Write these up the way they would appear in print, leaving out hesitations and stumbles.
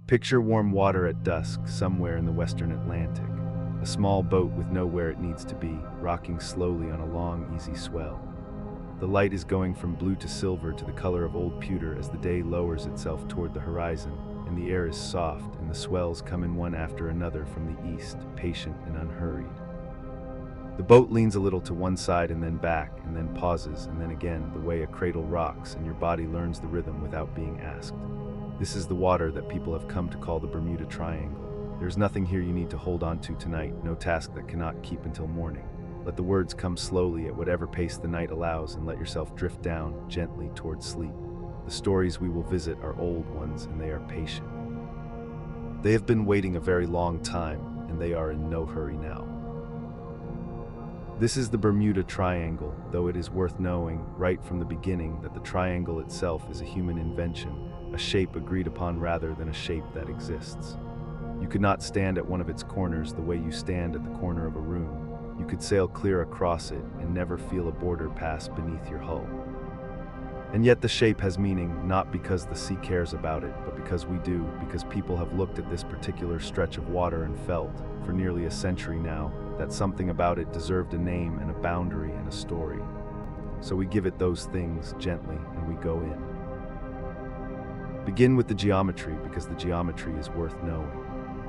Picture warm water at dusk somewhere in the western Atlantic. A small boat with nowhere it needs to be, rocking slowly on a long, easy swell. The light is going from blue to silver to the color of old pewter as the day lowers itself toward the horizon, and the air is soft and the swells come in one after another from the east, patient and unhurried. The boat leans a little to one side and then back, and then pauses, and then again, the way a cradle rocks, and your body learns the rhythm without being asked. This is the water that people have come to call the Bermuda Triangle. There's nothing here you need to hold on to tonight, no task that cannot keep until morning. Let the words come slowly at whatever pace the night allows, and let yourself drift down gently towards sleep. The stories we will visit are old ones, and they are patient. They have been waiting a very long time, and they are in no hurry now. This is the Bermuda Triangle, though it is worth knowing right from the beginning that the triangle itself is a human invention, a shape agreed upon rather than a shape that exists. You could not stand at one of its corners the way you stand at the corner of a room. You could sail clear across it and never feel a border pass beneath your hull. And yet the shape has meaning, not because the sea cares about it, but because we do, because people have looked at this particular stretch of water and felt, for nearly a century now, that something about it deserved a name and a boundary and a story. So we give it those things gently and we go in. Begin with the geometry, because the geometry is worth knowing.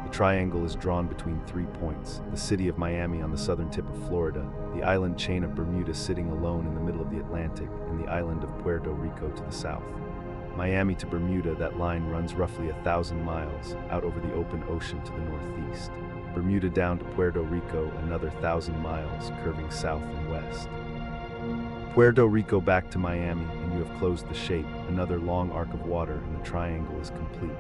The triangle is drawn between 3 points: the city of Miami on the southern tip of Florida, the island chain of Bermuda sitting alone in the middle of the Atlantic, and the island of Puerto Rico to the south. Miami to Bermuda, that line runs roughly 1,000 miles, out over the open ocean to the northeast. Bermuda down to Puerto Rico, another 1,000 miles, curving south and west. Puerto Rico back to Miami, and you have closed the shape, another long arc of water, and the triangle is complete.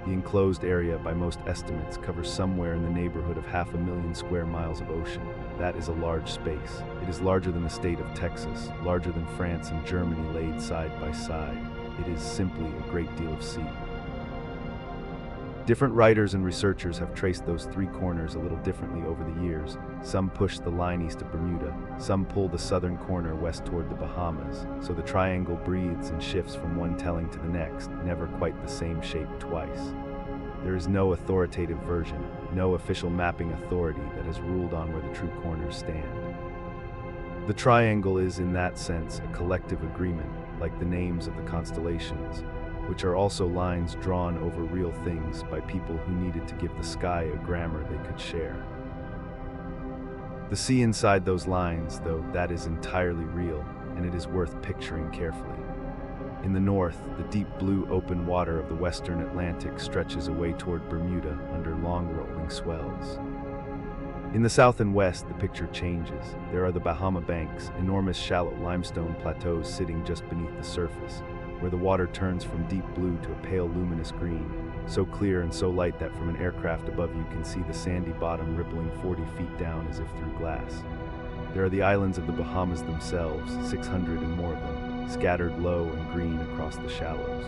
The enclosed area, by most estimates, covers somewhere in the neighborhood of 500,000 square miles of ocean. That is a large space. It is larger than the state of Texas, larger than France and Germany laid side by side. It is simply a great deal of sea. Different writers and researchers have traced those 3 corners a little differently over the years. Some push the line east of Bermuda, some pull the southern corner west toward the Bahamas, so the triangle breathes and shifts from one telling to the next, never quite the same shape twice. There is no authoritative version, no official mapping authority that has ruled on where the true corners stand. The triangle is, in that sense, a collective agreement, like the names of the constellations, which are also lines drawn over real things by people who needed to give the sky a grammar they could share. The sea inside those lines, though, that is entirely real, and it is worth picturing carefully. In the north, the deep blue open water of the western Atlantic stretches away toward Bermuda under long rolling swells. In the south and west, the picture changes. There are the Bahama banks, enormous shallow limestone plateaus sitting just beneath the surface, where the water turns from deep blue to a pale luminous green, so clear and so light that from an aircraft above you can see the sandy bottom rippling 40 feet down as if through glass. There are the islands of the Bahamas themselves, 600 and more of them, scattered low and green across the shallows.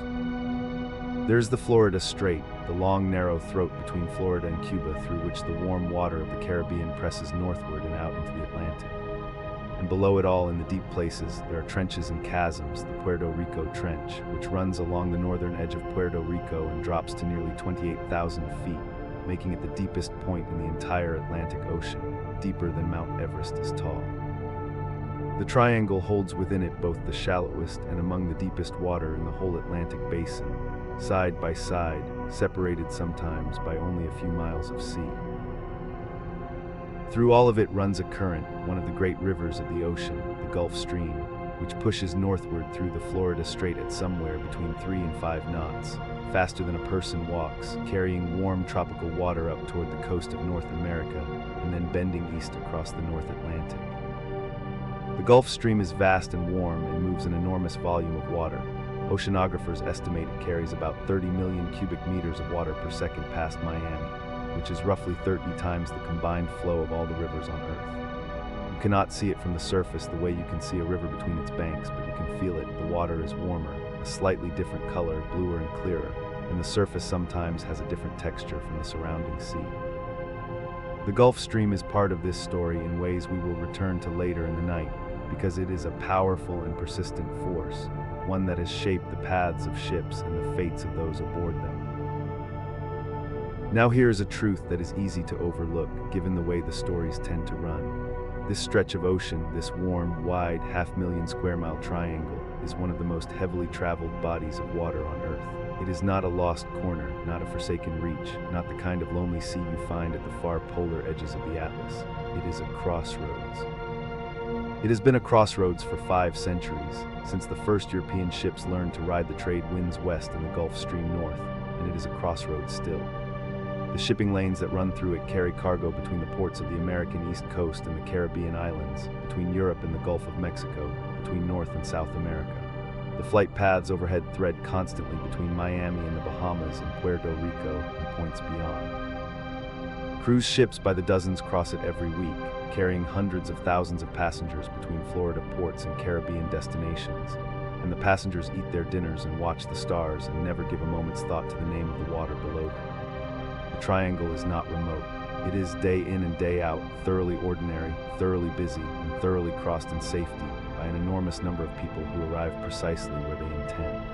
There's the Florida Strait, the long narrow throat between Florida and Cuba through which the warm water of the Caribbean presses northward and out into the Atlantic. And below it all, in the deep places, there are trenches and chasms, the Puerto Rico Trench, which runs along the northern edge of Puerto Rico and drops to nearly 28,000 feet, making it the deepest point in the entire Atlantic Ocean, deeper than Mount Everest is tall. The triangle holds within it both the shallowest and among the deepest water in the whole Atlantic basin, side by side, separated sometimes by only a few miles of sea. Through all of it runs a current, one of the great rivers of the ocean, the Gulf Stream, which pushes northward through the Florida Strait at somewhere between 3 and 5 knots, faster than a person walks, carrying warm tropical water up toward the coast of North America, and then bending east across the North Atlantic. The Gulf Stream is vast and warm and moves an enormous volume of water. Oceanographers estimate it carries about 30 million cubic meters of water per second past Miami, which is roughly 30 times the combined flow of all the rivers on Earth. You cannot see it from the surface the way you can see a river between its banks, but you can feel it. The water is warmer, a slightly different color, bluer and clearer, and the surface sometimes has a different texture from the surrounding sea. The Gulf Stream is part of this story in ways we will return to later in the night, because it is a powerful and persistent force, one that has shaped the paths of ships and the fates of those aboard them. Now here is a truth that is easy to overlook, given the way the stories tend to run. This stretch of ocean, this warm, wide, half-million square mile triangle, is one of the most heavily traveled bodies of water on Earth. It is not a lost corner, not a forsaken reach, not the kind of lonely sea you find at the far polar edges of the Atlas. It is a crossroads. It has been a crossroads for 5 centuries, since the first European ships learned to ride the trade winds west and the Gulf Stream north, and it is a crossroads still. The shipping lanes that run through it carry cargo between the ports of the American East Coast and the Caribbean islands, between Europe and the Gulf of Mexico, between North and South America. The flight paths overhead thread constantly between Miami and the Bahamas and Puerto Rico and points beyond. Cruise ships by the dozens cross it every week, carrying hundreds of thousands of passengers between Florida ports and Caribbean destinations, and the passengers eat their dinners and watch the stars and never give a moment's thought to the name of the water below them. The triangle is not remote. It is day in and day out, thoroughly ordinary, thoroughly busy, and thoroughly crossed in safety by an enormous number of people who arrive precisely where they intend.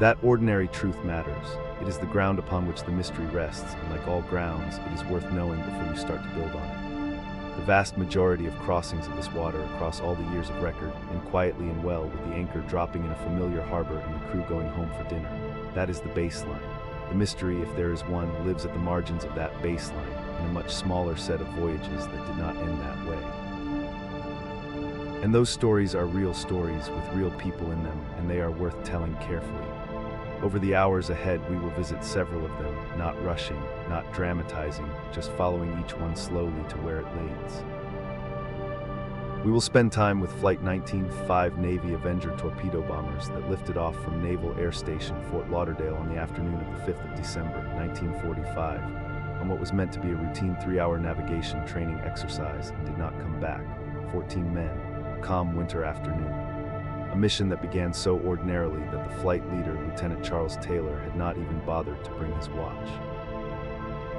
That ordinary truth matters. It is the ground upon which the mystery rests, and like all grounds, it is worth knowing before you start to build on it. The vast majority of crossings of this water across all the years of record, and quietly and well, with the anchor dropping in a familiar harbor and the crew going home for dinner. That is the baseline. The mystery, if there is one, lives at the margins of that baseline, in a much smaller set of voyages that did not end that way. And those stories are real stories with real people in them, and they are worth telling carefully. Over the hours ahead, we will visit several of them, not rushing, not dramatizing, just following each one slowly to where it leads. We will spend time with Flight 19, 5 Navy Avenger torpedo bombers that lifted off from Naval Air Station Fort Lauderdale on the afternoon of the 5th of December, 1945, on what was meant to be a routine 3-hour navigation training exercise and did not come back. 14 men, a calm winter afternoon. A mission that began so ordinarily that the flight leader, Lieutenant Charles Taylor, had not even bothered to bring his watch.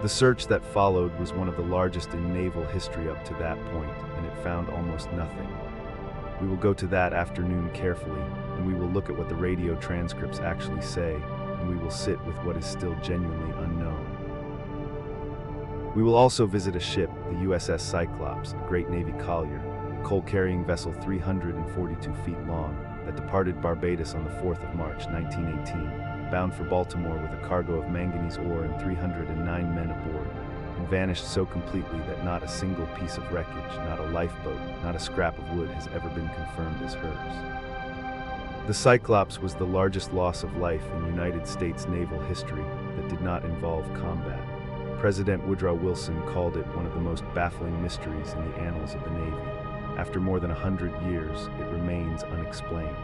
The search that followed was one of the largest in naval history up to that point, and it found almost nothing. We will go to that afternoon carefully, and we will look at what the radio transcripts actually say, and we will sit with what is still genuinely unknown. We will also visit a ship, the USS Cyclops, a great Navy collier, a coal-carrying vessel 342 feet long, that departed Barbados on the 4th of March, 1918, bound for Baltimore with a cargo of manganese ore and 309 men aboard, and vanished so completely that not a single piece of wreckage, not a lifeboat, not a scrap of wood has ever been confirmed as hers. The Cyclops was the largest loss of life in United States naval history that did not involve combat. President Woodrow Wilson called it one of the most baffling mysteries in the annals of the Navy. After more than 100 years, it remains unexplained.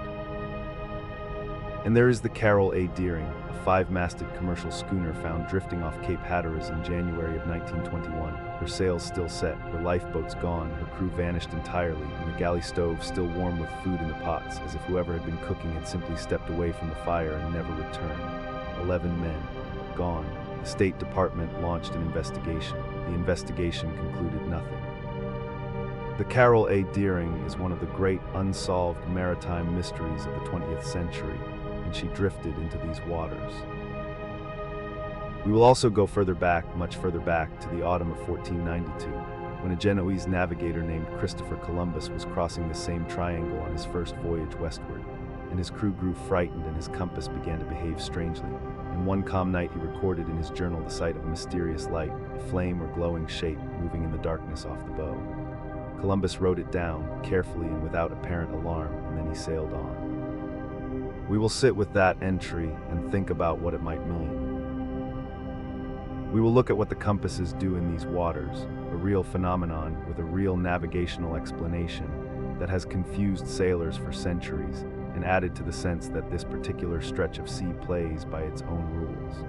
And there is the Carroll A. Deering, a 5-masted commercial schooner found drifting off Cape Hatteras in January of 1921, her sails still set, her lifeboats gone, her crew vanished entirely, and the galley stove still warm with food in the pots, as if whoever had been cooking had simply stepped away from the fire and never returned. 11 men, gone. The State Department launched an investigation. The investigation concluded nothing. The Carroll A. Deering is one of the great unsolved maritime mysteries of the 20th century, and she drifted into these waters. We will also go further back, much further back, to the autumn of 1492, when a Genoese navigator named Christopher Columbus was crossing the same triangle on his first voyage westward, and his crew grew frightened and his compass began to behave strangely. And one calm night he recorded in his journal the sight of a mysterious light, a flame or glowing shape moving in the darkness off the bow. Columbus wrote it down, carefully and without apparent alarm, and then he sailed on. We will sit with that entry and think about what it might mean. We will look at what the compasses do in these waters, a real phenomenon with a real navigational explanation that has confused sailors for centuries and added to the sense that this particular stretch of sea plays by its own rules.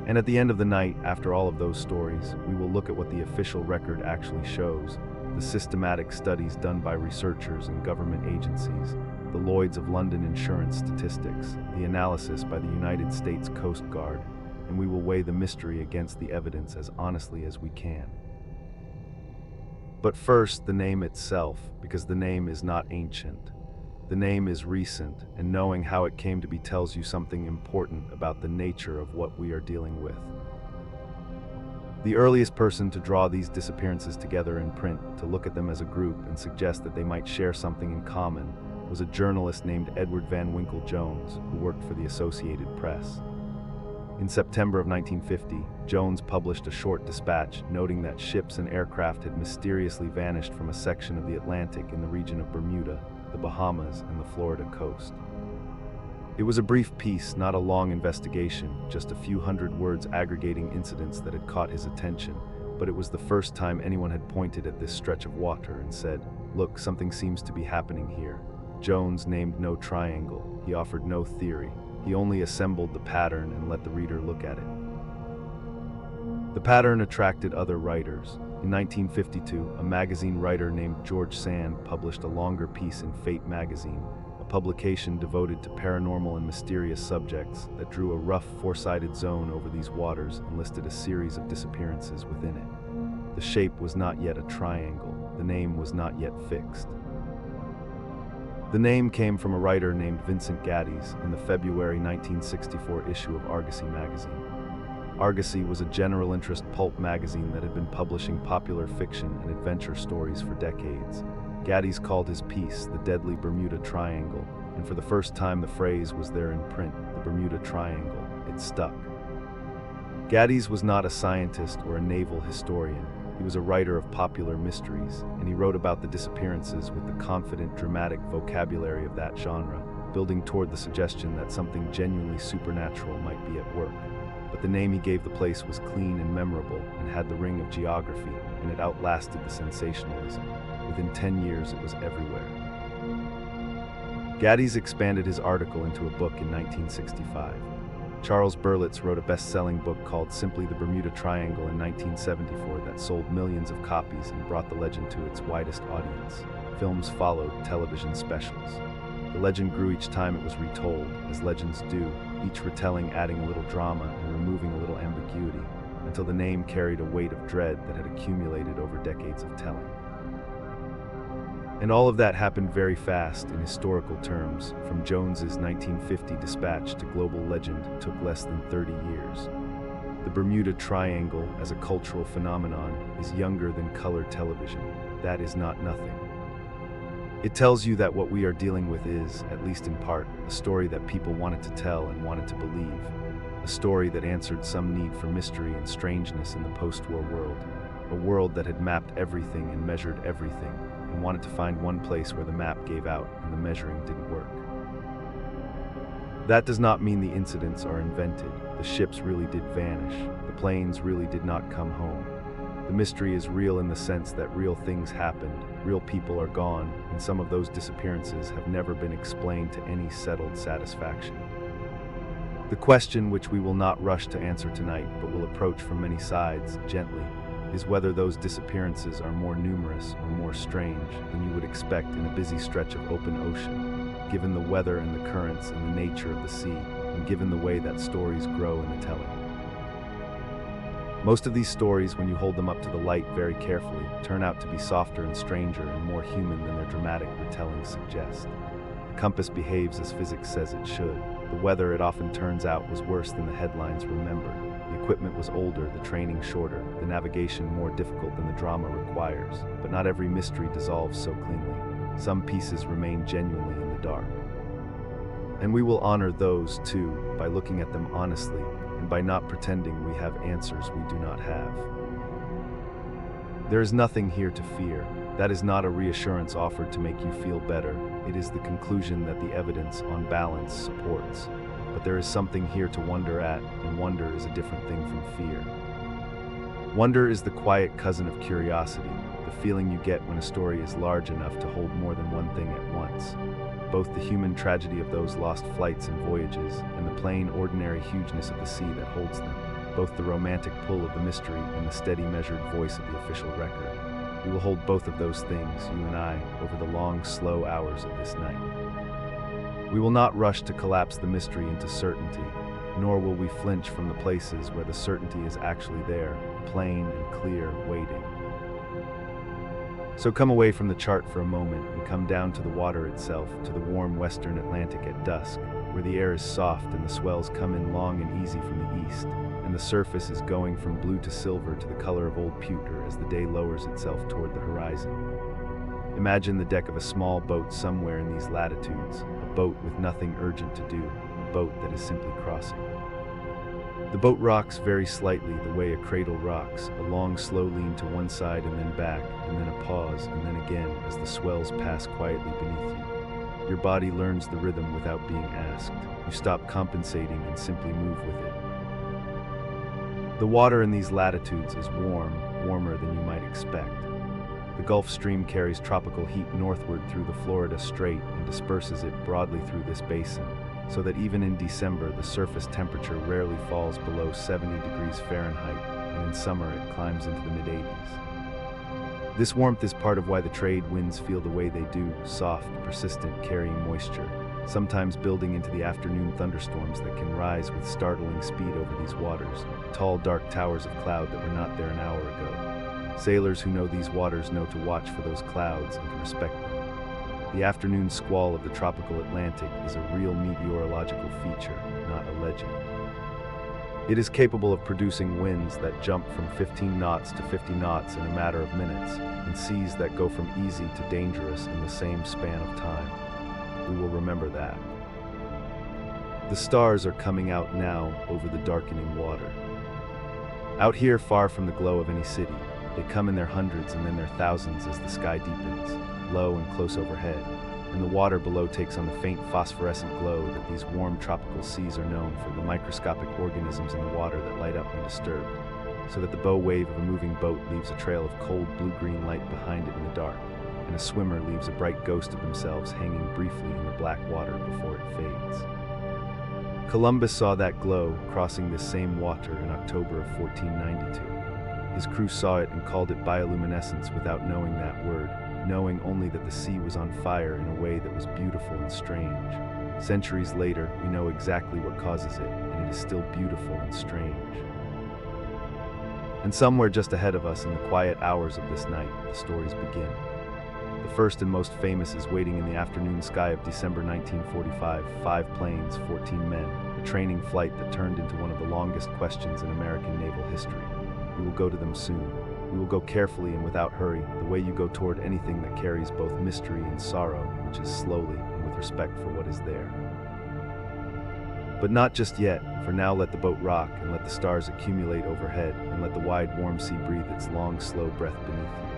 And at the end of the night, after all of those stories, we will look at what the official record actually shows, the systematic studies done by researchers and government agencies, the Lloyd's of London insurance statistics, the analysis by the United States Coast Guard, and we will weigh the mystery against the evidence as honestly as we can. But first, the name itself, because the name is not ancient. The name is recent, and knowing how it came to be tells you something important about the nature of what we are dealing with. The earliest person to draw these disappearances together in print, to look at them as a group and suggest that they might share something in common, was a journalist named Edward Van Winkle Jones, who worked for the Associated Press. In September of 1950, Jones published a short dispatch noting that ships and aircraft had mysteriously vanished from a section of the Atlantic in the region of Bermuda, the Bahamas, and the Florida coast. It was a brief piece, not a long investigation, just a few hundred words aggregating incidents that had caught his attention, but it was the first time anyone had pointed at this stretch of water and said, "Look, something seems to be happening here." Jones named no triangle. He offered no theory. He only assembled the pattern and let the reader look at it. The pattern attracted other writers. In 1952, a magazine writer named George Sand published a longer piece in Fate magazine, a publication devoted to paranormal and mysterious subjects that drew a rough four-sided zone over these waters and listed a series of disappearances within it. The shape was not yet a triangle. The name was not yet fixed. The name came from a writer named Vincent Gaddis in the February 1964 issue of Argosy magazine. Argosy was a general interest pulp magazine that had been publishing popular fiction and adventure stories for decades. Gaddis called his piece the Deadly Bermuda Triangle, and for the first time the phrase was there in print, the Bermuda Triangle. It stuck. Gaddis was not a scientist or a naval historian. He was a writer of popular mysteries, and he wrote about the disappearances with the confident, dramatic vocabulary of that genre, building toward the suggestion that something genuinely supernatural might be at work. But the name he gave the place was clean and memorable and had the ring of geography, and it outlasted the sensationalism. Within 10 years, it was everywhere. Gaddis expanded his article into a book in 1965. Charles Berlitz wrote a best-selling book called Simply the Bermuda Triangle in 1974 that sold millions of copies and brought the legend to its widest audience. Films followed, television specials. The legend grew each time it was retold, as legends do, each retelling adding a little drama and removing a little ambiguity, until the name carried a weight of dread that had accumulated over decades of telling. And all of that happened very fast in historical terms. From Jones's 1950 dispatch to global legend took less than 30 years. The Bermuda Triangle, as a cultural phenomenon, is younger than color television. That is not nothing. It tells you that what we are dealing with is, at least in part, a story that people wanted to tell and wanted to believe. A story that answered some need for mystery and strangeness in the post-war world. A world that had mapped everything and measured everything, and wanted to find one place where the map gave out and the measuring didn't work. That does not mean the incidents are invented. The ships really did vanish. The planes really did not come home. The mystery is real in the sense that real things happened, real people are gone, and some of those disappearances have never been explained to any settled satisfaction. The question, which we will not rush to answer tonight, but will approach from many sides, gently, is whether those disappearances are more numerous or more strange than you would expect in a busy stretch of open ocean, given the weather and the currents and the nature of the sea, and given the way that stories grow in the telling. Most of these stories, when you hold them up to the light very carefully, turn out to be softer and stranger and more human than their dramatic retellings suggest. The compass behaves as physics says it should. The weather, it often turns out, was worse than the headlines remember. The equipment was older, the training shorter, the navigation more difficult than the drama requires. But not every mystery dissolves so cleanly. Some pieces remain genuinely in the dark. And we will honor those, too, by looking at them honestly, and by not pretending we have answers we do not have. There is nothing here to fear. That is not a reassurance offered to make you feel better. It is the conclusion that the evidence, on balance, supports. But there is something here to wonder at, and wonder is a different thing from fear. Wonder is the quiet cousin of curiosity, the feeling you get when a story is large enough to hold more than one thing at once. Both the human tragedy of those lost flights and voyages, and the plain, ordinary hugeness of the sea that holds them. Both the romantic pull of the mystery and the steady, measured voice of the official record. We will hold both of those things, you and I, over the long, slow hours of this night. We will not rush to collapse the mystery into certainty, nor will we flinch from the places where the certainty is actually there, plain and clear, waiting. So come away from the chart for a moment and come down to the water itself, to the warm western Atlantic at dusk, where the air is soft and the swells come in long and easy from the east, and the surface is going from blue to silver to the color of old pewter as the day lowers itself toward the horizon. Imagine the deck of a small boat somewhere in these latitudes, a boat with nothing urgent to do, a boat that is simply crossing. The boat rocks very slightly the way a cradle rocks, a long slow lean to one side and then back, and then a pause, and then again as the swells pass quietly beneath you. Your body learns the rhythm without being asked. You stop compensating and simply move with it. The water in these latitudes is warm, warmer than you might expect. The Gulf Stream carries tropical heat northward through the Florida Strait and disperses it broadly through this basin, so that even in December the surface temperature rarely falls below 70 degrees Fahrenheit, and in summer it climbs into the mid-80s. This warmth is part of why the trade winds feel the way they do, soft, persistent, carrying moisture, sometimes building into the afternoon thunderstorms that can rise with startling speed over these waters, tall dark towers of cloud that were not there an hour ago. Sailors who know these waters know to watch for those clouds and to respect them. The afternoon squall of the tropical Atlantic is a real meteorological feature, not a legend. It is capable of producing winds that jump from 15 knots to 50 knots in a matter of minutes, and seas that go from easy to dangerous in the same span of time. We will remember that. The stars are coming out now over the darkening water. Out here, far from the glow of any city, they come in their hundreds and then their thousands as the sky deepens, low and close overhead, and the water below takes on the faint phosphorescent glow that these warm tropical seas are known for, the microscopic organisms in the water that light up when disturbed, so that the bow wave of a moving boat leaves a trail of cold blue-green light behind it in the dark, and a swimmer leaves a bright ghost of themselves hanging briefly in the black water before it fades. Columbus saw that glow crossing this same water in October of 1492. His crew saw it and called it bioluminescence without knowing that word, knowing only that the sea was on fire in a way that was beautiful and strange. Centuries later, we know exactly what causes it, and it is still beautiful and strange. And somewhere just ahead of us in the quiet hours of this night, the stories begin. The first and most famous is waiting in the afternoon sky of December 1945, 5 planes, 14 men, a training flight that turned into one of the longest questions in American naval history. We will go to them soon. We will go carefully and without hurry, the way you go toward anything that carries both mystery and sorrow, which is slowly and with respect for what is there. But not just yet, for now let the boat rock and let the stars accumulate overhead and let the wide warm sea breathe its long, slow breath beneath you.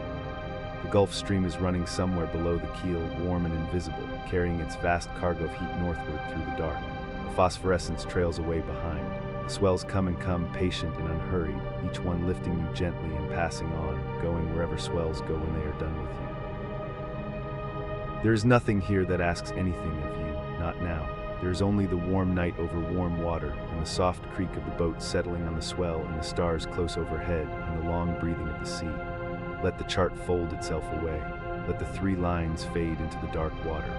The Gulf Stream is running somewhere below the keel, warm and invisible, carrying its vast cargo of heat northward through the dark. The phosphorescence trails away behind. The swells come and come, patient and unhurried, each one lifting you gently and passing on, going wherever swells go when they are done with you. There is nothing here that asks anything of you, not now. There is only the warm night over warm water, and the soft creak of the boat settling on the swell, and the stars close overhead, and the long breathing of the sea. Let the chart fold itself away. Let the 3 lines fade into the dark water.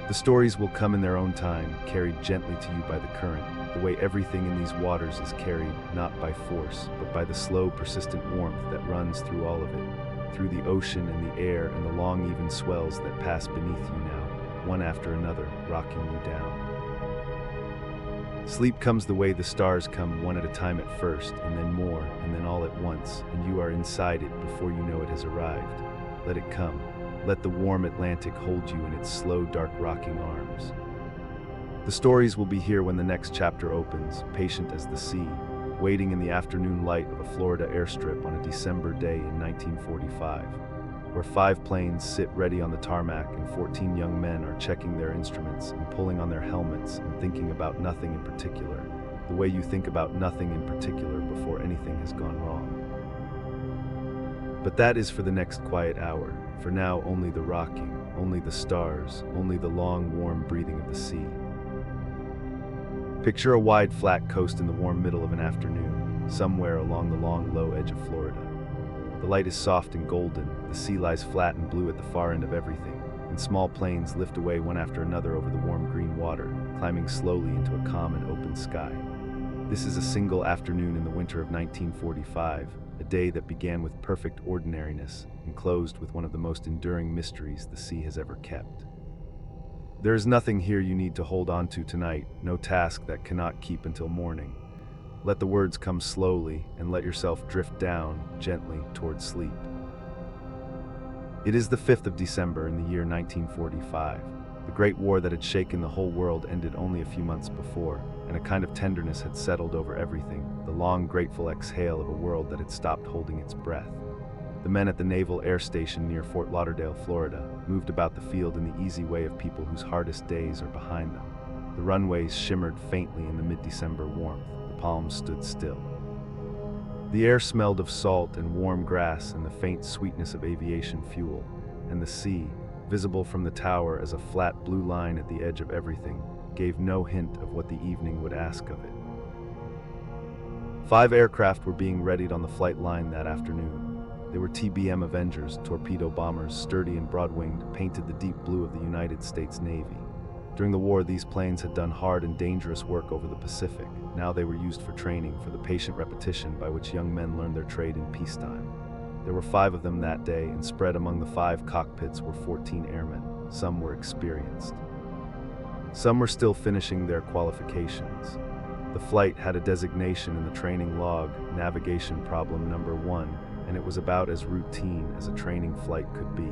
The stories will come in their own time, carried gently to you by the current, the way everything in these waters is carried, not by force, but by the slow, persistent warmth that runs through all of it, through the ocean and the air and the long, even swells that pass beneath you now, one after another, rocking you down. Sleep comes the way the stars come, one at a time at first, and then more, and then all at once, and you are inside it before you know it has arrived. Let it come. Let the warm Atlantic hold you in its slow, dark, rocking arms. The stories will be here when the next chapter opens, patient as the sea, waiting in the afternoon light of a Florida airstrip on a December day in 1945, where 5 planes sit ready on the tarmac and 14 young men are checking their instruments and pulling on their helmets and thinking about nothing in particular, the way you think about nothing in particular before anything has gone wrong. But that is for the next quiet hour. For now, only the rocking, only the stars, only the long, warm breathing of the sea. Picture a wide, flat coast in the warm middle of an afternoon, somewhere along the long, low edge of Florida. The light is soft and golden, the sea lies flat and blue at the far end of everything, and small planes lift away one after another over the warm green water, climbing slowly into a calm and open sky. This is a single afternoon in the winter of 1945, a day that began with perfect ordinariness, enclosed with one of the most enduring mysteries the sea has ever kept. There is nothing here you need to hold on to tonight, no task that cannot keep until morning. Let the words come slowly and let yourself drift down gently towards sleep. It is the 5th of December in the year 1945. The Great War that had shaken the whole world ended only a few months before, and a kind of tenderness had settled over everything, the long, grateful exhale of a world that had stopped holding its breath. The men at the Naval Air Station near Fort Lauderdale, Florida, moved about the field in the easy way of people whose hardest days are behind them. The runways shimmered faintly in the mid-December warmth. The palms stood still. The air smelled of salt and warm grass and the faint sweetness of aviation fuel, and the sea, visible from the tower as a flat blue line at the edge of everything, gave no hint of what the evening would ask of it. 5 aircraft were being readied on the flight line that afternoon. They were TBM Avengers, torpedo bombers, sturdy and broad-winged, painted the deep blue of the United States Navy. During the war, these planes had done hard and dangerous work over the Pacific. Now they were used for training, for the patient repetition by which young men learned their trade in peacetime. There were 5 of them that day, and spread among the 5 cockpits were 14 airmen. Some were experienced. Some were still finishing their qualifications. The flight had a designation in the training log, navigation problem number 1, and it was about as routine as a training flight could be.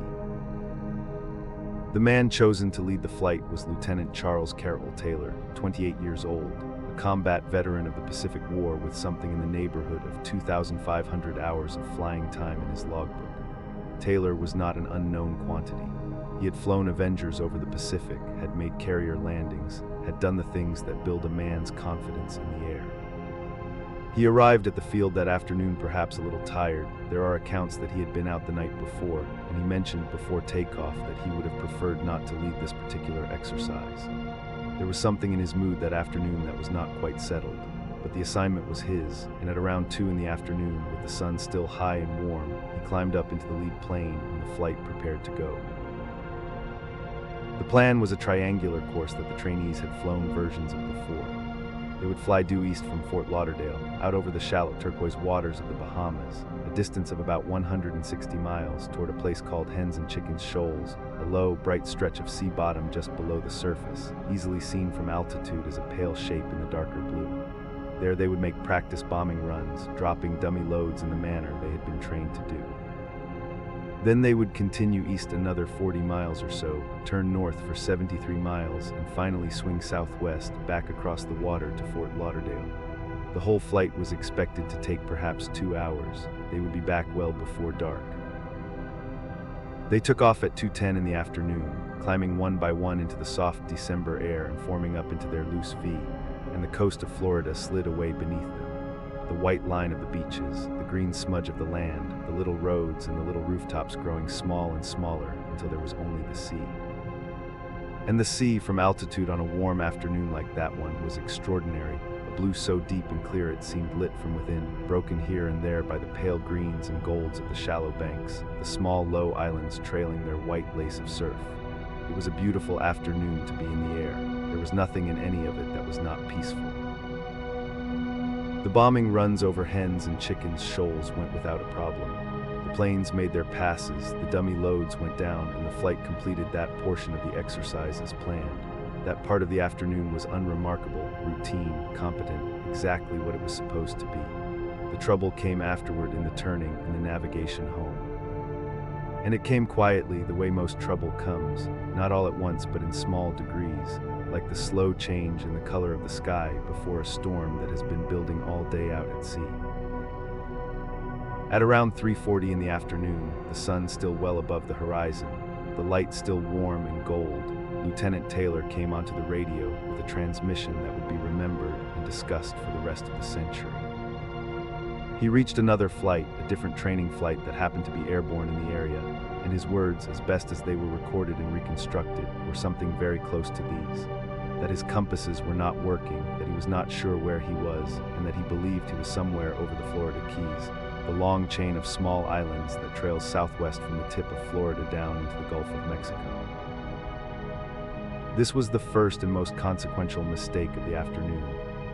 The man chosen to lead the flight was Lieutenant Charles Carroll Taylor, 28 years old, a combat veteran of the Pacific War with something in the neighborhood of 2,500 hours of flying time in his logbook. Taylor was not an unknown quantity. He had flown Avengers over the Pacific, had made carrier landings, had done the things that build a man's confidence in the air. He arrived at the field that afternoon perhaps a little tired. There are accounts that he had been out the night before, and he mentioned before takeoff that he would have preferred not to lead this particular exercise. There was something in his mood that afternoon that was not quite settled, but the assignment was his, and at around 2 in the afternoon, with the sun still high and warm, he climbed up into the lead plane and the flight prepared to go. The plan was a triangular course that the trainees had flown versions of before. They would fly due east from Fort Lauderdale, out over the shallow turquoise waters of the Bahamas, a distance of about 160 miles, toward a place called Hens and Chickens Shoals, a low, bright stretch of sea bottom just below the surface, easily seen from altitude as a pale shape in the darker blue. There they would make practice bombing runs, dropping dummy loads in the manner they had been trained to do. Then they would continue east another 40 miles or so, turn north for 73 miles, and finally swing southwest back across the water to Fort Lauderdale. The whole flight was expected to take perhaps 2 hours. They would be back well before dark. They took off at 2:10 in the afternoon, climbing one by one into the soft December air and forming up into their loose V, and the coast of Florida slid away beneath them. The white line of the beaches, the green smudge of the land, the little roads and the little rooftops growing small and smaller until there was only the sea. And the sea, from altitude on a warm afternoon like that one, was extraordinary, a blue so deep and clear it seemed lit from within, broken here and there by the pale greens and golds of the shallow banks, the small low islands trailing their white lace of surf. It was a beautiful afternoon to be in the air. There was nothing in any of it that was not peaceful. The bombing runs over Hens and Chickens Shoals went without a problem. The planes made their passes, the dummy loads went down, and the flight completed that portion of the exercise as planned. That part of the afternoon was unremarkable, routine, competent, exactly what it was supposed to be. The trouble came afterward in the turning and the navigation home. And it came quietly, the way most trouble comes, not all at once but in small degrees, like the slow change in the color of the sky before a storm that has been building all day out at sea. At around 3:40 in the afternoon, the sun still well above the horizon, the light still warm and gold, Lieutenant Taylor came onto the radio with a transmission that would be remembered and discussed for the rest of the century. He reached another flight, a different training flight that happened to be airborne in the area, and his words, as best as they were recorded and reconstructed, were something very close to these. That his compasses were not working, that he was not sure where he was, and that he believed he was somewhere over the Florida Keys, the long chain of small islands that trails southwest from the tip of Florida down into the Gulf of Mexico. This was the first and most consequential mistake of the afternoon.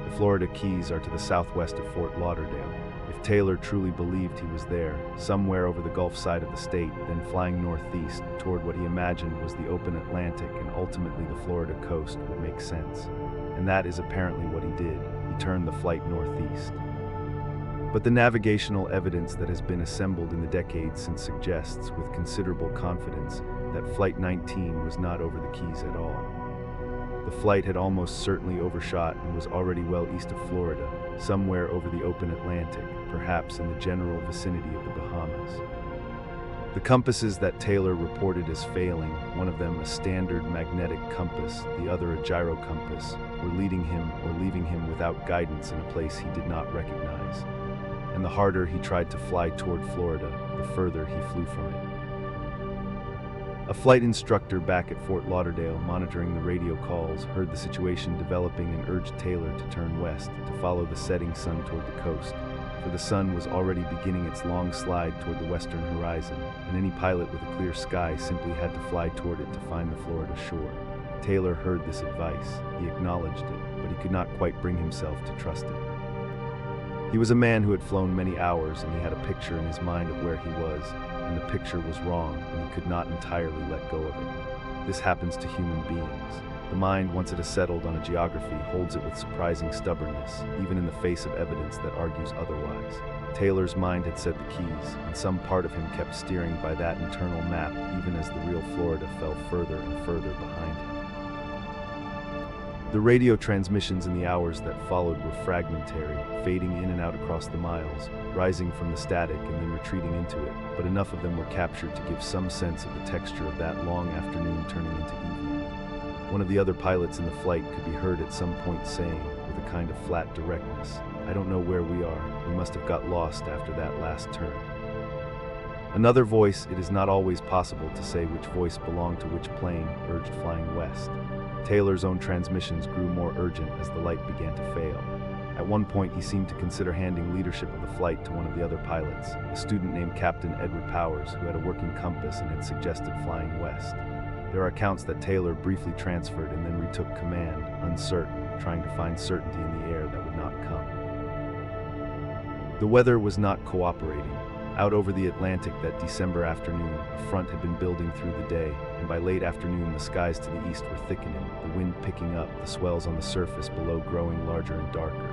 The Florida Keys are to the southwest of Fort Lauderdale, If Taylor truly believed he was there, somewhere over the Gulf side of the state, then flying northeast toward what he imagined was the open Atlantic and ultimately the Florida coast would make sense. And that is apparently what he did. He turned the flight northeast. But the navigational evidence that has been assembled in the decades since suggests with considerable confidence that Flight 19 was not over the Keys at all. The flight had almost certainly overshot and was already well east of Florida, somewhere over the open Atlantic, perhaps in the general vicinity of the Bahamas. The compasses that Taylor reported as failing, one of them a standard magnetic compass, the other a gyro compass, were leading him or leaving him without guidance in a place he did not recognize. And the harder he tried to fly toward Florida, the further he flew from it. A flight instructor back at Fort Lauderdale, monitoring the radio calls, heard the situation developing and urged Taylor to turn west, to follow the setting sun toward the coast, for the sun was already beginning its long slide toward the western horizon, and any pilot with a clear sky simply had to fly toward it to find the Florida shore. Taylor heard this advice. He acknowledged it, but he could not quite bring himself to trust it. He was a man who had flown many hours, and he had a picture in his mind of where he was, and the picture was wrong, and he could not entirely let go of it. This happens to human beings. The mind, once it has settled on a geography, holds it with surprising stubbornness, even in the face of evidence that argues otherwise. Taylor's mind had set the Keys, and some part of him kept steering by that internal map, even as the real Florida fell further and further behind him. The radio transmissions in the hours that followed were fragmentary, fading in and out across the miles, rising from the static and then retreating into it, but enough of them were captured to give some sense of the texture of that long afternoon turning into evening. One of the other pilots in the flight could be heard at some point saying, with a kind of flat directness, "I don't know where we are. We must have got lost after that last turn." Another voice, it is not always possible to say which voice belonged to which plane, urged flying west. Taylor's own transmissions grew more urgent as the light began to fail. At one point, he seemed to consider handing leadership of the flight to one of the other pilots, a student named Captain Edward Powers, who had a working compass and had suggested flying west. There are accounts that Taylor briefly transferred and then retook command, uncertain, trying to find certainty in the air that would not come. The weather was not cooperating. Out over the Atlantic that December afternoon, a front had been building through the day, and by late afternoon the skies to the east were thickening, the wind picking up, the swells on the surface below growing larger and darker.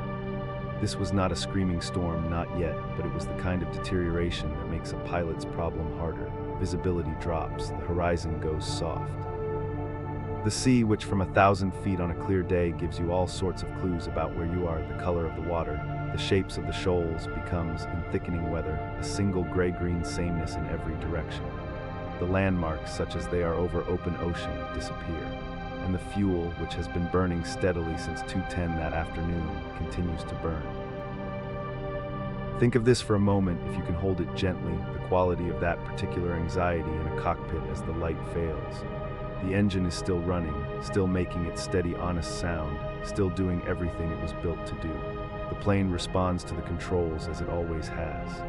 This was not a screaming storm, not yet, but it was the kind of deterioration that makes a pilot's problem harder. Visibility drops, the horizon goes soft. The sea, which from 1,000 feet on a clear day gives you all sorts of clues about where you are, the color of the water, the shapes of the shoals, becomes, in thickening weather, a single gray-green sameness in every direction. The landmarks, such as they are over open ocean, disappear, and the fuel, which has been burning steadily since 2:10 that afternoon, continues to burn. Think of this for a moment, if you can hold it gently, the quality of that particular anxiety in a cockpit as the light fails. The engine is still running, still making its steady, honest sound, still doing everything it was built to do. The plane responds to the controls as it always has.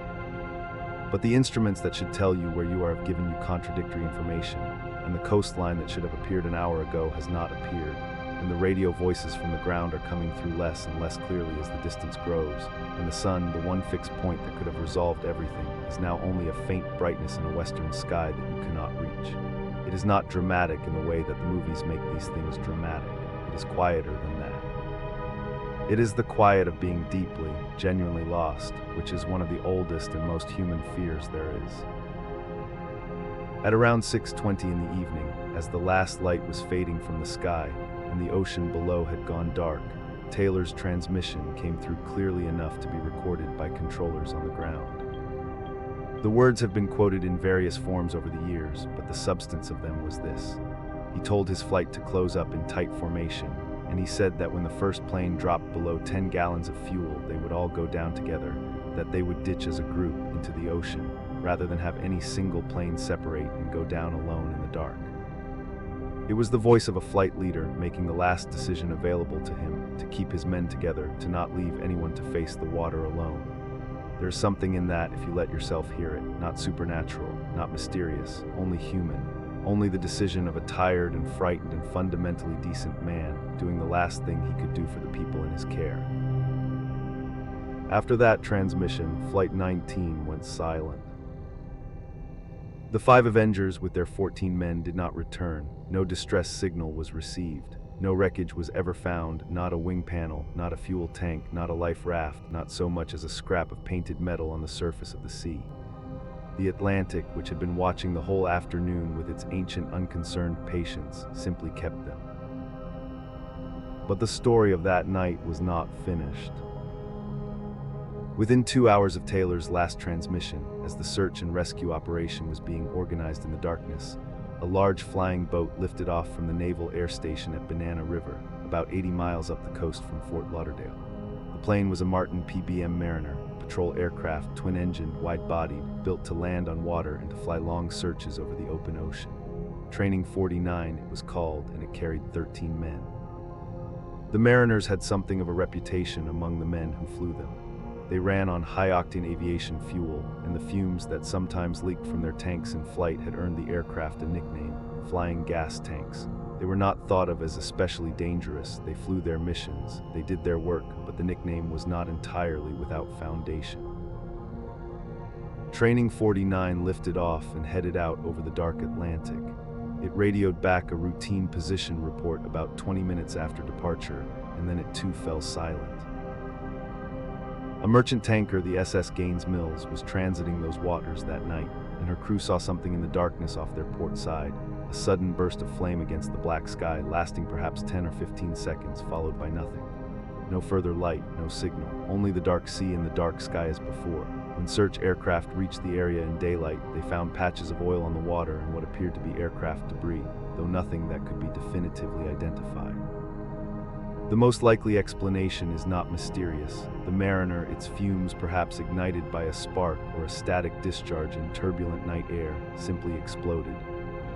But the instruments that should tell you where you are have given you contradictory information, and the coastline that should have appeared an hour ago has not appeared, and the radio voices from the ground are coming through less and less clearly as the distance grows, and the sun, the one fixed point that could have resolved everything, is now only a faint brightness in a western sky that you cannot reach. It is not dramatic in the way that the movies make these things dramatic. It is quieter than that. It is the quiet of being deeply, genuinely lost, which is one of the oldest and most human fears there is. At around 6:20 in the evening, as the last light was fading from the sky and the ocean below had gone dark, Taylor's transmission came through clearly enough to be recorded by controllers on the ground. The words have been quoted in various forms over the years, but the substance of them was this. He told his flight to close up in tight formation, and he said that when the first plane dropped below 10 gallons of fuel, they would all go down together, that they would ditch as a group into the ocean, rather than have any single plane separate and go down alone in the dark. It was the voice of a flight leader making the last decision available to him, to keep his men together, to not leave anyone to face the water alone. There's something in that if you let yourself hear it, not supernatural, not mysterious, only human, only the decision of a tired and frightened and fundamentally decent man doing the last thing he could do for the people in his care. After that transmission, Flight 19 went silent. The 5 Avengers with their 14 men did not return. No distress signal was received. No wreckage was ever found, not a wing panel, not a fuel tank, not a life raft, not so much as a scrap of painted metal on the surface of the sea. The Atlantic, which had been watching the whole afternoon with its ancient, unconcerned patience, simply kept them. But the story of that night was not finished. Within 2 hours of Taylor's last transmission, as the search and rescue operation was being organized in the darkness, a large flying boat lifted off from the Naval Air Station at Banana River, about 80 miles up the coast from Fort Lauderdale. The plane was a Martin PBM Mariner, a patrol aircraft, twin-engined, wide-bodied, built to land on water and to fly long searches over the open ocean. Training 49, it was called, and it carried 13 men. The Mariners had something of a reputation among the men who flew them. They ran on high-octane aviation fuel, and the fumes that sometimes leaked from their tanks in flight had earned the aircraft a nickname, flying gas tanks. They were not thought of as especially dangerous. They flew their missions, they did their work, but the nickname was not entirely without foundation. Training 49 lifted off and headed out over the dark Atlantic. It radioed back a routine position report about 20 minutes after departure, and then it too fell silent. A merchant tanker, the SS Gaines Mills, was transiting those waters that night, and her crew saw something in the darkness off their port side, a sudden burst of flame against the black sky, lasting perhaps 10 or 15 seconds, followed by nothing. No further light, no signal, only the dark sea and the dark sky as before. When search aircraft reached the area in daylight, they found patches of oil on the water and what appeared to be aircraft debris, though nothing that could be definitively identified. The most likely explanation is not mysterious. The Mariner, its fumes perhaps ignited by a spark or a static discharge in turbulent night air, simply exploded.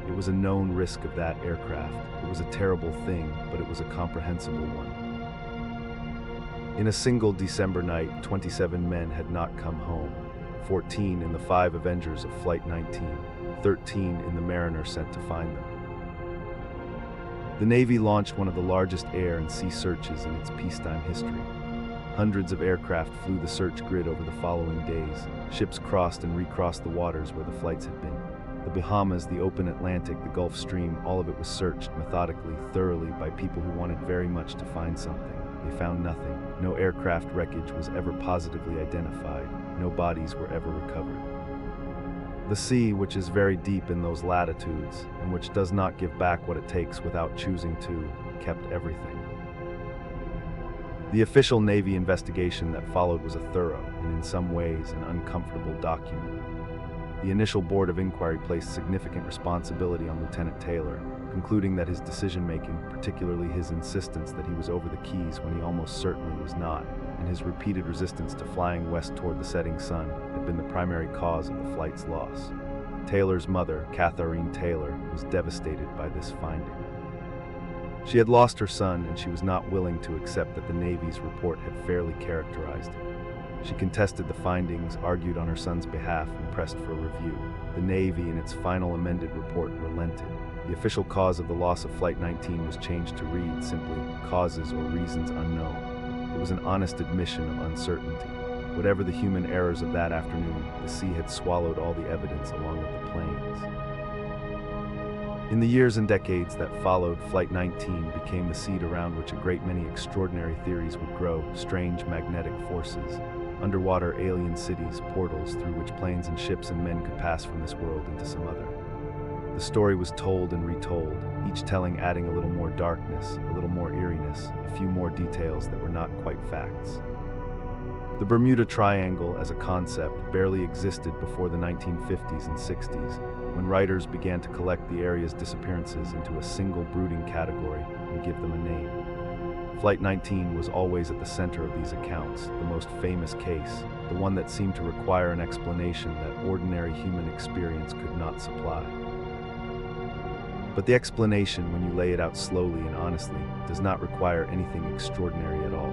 It was a known risk of that aircraft. It was a terrible thing, but it was a comprehensible one. In a single December night, 27 men had not come home, 14 in the 5 Avengers of Flight 19, 13 in the Mariner sent to find them. The Navy launched one of the largest air and sea searches in its peacetime history. Hundreds of aircraft flew the search grid over the following days. Ships crossed and recrossed the waters where the flights had been. The Bahamas, the open Atlantic, the Gulf Stream, all of it was searched methodically, thoroughly by people who wanted very much to find something. They found nothing. No aircraft wreckage was ever positively identified. No bodies were ever recovered. The sea, which is very deep in those latitudes, and which does not give back what it takes without choosing to, kept everything. The official Navy investigation that followed was a thorough, and in some ways, an uncomfortable document. The initial board of inquiry placed significant responsibility on Lieutenant Taylor, concluding that his decision-making, particularly his insistence that he was over the Keys when he almost certainly was not, and his repeated resistance to flying west toward the setting sun, had been the primary cause of the flight's loss. Taylor's mother, Catharine Taylor, was devastated by this finding. She had lost her son, and she was not willing to accept that the Navy's report had fairly characterized him. She contested the findings, argued on her son's behalf, and pressed for a review. The Navy, in its final amended report, relented. The official cause of the loss of Flight 19 was changed to read simply, "Causes or reasons unknown." It was an honest admission of uncertainty. Whatever the human errors of that afternoon, the sea had swallowed all the evidence along with the planes. In the years and decades that followed, Flight 19 became the seed around which a great many extraordinary theories would grow, strange magnetic forces, underwater alien cities, portals through which planes and ships and men could pass from this world into some other. The story was told and retold, each telling adding a little more darkness, a little more eeriness, a few more details that were not quite facts. The Bermuda Triangle as a concept barely existed before the 1950s and 60s, when writers began to collect the area's disappearances into a single brooding category and give them a name. Flight 19 was always at the center of these accounts, the most famous case, the one that seemed to require an explanation that ordinary human experience could not supply. But the explanation, when you lay it out slowly and honestly, does not require anything extraordinary at all.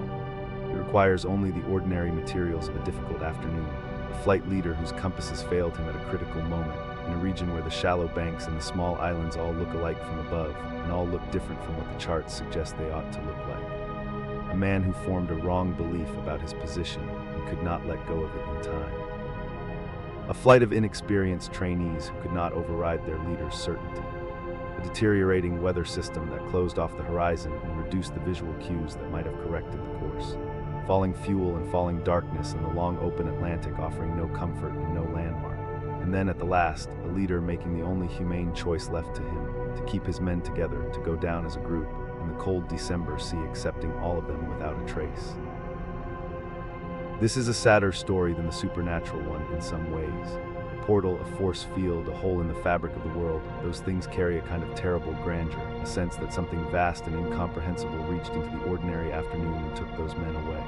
It requires only the ordinary materials of a difficult afternoon, a flight leader whose compasses failed him at a critical moment, in a region where the shallow banks and the small islands all look alike from above, and all look different from what the charts suggest they ought to look like. A man who formed a wrong belief about his position, and could not let go of it in time. A flight of inexperienced trainees who could not override their leader's certainty. A deteriorating weather system that closed off the horizon and reduced the visual cues that might have corrected the course. Falling fuel and falling darkness in the long open Atlantic offering no comfort and no landmark. And then at the last, a leader making the only humane choice left to him, to keep his men together, to go down as a group, in the cold December sea accepting all of them without a trace. This is a sadder story than the supernatural one in some ways. A portal, a force field, a hole in the fabric of the world, those things carry a kind of terrible grandeur, a sense that something vast and incomprehensible reached into the ordinary afternoon and took those men away.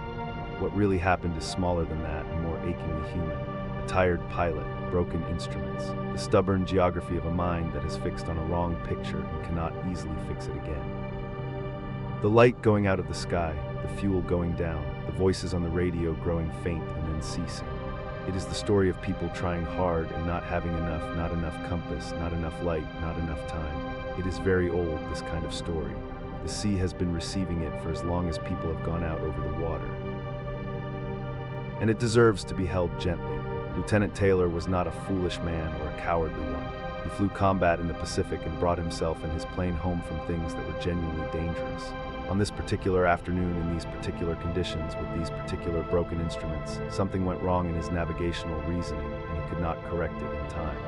What really happened is smaller than that and more achingly human. A tired pilot, broken instruments, the stubborn geography of a mind that has fixed on a wrong picture and cannot easily fix it again. The light going out of the sky, the fuel going down, the voices on the radio growing faint and then ceasing. It is the story of people trying hard and not having enough, not enough compass, not enough light, not enough time. It is very old, this kind of story. The sea has been receiving it for as long as people have gone out over the water. And it deserves to be held gently. Lieutenant Taylor was not a foolish man or a cowardly one. He flew combat in the Pacific and brought himself and his plane home from things that were genuinely dangerous. On this particular afternoon, in these particular conditions, with these particular broken instruments, something went wrong in his navigational reasoning, and he could not correct it in time.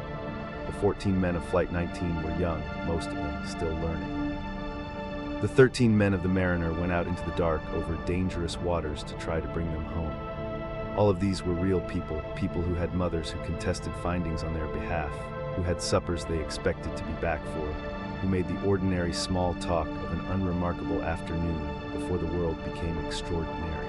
The 14 men of Flight 19 were young, most of them still learning. The 13 men of the Mariner went out into the dark over dangerous waters to try to bring them home. All of these were real people, people who had mothers who contested findings on their behalf, who had suppers they expected to be back for, who made the ordinary small talk of an unremarkable afternoon before the world became extraordinary.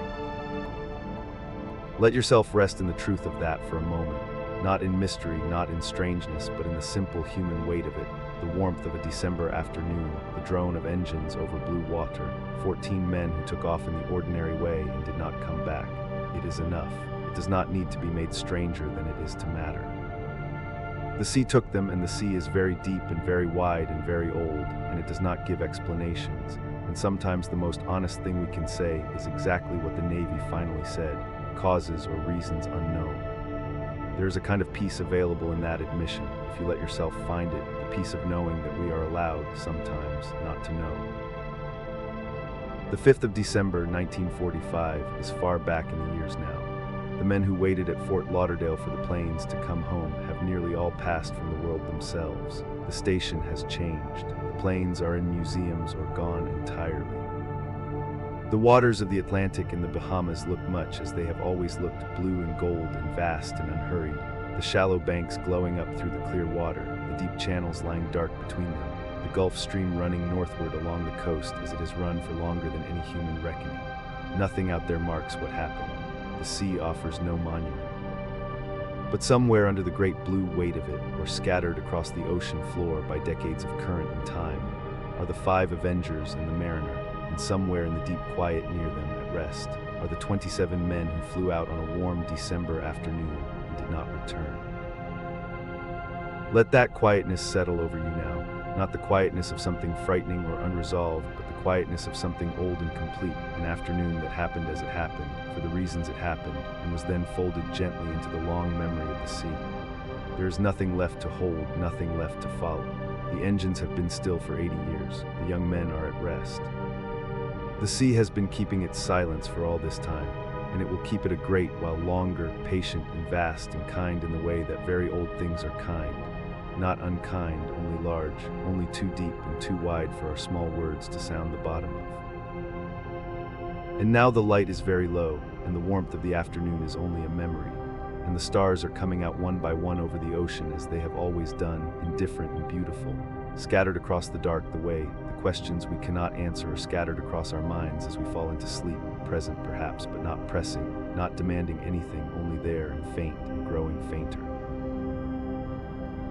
Let yourself rest in the truth of that for a moment, not in mystery, not in strangeness, but in the simple human weight of it, the warmth of a December afternoon, the drone of engines over blue water, 14 men who took off in the ordinary way and did not come back. It is enough. It does not need to be made stranger than it is to matter. The sea took them, and the sea is very deep and very wide and very old, and it does not give explanations. And sometimes the most honest thing we can say is exactly what the Navy finally said, causes or reasons unknown. There is a kind of peace available in that admission, if you let yourself find it, the peace of knowing that we are allowed, sometimes, not to know. The 5th of December, 1945, is far back in the years now. The men who waited at Fort Lauderdale for the planes to come home have nearly all passed from the world themselves. The station has changed. The planes are in museums or gone entirely. The waters of the Atlantic and the Bahamas look much as they have always looked, blue and gold and vast and unhurried. The shallow banks glowing up through the clear water, the deep channels lying dark between them, the Gulf Stream running northward along the coast as it has run for longer than any human reckoning. Nothing out there marks what happened. The sea offers no monument. But somewhere under the great blue weight of it, or scattered across the ocean floor by decades of current and time, are the 5 Avengers and the Mariner, and somewhere in the deep quiet near them at rest are the 27 men who flew out on a warm December afternoon and did not return. Let that quietness settle over you now, not the quietness of something frightening or unresolved, but the quietness of something old and complete, an afternoon that happened as it happened, for the reasons it happened, and was then folded gently into the long memory of the sea. There is nothing left to hold, nothing left to follow. The engines have been still for 80 years. The young men are at rest. The sea has been keeping its silence for all this time, and it will keep it a great while longer, patient and vast and kind in the way that very old things are kind. Not unkind, only large, only too deep and too wide for our small words to sound the bottom of. And now the light is very low, and the warmth of the afternoon is only a memory, and the stars are coming out one by one over the ocean as they have always done, indifferent and beautiful, scattered across the dark the way the questions we cannot answer are scattered across our minds as we fall into sleep, present perhaps, but not pressing, not demanding anything, only there and faint and growing fainter.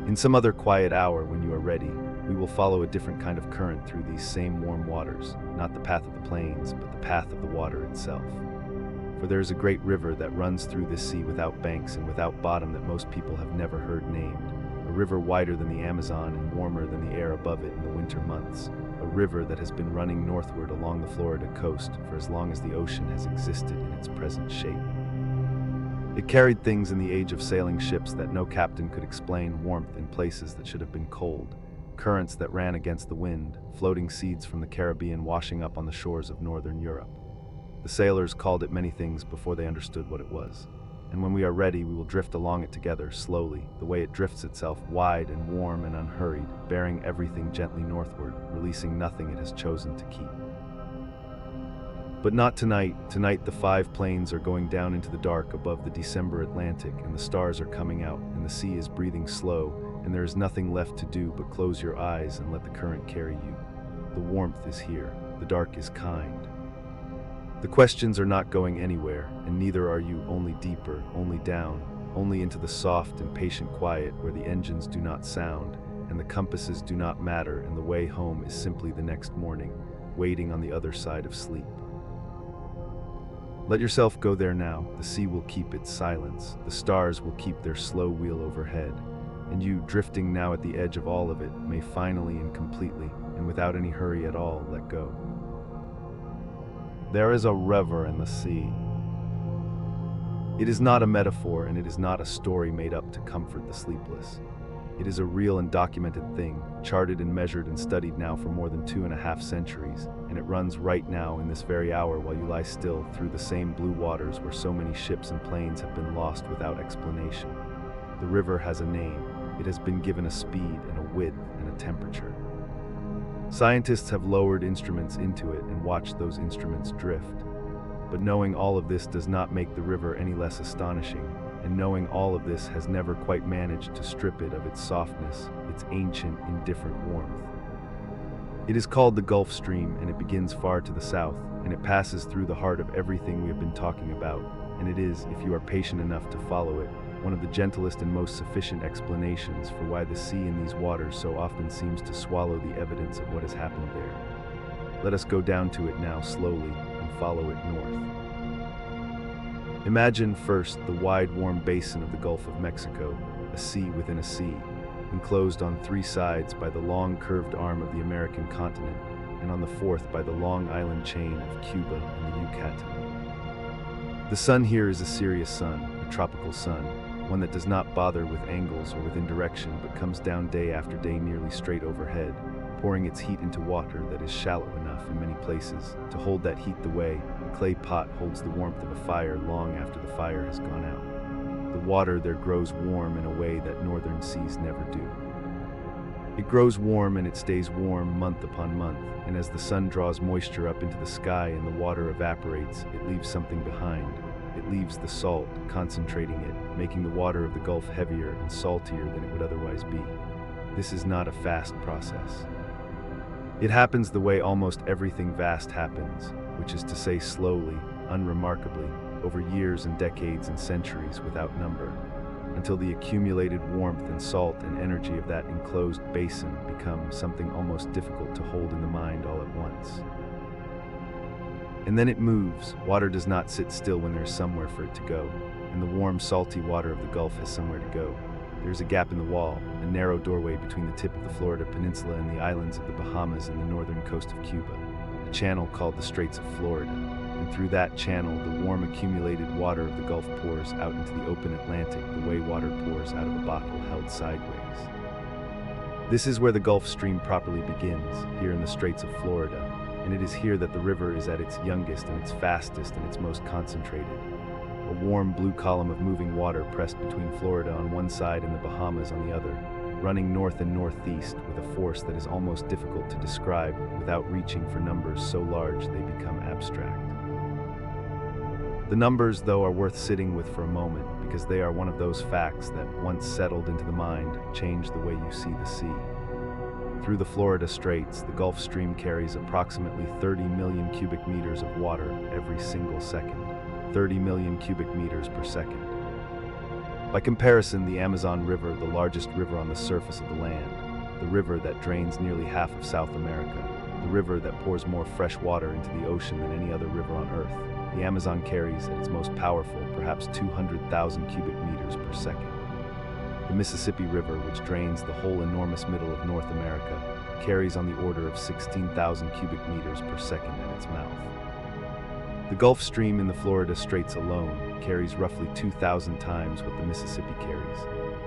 In some other quiet hour, when you are ready, we will follow a different kind of current through these same warm waters, not the path of the plains, but the path of the water itself. For there is a great river that runs through this sea without banks and without bottom that most people have never heard named, a river wider than the Amazon and warmer than the air above it in the winter months, a river that has been running northward along the Florida coast for as long as the ocean has existed in its present shape. It carried things in the age of sailing ships that no captain could explain: warmth in places that should have been cold, currents that ran against the wind, floating seeds from the Caribbean washing up on the shores of northern Europe. The sailors called it many things before they understood what it was. And when we are ready, we will drift along it together, slowly, the way it drifts itself, wide and warm and unhurried, bearing everything gently northward, releasing nothing it has chosen to keep. But not tonight. Tonight the 5 planes are going down into the dark above the December Atlantic, and the stars are coming out, and the sea is breathing slow, and there is nothing left to do but close your eyes and let the current carry you. The warmth is here. The dark is kind. The questions are not going anywhere, and neither are you, only deeper, only down, only into the soft and patient quiet where the engines do not sound, and the compasses do not matter, and the way home is simply the next morning, waiting on the other side of sleep. Let yourself go there now. The sea will keep its silence, the stars will keep their slow wheel overhead, and you, drifting now at the edge of all of it, may finally and completely, and without any hurry at all, let go. There is a river in the sea. It is not a metaphor, and it is not a story made up to comfort the sleepless. It is a real and documented thing, charted and measured and studied now for more than 2.5 centuries, and it runs right now in this very hour while you lie still through the same blue waters where so many ships and planes have been lost without explanation. The river has a name. It has been given a speed and a width and a temperature. Scientists have lowered instruments into it and watched those instruments drift. But knowing all of this does not make the river any less astonishing, and knowing all of this has never quite managed to strip it of its softness, its ancient, indifferent warmth. It is called the Gulf Stream, and it begins far to the south, and it passes through the heart of everything we have been talking about, and it is, if you are patient enough to follow it, one of the gentlest and most sufficient explanations for why the sea in these waters so often seems to swallow the evidence of what has happened there. Let us go down to it now slowly and follow it north. Imagine first the wide, warm basin of the Gulf of Mexico, a sea within a sea, enclosed on 3 sides by the long curved arm of the American continent, and on the 4th by the long island chain of Cuba and the Yucatan. The sun here is a serious sun, a tropical sun, one that does not bother with angles or with indirection, but comes down day after day nearly straight overhead, pouring its heat into water that is shallow enough in many places to hold that heat the way a clay pot holds the warmth of a fire long after the fire has gone out. The water there grows warm in a way that northern seas never do. It grows warm and it stays warm month upon month, and as the sun draws moisture up into the sky and the water evaporates, it leaves something behind. It leaves the salt, concentrating it, making the water of the Gulf heavier and saltier than it would otherwise be. This is not a fast process. It happens the way almost everything vast happens, which is to say slowly, unremarkably, over years and decades and centuries without number, until the accumulated warmth and salt and energy of that enclosed basin become something almost difficult to hold in the mind all at once. And then it moves. Water does not sit still when there is somewhere for it to go, and the warm, salty water of the Gulf has somewhere to go. There is a gap in the wall, a narrow doorway between the tip of the Florida Peninsula and the islands of the Bahamas and the northern coast of Cuba, a channel called the Straits of Florida, and through that channel the warm accumulated water of the Gulf pours out into the open Atlantic the way water pours out of a bottle held sideways. This is where the Gulf Stream properly begins, here in the Straits of Florida, and it is here that the river is at its youngest and its fastest and its most concentrated. A warm blue column of moving water pressed between Florida on one side and the Bahamas on the other, running north and northeast with a force that is almost difficult to describe without reaching for numbers so large they become abstract. The numbers, though, are worth sitting with for a moment because they are one of those facts that, once settled into the mind, change the way you see the sea. Through the Florida Straits, the Gulf Stream carries approximately 30 million cubic meters of water every single second. 30 million cubic meters per second. By comparison, the Amazon River, the largest river on the surface of the land, the river that drains nearly half of South America, the river that pours more fresh water into the ocean than any other river on Earth, the Amazon carries at its most powerful perhaps 200,000 cubic meters per second. The Mississippi River, which drains the whole enormous middle of North America, carries on the order of 16,000 cubic meters per second at its mouth. The Gulf Stream in the Florida Straits alone carries roughly 2,000 times what the Mississippi carries.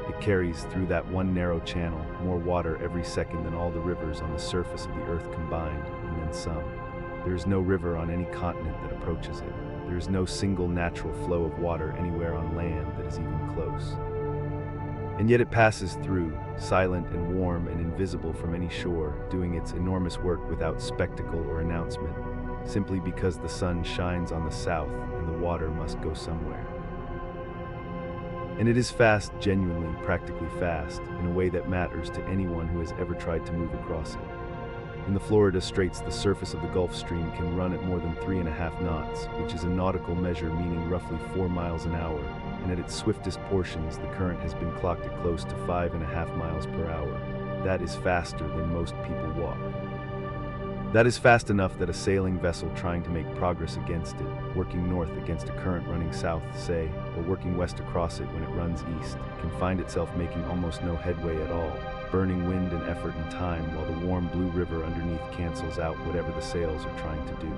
It carries, through that one narrow channel, more water every second than all the rivers on the surface of the earth combined, and then some. There is no river on any continent that approaches it. There is no single natural flow of water anywhere on land that is even close. And yet it passes through, silent and warm and invisible from any shore, doing its enormous work without spectacle or announcement, simply because the sun shines on the south and the water must go somewhere. And it is fast, genuinely, practically fast, in a way that matters to anyone who has ever tried to move across it. In the Florida Straits, the surface of the Gulf Stream can run at more than 3.5 knots, which is a nautical measure meaning roughly 4 miles an hour, and at its swiftest portions, the current has been clocked at close to 5.5 miles per hour. That is faster than most people walk. That is fast enough that a sailing vessel trying to make progress against it, working north against a current running south, say, or working west across it when it runs east, can find itself making almost no headway at all, burning wind and effort and time while the warm blue river underneath cancels out whatever the sails are trying to do.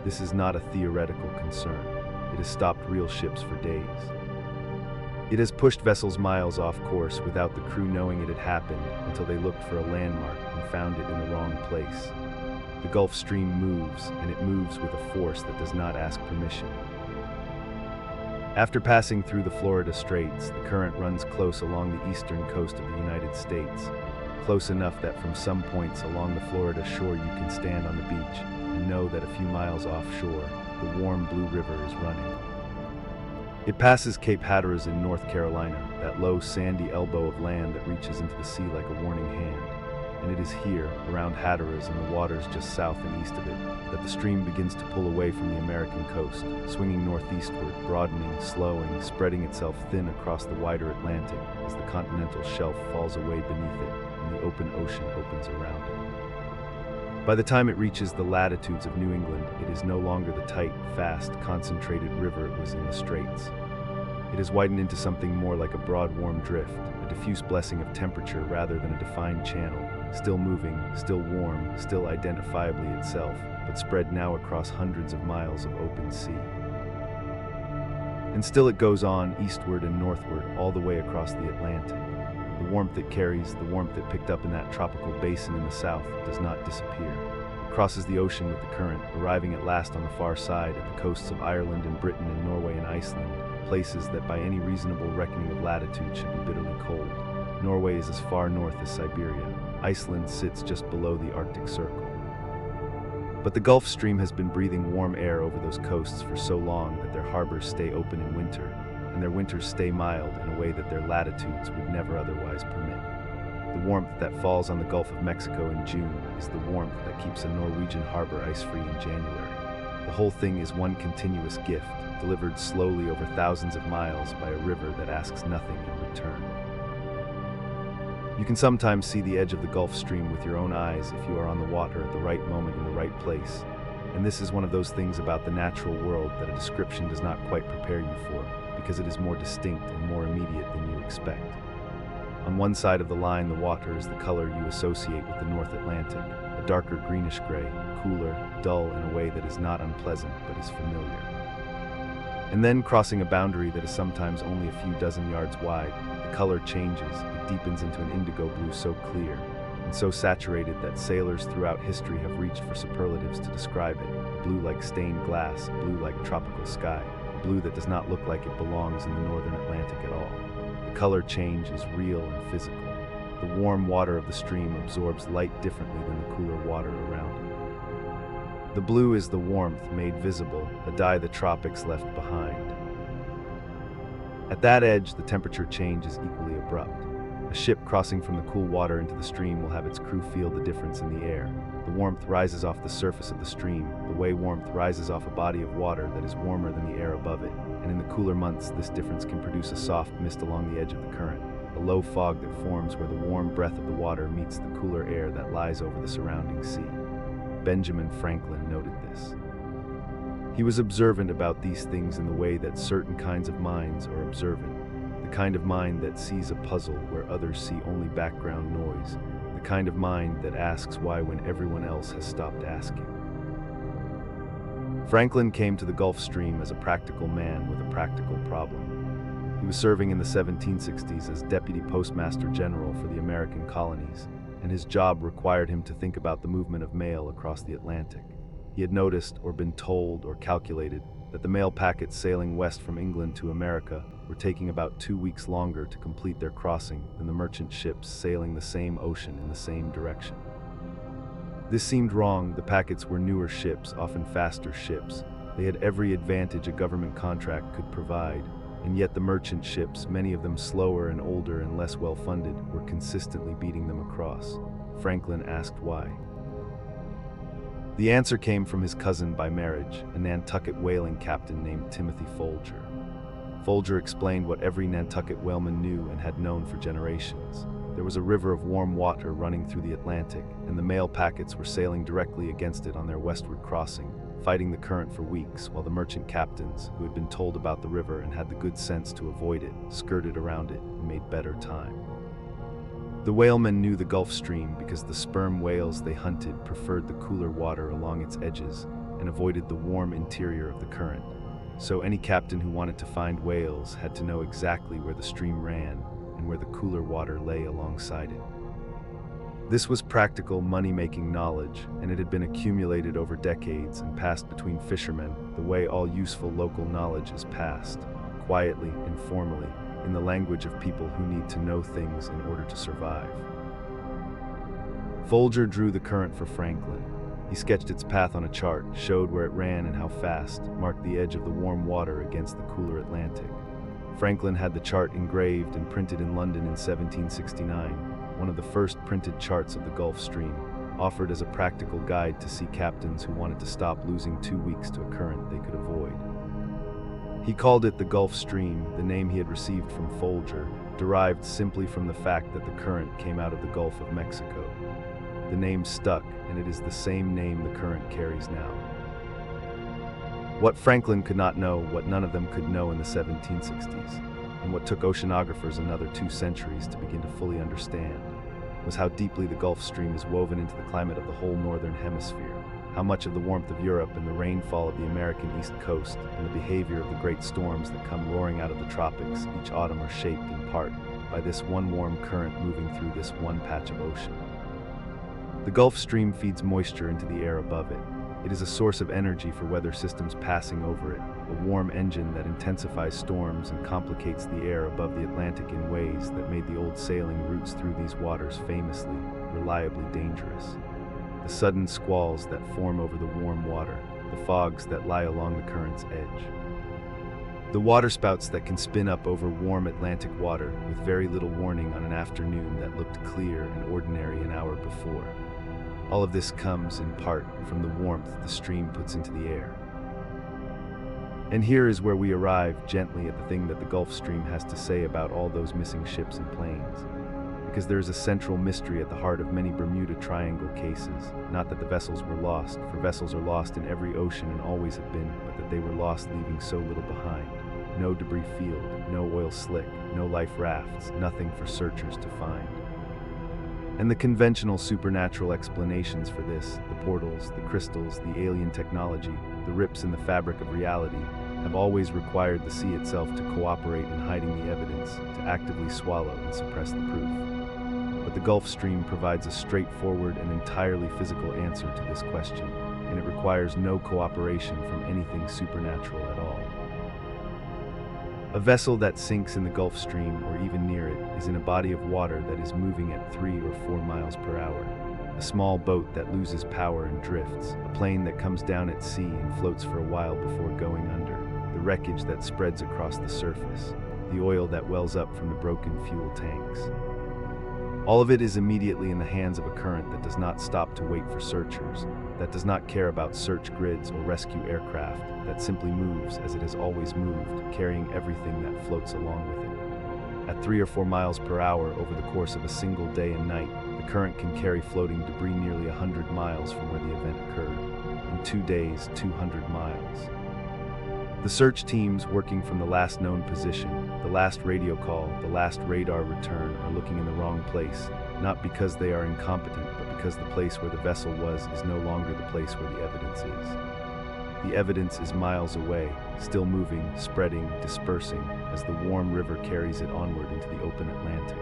This is not a theoretical concern. It has stopped real ships for days. It has pushed vessels miles off course without the crew knowing it had happened until they looked for a landmark and found it in the wrong place. The Gulf Stream moves, and it moves with a force that does not ask permission. After passing through the Florida Straits, the current runs close along the eastern coast of the United States, close enough that from some points along the Florida shore you can stand on the beach and know that a few miles offshore, the warm blue river is running. It passes Cape Hatteras in North Carolina, that low sandy elbow of land that reaches into the sea like a warning hand. And it is here, around Hatteras and the waters just south and east of it, that the stream begins to pull away from the American coast, swinging northeastward, broadening, slowing, spreading itself thin across the wider Atlantic as the continental shelf falls away beneath it and the open ocean opens around it. By the time it reaches the latitudes of New England, it is no longer the tight, fast, concentrated river it was in the Straits. It has widened into something more like a broad, warm drift, a diffuse blessing of temperature rather than a defined channel, still moving, still warm, still identifiably itself, but spread now across hundreds of miles of open sea. And still it goes on, eastward and northward, all the way across the Atlantic. The warmth it carries, the warmth it picked up in that tropical basin in the south, does not disappear. It crosses the ocean with the current, arriving at last on the far side at the coasts of Ireland and Britain and Norway and Iceland, places that by any reasonable reckoning of latitude should be bitterly cold. Norway is as far north as Siberia. Iceland sits just below the Arctic Circle. But the Gulf Stream has been breathing warm air over those coasts for so long that their harbors stay open in winter, and their winters stay mild in a way that their latitudes would never otherwise permit. The warmth that falls on the Gulf of Mexico in June is the warmth that keeps a Norwegian harbor ice-free in January. The whole thing is one continuous gift, delivered slowly over thousands of miles by a river that asks nothing in return. You can sometimes see the edge of the Gulf Stream with your own eyes if you are on the water at the right moment in the right place, and this is one of those things about the natural world that a description does not quite prepare you for, because it is more distinct and more immediate than you expect. On one side of the line, the water is the color you associate with the North Atlantic, a darker greenish-gray, cooler, dull in a way that is not unpleasant but is familiar. And then, crossing a boundary that is sometimes only a few dozen yards wide, the color changes. It deepens into an indigo blue so clear and so saturated that sailors throughout history have reached for superlatives to describe it. Blue like stained glass, blue like tropical sky, blue that does not look like it belongs in the northern Atlantic at all. The color change is real and physical. The warm water of the stream absorbs light differently than the cooler water around it. The blue is the warmth made visible, a dye the tropics left behind. At that edge, the temperature change is equally abrupt. A ship crossing from the cool water into the stream will have its crew feel the difference in the air. The warmth rises off the surface of the stream, the way warmth rises off a body of water that is warmer than the air above it, and in the cooler months this difference can produce a soft mist along the edge of the current, a low fog that forms where the warm breath of the water meets the cooler air that lies over the surrounding sea. Benjamin Franklin noted this. He was observant about these things in the way that certain kinds of minds are observant, the kind of mind that sees a puzzle where others see only background noise, the kind of mind that asks why when everyone else has stopped asking. Franklin came to the Gulf Stream as a practical man with a practical problem. He was serving in the 1760s as Deputy Postmaster General for the American colonies, and his job required him to think about the movement of mail across the Atlantic. He had noticed, or been told, or calculated, that the mail packets sailing west from England to America were taking about 2 weeks longer to complete their crossing than the merchant ships sailing the same ocean in the same direction. This seemed wrong. The packets were newer ships, often faster ships. They had every advantage a government contract could provide, and yet the merchant ships, many of them slower and older and less well-funded, were consistently beating them across. Franklin asked why. The answer came from his cousin by marriage, a Nantucket whaling captain named Timothy Folger. Folger explained what every Nantucket whaleman knew and had known for generations. There was a river of warm water running through the Atlantic, and the mail packets were sailing directly against it on their westward crossing, fighting the current for weeks, while the merchant captains, who had been told about the river and had the good sense to avoid it, skirted around it and made better time. The whalemen knew the Gulf Stream because the sperm whales they hunted preferred the cooler water along its edges and avoided the warm interior of the current. So any captain who wanted to find whales had to know exactly where the stream ran and where the cooler water lay alongside it. This was practical, money-making knowledge, and it had been accumulated over decades and passed between fishermen the way all useful local knowledge is passed, quietly, informally, in the language of people who need to know things in order to survive. Folger drew the current for Franklin. He sketched its path on a chart, showed where it ran and how fast, marked the edge of the warm water against the cooler Atlantic. Franklin had the chart engraved and printed in London in 1769, one of the first printed charts of the Gulf Stream, offered as a practical guide to sea captains who wanted to stop losing 2 weeks to a current they could avoid. He called it the Gulf Stream. The name he had received from Folger, derived simply from the fact that the current came out of the Gulf of Mexico. The name stuck, and it is the same name the current carries now. What Franklin could not know, what none of them could know in the 1760s, and what took oceanographers another 2 centuries to begin to fully understand, was how deeply the Gulf Stream is woven into the climate of the whole northern hemisphere, how much of the warmth of Europe and the rainfall of the American East Coast and the behavior of the great storms that come roaring out of the tropics each autumn are shaped in part by this one warm current moving through this one patch of ocean. The Gulf Stream feeds moisture into the air above it. It is a source of energy for weather systems passing over it, a warm engine that intensifies storms and complicates the air above the Atlantic in ways that made the old sailing routes through these waters famously, reliably dangerous. The sudden squalls that form over the warm water, the fogs that lie along the current's edge. The waterspouts that can spin up over warm Atlantic water with very little warning on an afternoon that looked clear and ordinary an hour before. All of this comes, in part, from the warmth the stream puts into the air. And here is where we arrive gently at the thing that the Gulf Stream has to say about all those missing ships and planes. Because there is a central mystery at the heart of many Bermuda Triangle cases, not that the vessels were lost, for vessels are lost in every ocean and always have been, but that they were lost leaving so little behind. No debris field, no oil slick, no life rafts, nothing for searchers to find. And the conventional supernatural explanations for this, the portals, the crystals, the alien technology, the rips in the fabric of reality, have always required the sea itself to cooperate in hiding the evidence, to actively swallow and suppress the proof. But the Gulf Stream provides a straightforward and entirely physical answer to this question, and it requires no cooperation from anything supernatural at all. A vessel that sinks in the Gulf Stream, or even near it, is in a body of water that is moving at 3 or 4 miles per hour. A small boat that loses power and drifts, a plane that comes down at sea and floats for a while before going under, the wreckage that spreads across the surface, the oil that wells up from the broken fuel tanks. All of it is immediately in the hands of a current that does not stop to wait for searchers, that does not care about search grids or rescue aircraft, that simply moves as it has always moved, carrying everything that floats along with it. At 3 or 4 miles per hour over the course of a single day and night, the current can carry floating debris nearly 100 miles from where the event occurred. In 2 days, 200 miles. The search teams working from the last known position, the last radio call, the last radar return are looking in the wrong place, not because they are incompetent, but because the place where the vessel was is no longer the place where the evidence is. The evidence is miles away, still moving, spreading, dispersing, as the warm river carries it onward into the open Atlantic.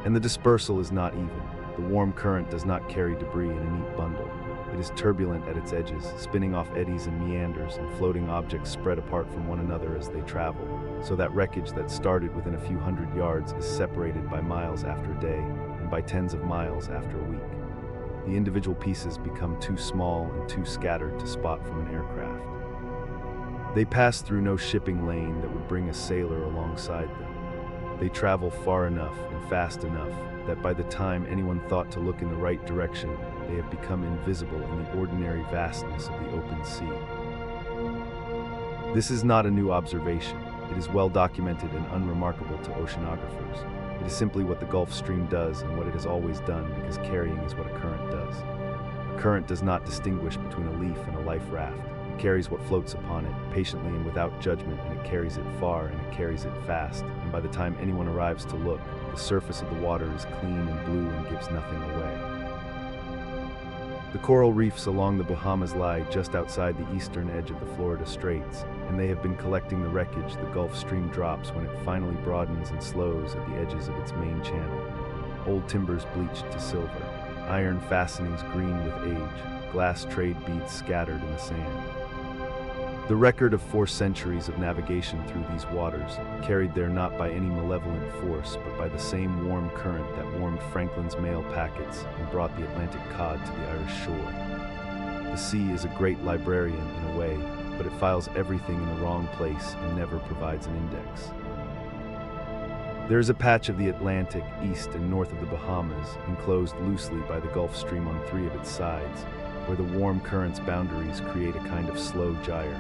And the dispersal is not even. The warm current does not carry debris in a neat bundle. It is turbulent at its edges, spinning off eddies and meanders, and floating objects spread apart from one another as they travel, so that wreckage that started within a few hundred yards is separated by miles after a day, and by tens of miles after a week. The individual pieces become too small and too scattered to spot from an aircraft. They pass through no shipping lane that would bring a sailor alongside them. They travel far enough and fast enough that by the time anyone thought to look in the right direction, they have become invisible in the ordinary vastness of the open sea. This is not a new observation. It is well documented and unremarkable to oceanographers. It is simply what the Gulf Stream does and what it has always done, because carrying is what a current does. A current does not distinguish between a leaf and a life raft. It carries what floats upon it, patiently and without judgment, and it carries it far, and it carries it fast, and by the time anyone arrives to look, the surface of the water is clean and blue and gives nothing away. The coral reefs along the Bahamas lie just outside the eastern edge of the Florida Straits, and they have been collecting the wreckage the Gulf Stream drops when it finally broadens and slows at the edges of its main channel. Old timbers bleached to silver, iron fastenings green with age, glass trade beads scattered in the sand. The record of 4 centuries of navigation through these waters, carried there not by any malevolent force, but by the same warm current that warmed Franklin's mail packets and brought the Atlantic cod to the Irish shore. The sea is a great librarian in a way, but it files everything in the wrong place and never provides an index. There is a patch of the Atlantic, east and north of the Bahamas, enclosed loosely by the Gulf Stream on 3 of its sides, where the warm current's boundaries create a kind of slow gyre,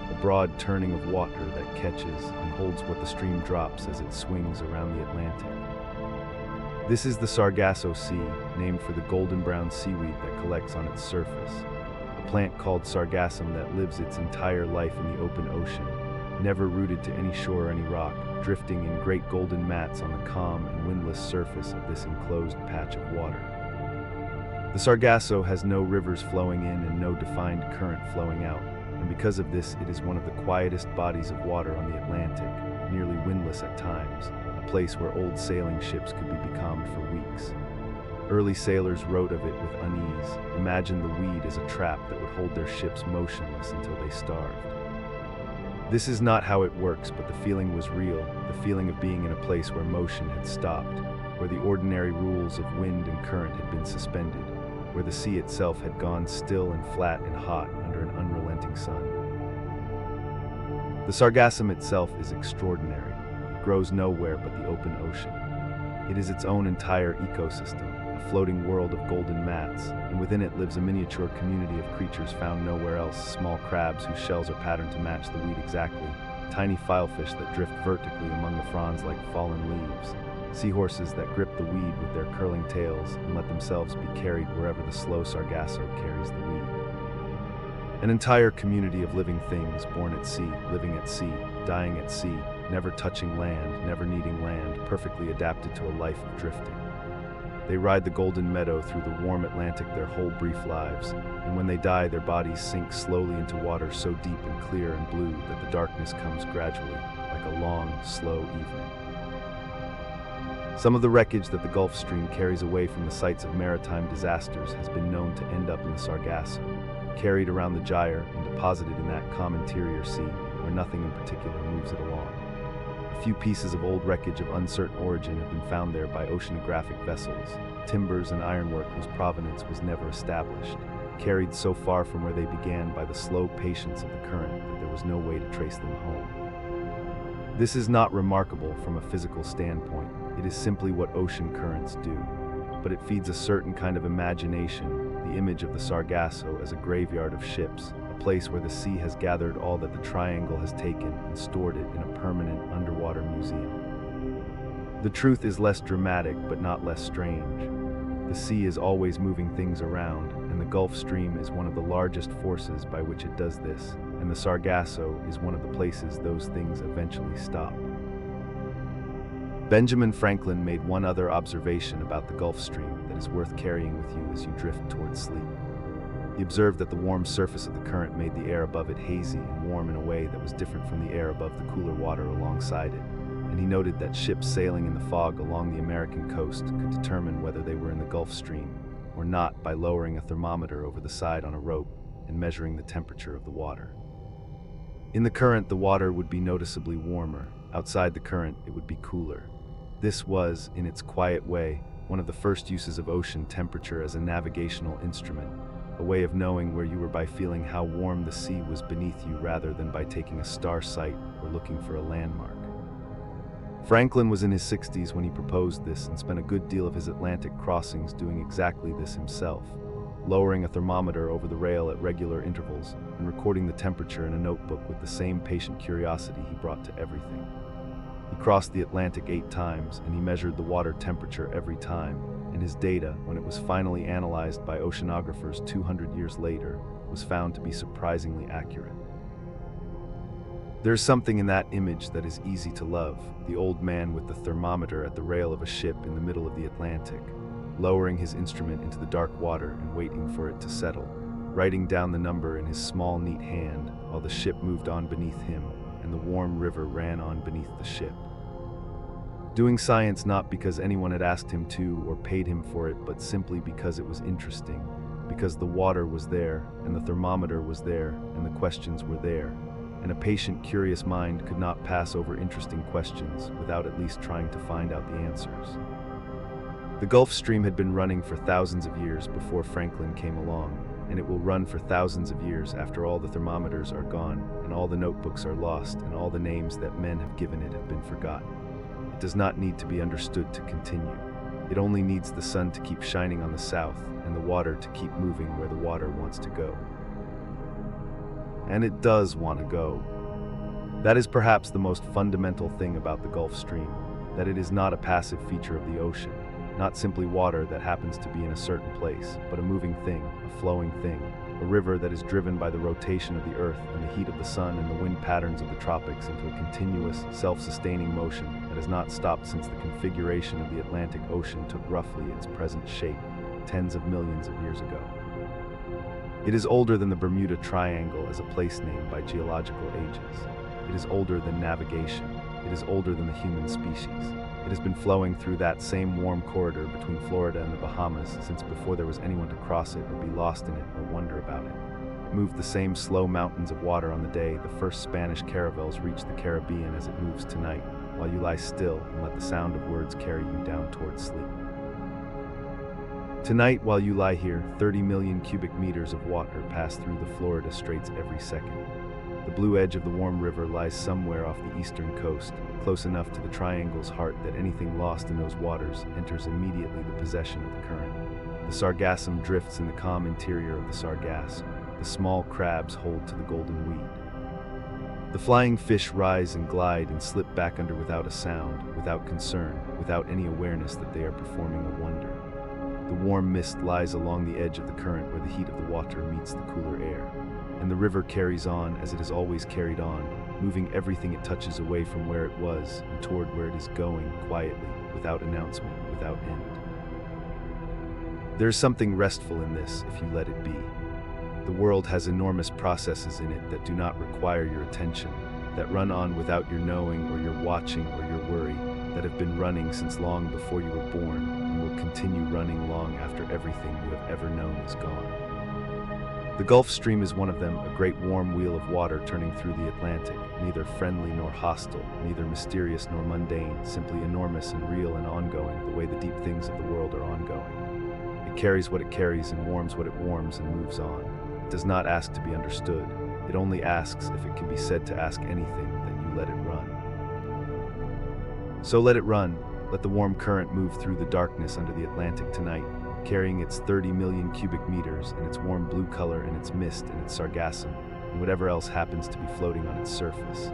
a broad turning of water that catches and holds what the stream drops as it swings around the Atlantic. This is the Sargasso Sea, named for the golden brown seaweed that collects on its surface, a plant called sargassum that lives its entire life in the open ocean, never rooted to any shore or any rock, drifting in great golden mats on the calm and windless surface of this enclosed patch of water. The Sargasso has no rivers flowing in and no defined current flowing out, and because of this it is one of the quietest bodies of water on the Atlantic, nearly windless at times, a place where old sailing ships could be becalmed for weeks. Early sailors wrote of it with unease, imagined the weed as a trap that would hold their ships motionless until they starved. This is not how it works, but the feeling was real, the feeling of being in a place where motion had stopped, where the ordinary rules of wind and current had been suspended, where the sea itself had gone still and flat and hot under an unrelenting sun. The sargassum itself is extraordinary. It grows nowhere but the open ocean. It is its own entire ecosystem, a floating world of golden mats, and within it lives a miniature community of creatures found nowhere else, small crabs whose shells are patterned to match the weed exactly, tiny filefish that drift vertically among the fronds like fallen leaves, seahorses that grip the weed with their curling tails and let themselves be carried wherever the slow sargasso carries the weed. An entire community of living things born at sea, living at sea, dying at sea, never touching land, never needing land, perfectly adapted to a life of drifting. They ride the golden meadow through the warm Atlantic their whole brief lives, and when they die their bodies sink slowly into water so deep and clear and blue that the darkness comes gradually, like a long, slow evening. Some of the wreckage that the Gulf Stream carries away from the sites of maritime disasters has been known to end up in the Sargasso, carried around the gyre and deposited in that calm interior sea where nothing in particular moves it along. A few pieces of old wreckage of uncertain origin have been found there by oceanographic vessels, timbers and ironwork whose provenance was never established, carried so far from where they began by the slow patience of the current that there was no way to trace them home. This is not remarkable from a physical standpoint. It is simply what ocean currents do, but it feeds a certain kind of imagination, the image of the Sargasso as a graveyard of ships, a place where the sea has gathered all that the triangle has taken and stored it in a permanent underwater museum. The truth is less dramatic, but not less strange. The sea is always moving things around, and the Gulf Stream is one of the largest forces by which it does this, and the Sargasso is one of the places those things eventually stop. Benjamin Franklin made one other observation about the Gulf Stream that is worth carrying with you as you drift towards sleep. He observed that the warm surface of the current made the air above it hazy and warm in a way that was different from the air above the cooler water alongside it, and he noted that ships sailing in the fog along the American coast could determine whether they were in the Gulf Stream or not by lowering a thermometer over the side on a rope and measuring the temperature of the water. In the current, the water would be noticeably warmer. Outside the current, it would be cooler. This was, in its quiet way, one of the first uses of ocean temperature as a navigational instrument, a way of knowing where you were by feeling how warm the sea was beneath you rather than by taking a star sight or looking for a landmark. Franklin was in his 60s when he proposed this and spent a good deal of his Atlantic crossings doing exactly this himself, lowering a thermometer over the rail at regular intervals and recording the temperature in a notebook with the same patient curiosity he brought to everything. He crossed the Atlantic 8 times and he measured the water temperature every time, and his data, when it was finally analyzed by oceanographers 200 years later, was found to be surprisingly accurate. There's something in that image that is easy to love, the old man with the thermometer at the rail of a ship in the middle of the Atlantic, lowering his instrument into the dark water and waiting for it to settle, writing down the number in his small, neat hand while the ship moved on beneath him and the warm river ran on beneath the ship. Doing science not because anyone had asked him to or paid him for it, but simply because it was interesting, because the water was there and the thermometer was there and the questions were there, and a patient, curious mind could not pass over interesting questions without at least trying to find out the answers. The Gulf Stream had been running for thousands of years before Franklin came along, and it will run for thousands of years after all the thermometers are gone and all the notebooks are lost and all the names that men have given it have been forgotten. It does not need to be understood to continue. It only needs the sun to keep shining on the south and the water to keep moving where the water wants to go. And it does want to go. That is perhaps the most fundamental thing about the Gulf Stream, that it is not a passive feature of the ocean, not simply water that happens to be in a certain place, but a moving thing, a flowing thing, a river that is driven by the rotation of the earth and the heat of the sun and the wind patterns of the tropics into a continuous, self-sustaining motion that has not stopped since the configuration of the Atlantic Ocean took roughly its present shape, tens of millions of years ago. It is older than the Bermuda Triangle as a place name by geological ages. It is older than navigation. It is older than the human species. It has been flowing through that same warm corridor between Florida and the Bahamas since before there was anyone to cross it or be lost in it or wonder about it. It moved the same slow mountains of water on the day the first Spanish caravels reached the Caribbean as it moves tonight, while you lie still and let the sound of words carry you down towards sleep. Tonight, while you lie here, 30 million cubic meters of water pass through the Florida Straits every second. The blue edge of the warm river lies somewhere off the eastern coast, close enough to the triangle's heart that anything lost in those waters enters immediately the possession of the current. The sargassum drifts in the calm interior of the sargasso. The small crabs hold to the golden weed. The flying fish rise and glide and slip back under without a sound, without concern, without any awareness that they are performing a wonder. The warm mist lies along the edge of the current where the heat of the water meets the cooler air, and the river carries on as it has always carried on, moving everything it touches away from where it was and toward where it is going quietly, without announcement, without end. There is something restful in this if you let it be. The world has enormous processes in it that do not require your attention, that run on without your knowing or your watching or your worry, that have been running since long before you were born and will continue running long after everything you have ever known is gone. The Gulf Stream is one of them, a great warm wheel of water turning through the Atlantic, neither friendly nor hostile, neither mysterious nor mundane, simply enormous and real and ongoing, the way the deep things of the world are ongoing. It carries what it carries and warms what it warms and moves on. It does not ask to be understood. It only asks if it can be said to ask anything, that you let it run. So let it run. Let the warm current move through the darkness under the Atlantic tonight, carrying its 30 million cubic meters and its warm blue color and its mist and its sargassum and whatever else happens to be floating on its surface,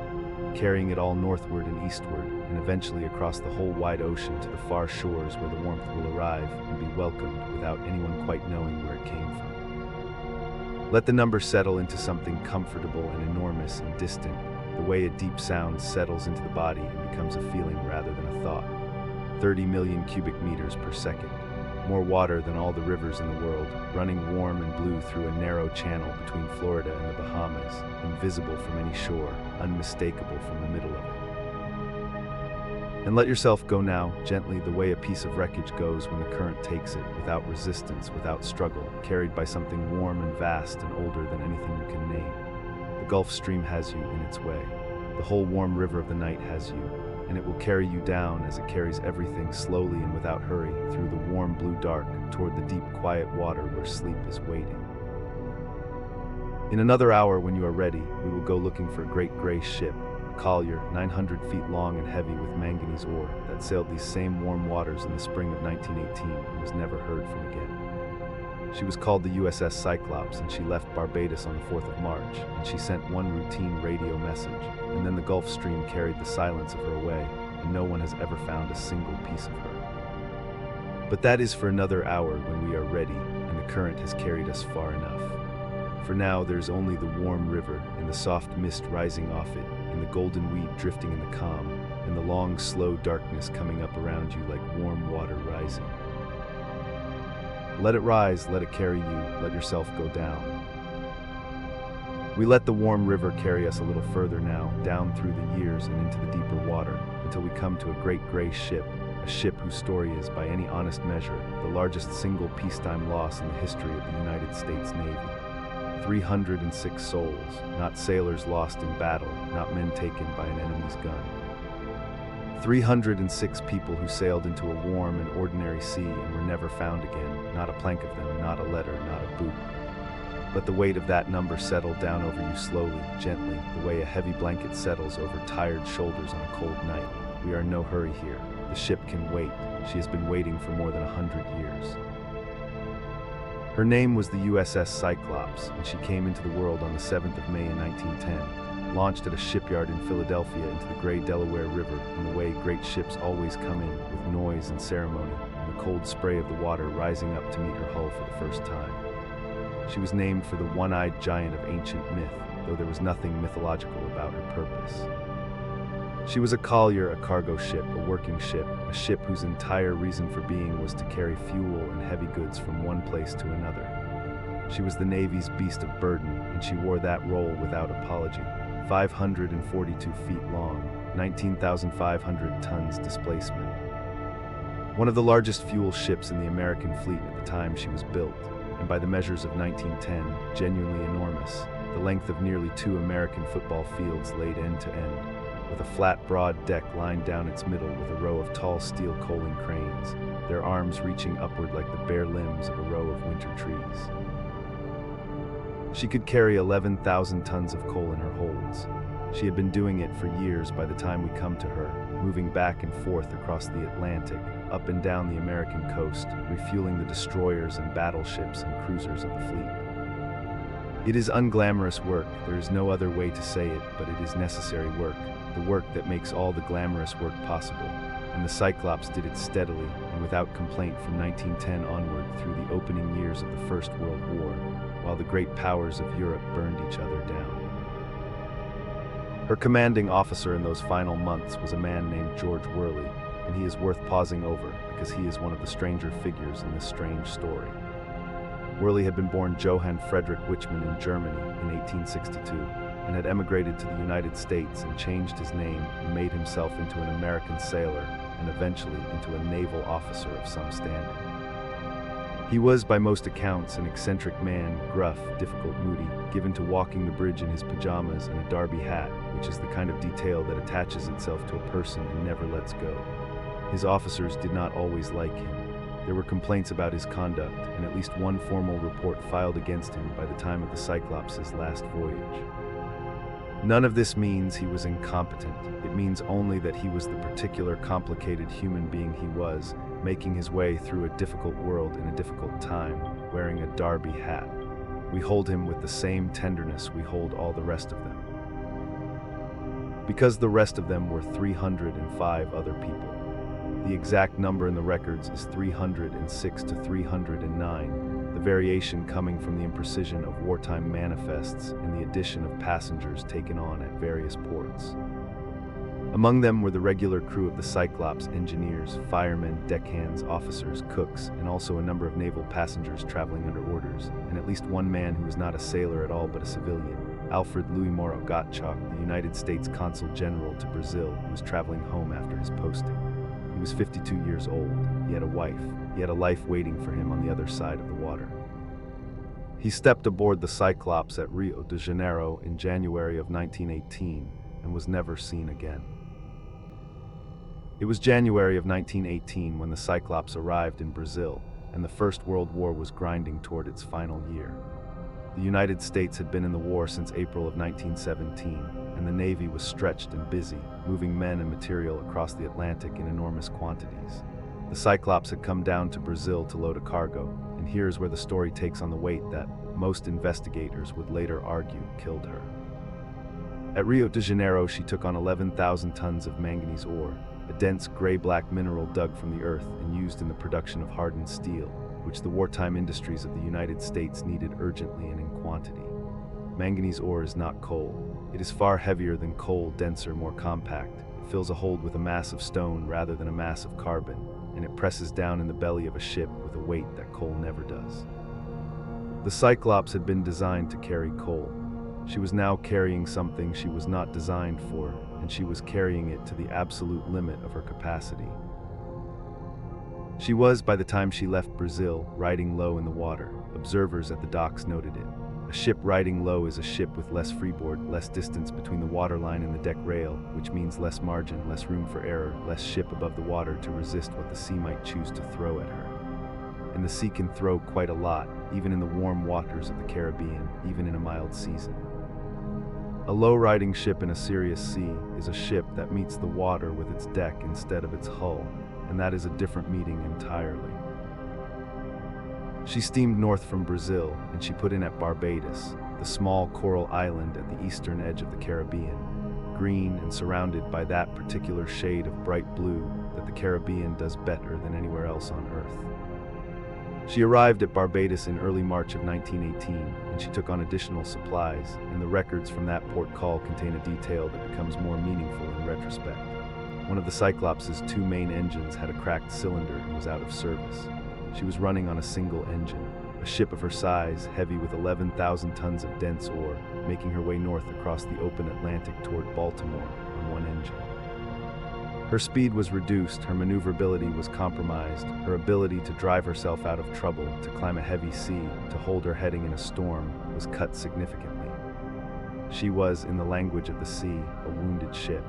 carrying it all northward and eastward and eventually across the whole wide ocean to the far shores where the warmth will arrive and be welcomed without anyone quite knowing where it came from. Let the number settle into something comfortable and enormous and distant, the way a deep sound settles into the body and becomes a feeling rather than a thought. 30 million cubic meters per second. more water than all the rivers in the world, running warm and blue through a narrow channel between Florida and the Bahamas, invisible from any shore, unmistakable from the middle of it. And let yourself go now, gently, the way a piece of wreckage goes when the current takes it, without resistance, without struggle, carried by something warm and vast and older than anything you can name. The Gulf Stream has you in its way. The whole warm river of the night has you, and it will carry you down as it carries everything slowly and without hurry through the warm blue dark toward the deep quiet water where sleep is waiting. In another hour, when you are ready, we will go looking for a great gray ship, a collier 900 feet long and heavy with manganese ore, that sailed these same warm waters in the spring of 1918 and was never heard from again. She was called the USS Cyclops, and she left Barbados on the 4th of March, and she sent one routine radio message, and then the Gulf Stream carried the silence of her away, and no one has ever found a single piece of her. But that is for another hour when we are ready, and the current has carried us far enough. For now, there's only the warm river, and the soft mist rising off it, and the golden weed drifting in the calm, and the long, slow darkness coming up around you like warm water rising. Let it rise, let it carry you, let yourself go down. We let the warm river carry us a little further now, down through the years and into the deeper water, until we come to a great gray ship, a ship whose story is, by any honest measure, the largest single peacetime loss in the history of the United States Navy. 306 souls, not sailors lost in battle, not men taken by an enemy's gun. 306 people who sailed into a warm and ordinary sea and were never found again, not a plank of them, not a letter, not a boot. Let the weight of that number settle down over you slowly, gently, the way a heavy blanket settles over tired shoulders on a cold night. We are in no hurry here. The ship can wait. She has been waiting for more than 100 years. Her name was the USS Cyclops, and she came into the world on the 7th of May in 1910, launched at a shipyard in Philadelphia into the gray Delaware River in the way great ships always come in, with noise and ceremony, and the cold spray of the water rising up to meet her hull for the first time. She was named for the one-eyed giant of ancient myth, though there was nothing mythological about her purpose. She was a collier, a cargo ship, a working ship, a ship whose entire reason for being was to carry fuel and heavy goods from one place to another. She was the Navy's beast of burden, and she wore that role without apology. 542 feet long, 19,500 tons displacement. One of the largest fuel ships in the American fleet at the time she was built, and by the measures of 1910, genuinely enormous, the length of nearly 2 American football fields laid end to end, with a flat, broad deck lined down its middle with a row of tall steel coaling cranes, their arms reaching upward like the bare limbs of a row of winter trees. She could carry 11,000 tons of coal in her holds. She had been doing it for years by the time we come to her, moving back and forth across the Atlantic, up and down the American coast, refueling the destroyers and battleships and cruisers of the fleet. It is unglamorous work, there is no other way to say it, but it is necessary work, the work that makes all the glamorous work possible, and the Cyclops did it steadily and without complaint from 1910 onward through the opening years of the First World War, while the great powers of Europe burned each other down. Her commanding officer in those final months was a man named George Worley, and he is worth pausing over because he is one of the stranger figures in this strange story. Worley had been born Johann Friedrich Wichmann in Germany in 1862 and had emigrated to the United States and changed his name and made himself into an American sailor and eventually into a naval officer of some standing. He was, by most accounts, an eccentric man, gruff, difficult, moody, given to walking the bridge in his pajamas and a derby hat, which is the kind of detail that attaches itself to a person and never lets go. His officers did not always like him. There were complaints about his conduct, and at least one formal report filed against him by the time of the Cyclops' last voyage. None of this means he was incompetent. It means only that he was the particular complicated human being he was, making his way through a difficult world in a difficult time, wearing a derby hat. We hold him with the same tenderness we hold all the rest of them. Because the rest of them were 305 other people. The exact number in the records is 306 to 309, the variation coming from the imprecision of wartime manifests and the addition of passengers taken on at various ports. Among them were the regular crew of the Cyclops, engineers, firemen, deckhands, officers, cooks, and also a number of naval passengers traveling under orders, and at least one man who was not a sailor at all but a civilian, Alfred Louis Moro Gottschalk, the United States Consul General to Brazil, who was traveling home after his posting. He was 52 years old. He had a wife. He had a life waiting for him on the other side of the water. He stepped aboard the Cyclops at Rio de Janeiro in January of 1918 and was never seen again. It was January of 1918 when the Cyclops arrived in Brazil, and the First World War was grinding toward its final year. The United States had been in the war since April of 1917, and the Navy was stretched and busy, moving men and material across the Atlantic in enormous quantities. The Cyclops had come down to Brazil to load a cargo, and here's where the story takes on the weight that most investigators would later argue killed her. At Rio de Janeiro, she took on 11,000 tons of manganese ore, a dense gray-black mineral dug from the earth and used in the production of hardened steel, which the wartime industries of the United States needed urgently and in quantity. Manganese ore is not coal. It is far heavier than coal, denser, more compact. It fills a hold with a mass of stone rather than a mass of carbon, and it presses down in the belly of a ship with a weight that coal never does. The Cyclops had been designed to carry coal. She was now carrying something she was not designed for, and she was carrying it to the absolute limit of her capacity. She was, by the time she left Brazil, riding low in the water. Observers at the docks noted it. A ship riding low is a ship with less freeboard, less distance between the waterline and the deck rail, which means less margin, less room for error, less ship above the water to resist what the sea might choose to throw at her. And the sea can throw quite a lot, even in the warm waters of the Caribbean, even in a mild season. A low-riding ship in a serious sea is a ship that meets the water with its deck instead of its hull, and that is a different meaning entirely. She steamed north from Brazil, and she put in at Barbados, the small coral island at the eastern edge of the Caribbean, green and surrounded by that particular shade of bright blue that the Caribbean does better than anywhere else on Earth. She arrived at Barbados in early March of 1918, and she took on additional supplies, and the records from that port call contain a detail that becomes more meaningful in retrospect. One of the Cyclops' two main engines had a cracked cylinder and was out of service. She was running on a single engine, a ship of her size, heavy with 11,000 tons of dense ore, making her way north across the open Atlantic toward Baltimore on one engine. Her speed was reduced, her maneuverability was compromised, her ability to drive herself out of trouble, to climb a heavy sea, to hold her heading in a storm, was cut significantly. She was, in the language of the sea, a wounded ship.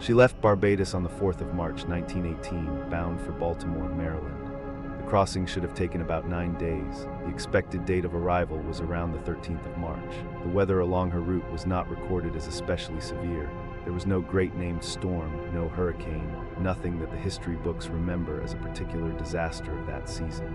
She left Barbados on the 4th of March 1918, bound for Baltimore, Maryland. The crossing should have taken about 9 days. The expected date of arrival was around the 13th of March. The weather along her route was not recorded as especially severe. There was no great named storm, no hurricane, nothing that the history books remember as a particular disaster of that season.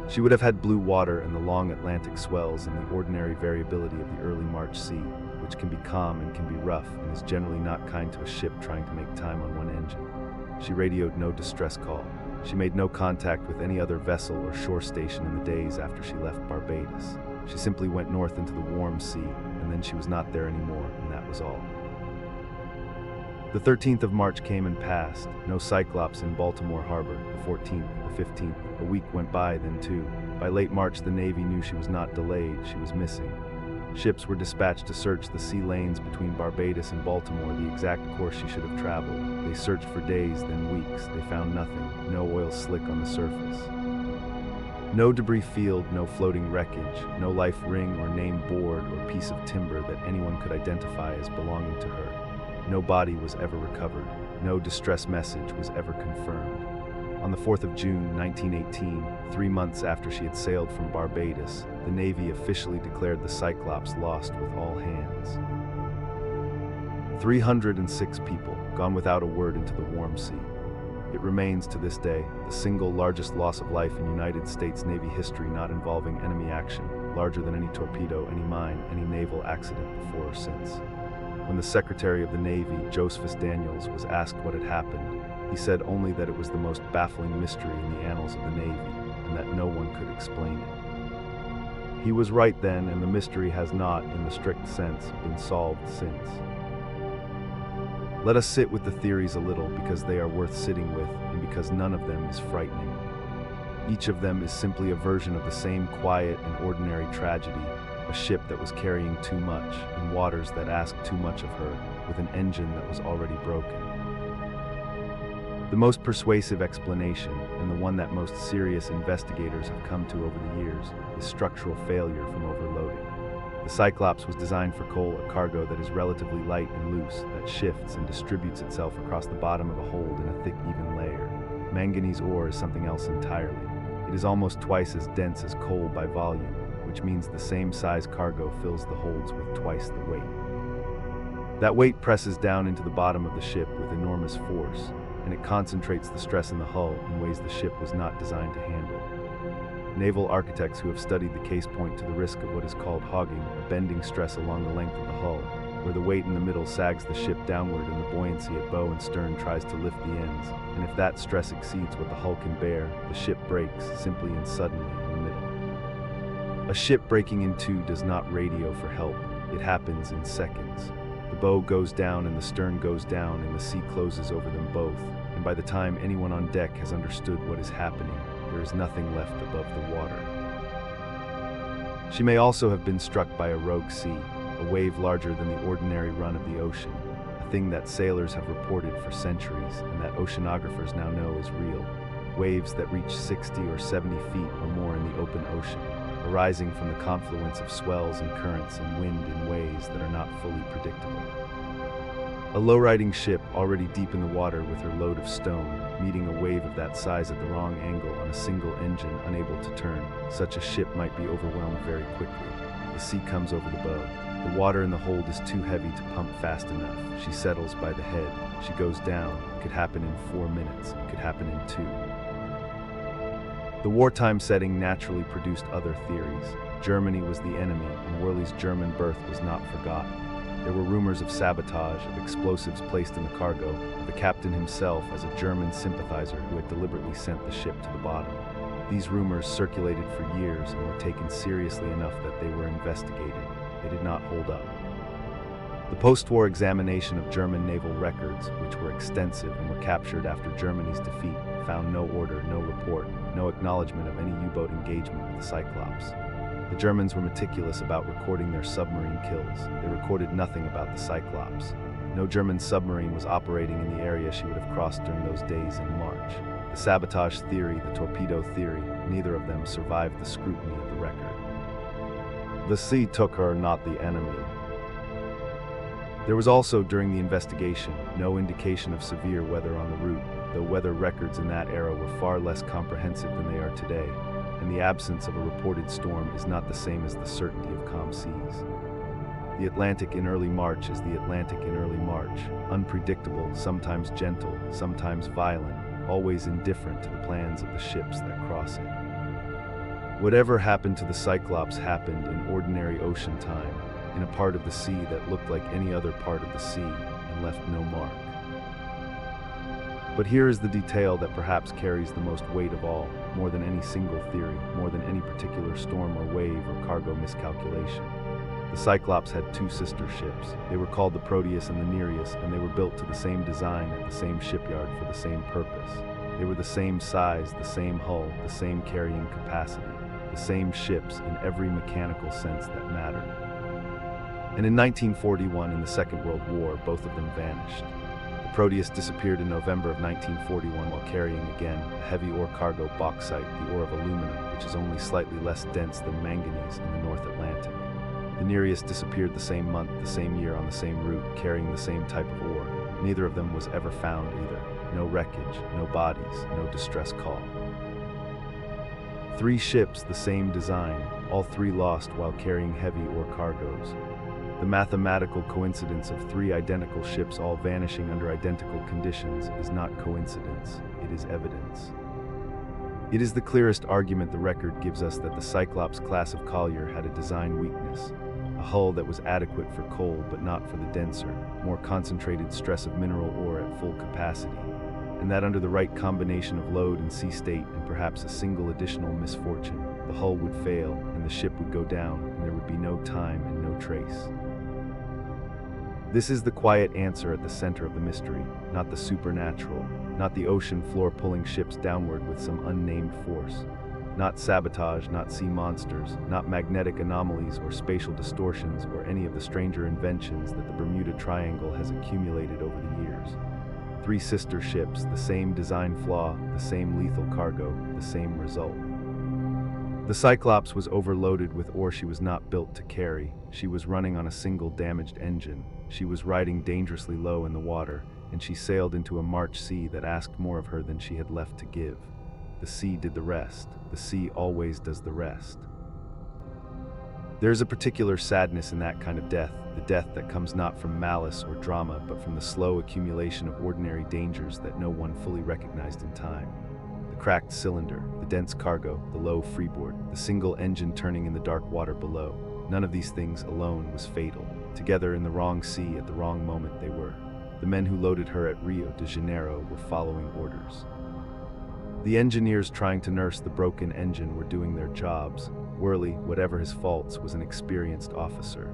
She would have had blue water and the long Atlantic swells and the ordinary variability of the early March sea, which can be calm and can be rough and is generally not kind to a ship trying to make time on one engine. She radioed no distress call. She made no contact with any other vessel or shore station in the days after she left Barbados. She simply went north into the warm sea, and then she was not there anymore, and that was all. The 13th of March came and passed. No Cyclops in Baltimore Harbor. The 14th, the 15th. A week went by, then two. By late March, the Navy knew she was not delayed. She was missing. Ships were dispatched to search the sea lanes between Barbados and Baltimore, the exact course she should have traveled. They searched for days, then weeks. They found nothing. No oil slick on the surface. No debris field, no floating wreckage, no life ring or name board or piece of timber that anyone could identify as belonging to her. No body was ever recovered. No distress message was ever confirmed. On the 4th of June, 1918, 3 months after she had sailed from Barbados, the Navy officially declared the Cyclops lost with all hands. 306 people, gone without a word into the warm sea. It remains, to this day, the single largest loss of life in United States Navy history not involving enemy action, larger than any torpedo, any mine, any naval accident before or since. When the Secretary of the Navy, Josephus Daniels, was asked what had happened, he said only that it was the most baffling mystery in the annals of the Navy, and that no one could explain it. He was right then, and the mystery has not, in the strict sense, been solved since. Let us sit with the theories a little because they are worth sitting with and because none of them is frightening. Each of them is simply a version of the same quiet and ordinary tragedy, a ship that was carrying too much in waters that asked too much of her, with an engine that was already broken. The most persuasive explanation, and the one that most serious investigators have come to over the years, is structural failure from overloading. The Cyclops was designed for coal, a cargo that is relatively light and loose, that shifts and distributes itself across the bottom of a hold in a thick, even layer. Manganese ore is something else entirely. It is almost twice as dense as coal by volume, which means the same size cargo fills the holds with twice the weight. That weight presses down into the bottom of the ship with enormous force, and it concentrates the stress in the hull in ways the ship was not designed to handle. Naval architects who have studied the case point to the risk of what is called hogging, a bending stress along the length of the hull, where the weight in the middle sags the ship downward and the buoyancy at bow and stern tries to lift the ends, and if that stress exceeds what the hull can bear, the ship breaks simply and suddenly in the middle. A ship breaking in two does not radio for help, it happens in seconds. The bow goes down and the stern goes down and the sea closes over them both, and by the time anyone on deck has understood what is happening, there is nothing left above the water. She may also have been struck by a rogue sea, a wave larger than the ordinary run of the ocean, a thing that sailors have reported for centuries and that oceanographers now know is real. Waves that reach 60 or 70 feet or more in the open ocean, arising from the confluence of swells and currents and wind in ways that are not fully predictable. A low-riding ship already deep in the water with her load of stone, meeting a wave of that size at the wrong angle on a single engine unable to turn, such a ship might be overwhelmed very quickly. The sea comes over the bow. The water in the hold is too heavy to pump fast enough. She settles by the head. She goes down. It could happen in 4 minutes. It could happen in 2. The wartime setting naturally produced other theories. Germany was the enemy, and Worley's German berth was not forgotten. There were rumors of sabotage, of explosives placed in the cargo, of the captain himself as a German sympathizer who had deliberately sent the ship to the bottom. These rumors circulated for years and were taken seriously enough that they were investigated. They did not hold up. The post-war examination of German naval records, which were extensive and were captured after Germany's defeat, found no order, no report, no acknowledgement of any U-boat engagement with the Cyclops. The Germans were meticulous about recording their submarine kills. They recorded nothing about the Cyclops. No German submarine was operating in the area she would have crossed during those days in March. The sabotage theory, the torpedo theory, neither of them survived the scrutiny of the record. The sea took her, not the enemy. There was also, during the investigation, no indication of severe weather on the route, though weather records in that era were far less comprehensive than they are today, and the absence of a reported storm is not the same as the certainty of calm seas. The Atlantic in early March is the Atlantic in early March, unpredictable, sometimes gentle, sometimes violent, always indifferent to the plans of the ships that cross it. Whatever happened to the Cyclops happened in ordinary ocean time, in a part of the sea that looked like any other part of the sea and left no mark. But here is the detail that perhaps carries the most weight of all, more than any single theory, more than any particular storm or wave or cargo miscalculation. The Cyclops had 2 sister ships. They were called the Proteus and the Nereus, and they were built to the same design at the same shipyard for the same purpose. They were the same size, the same hull, the same carrying capacity, the same ships in every mechanical sense that mattered. And in 1941, in the Second World War, both of them vanished. The Proteus disappeared in November of 1941 while carrying again a heavy ore cargo bauxite, the ore of aluminum, which is only slightly less dense than manganese in the North Atlantic. The Nereus disappeared the same month, the same year, on the same route, carrying the same type of ore. Neither of them was ever found either. No wreckage, no bodies, no distress call. 3 ships, the same design, all 3 lost while carrying heavy ore cargoes. The mathematical coincidence of 3 identical ships all vanishing under identical conditions is not coincidence, it is evidence. It is the clearest argument the record gives us that the Cyclops class of collier had a design weakness, a hull that was adequate for coal but not for the denser, more concentrated stress of mineral ore at full capacity, and that under the right combination of load and sea state and perhaps a single additional misfortune, the hull would fail and the ship would go down and there would be no time and no trace. This is the quiet answer at the center of the mystery, not the supernatural, not the ocean floor pulling ships downward with some unnamed force. Not sabotage, not sea monsters, not magnetic anomalies or spatial distortions or any of the stranger inventions that the Bermuda Triangle has accumulated over the years. 3 sister ships, the same design flaw, the same lethal cargo, the same result. The Cyclops was overloaded with ore she was not built to carry. She was running on a single damaged engine. She was riding dangerously low in the water, and she sailed into a March sea that asked more of her than she had left to give. The sea did the rest. The sea always does the rest. There is a particular sadness in that kind of death, the death that comes not from malice or drama, but from the slow accumulation of ordinary dangers that no one fully recognized in time. The cracked cylinder, the dense cargo, the low freeboard, the single engine turning in the dark water below. None of these things alone was fatal. Together in the wrong sea at the wrong moment they were. The men who loaded her at Rio de Janeiro were following orders. The engineers trying to nurse the broken engine were doing their jobs. Worley, whatever his faults, was an experienced officer.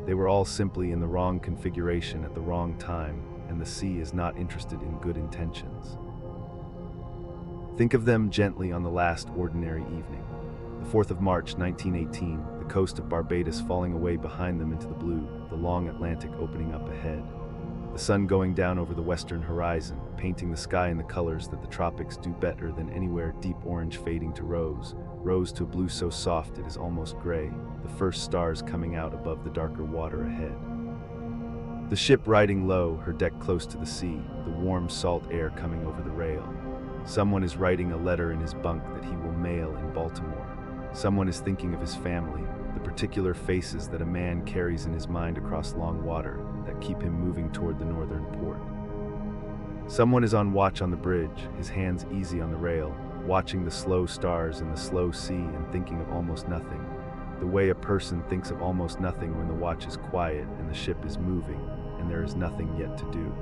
They were all simply in the wrong configuration at the wrong time, and the sea is not interested in good intentions. Think of them gently on the last ordinary evening. The 4th of March, 1918, the coast of Barbados falling away behind them into the blue, the long Atlantic opening up ahead. The sun going down over the western horizon, painting the sky in the colors that the tropics do better than anywhere, deep orange fading to rose to a blue so soft it is almost gray, the first stars coming out above the darker water ahead. The ship riding low, her deck close to the sea, the warm salt air coming over the rail. Someone is writing a letter in his bunk that he will mail in Baltimore. Someone is thinking of his family, the particular faces that a man carries in his mind across long water that keep him moving toward the northern port. Someone is on watch on the bridge, his hands easy on the rail, watching the slow stars and the slow sea and thinking of almost nothing, the way a person thinks of almost nothing when the watch is quiet and the ship is moving and there is nothing yet to do.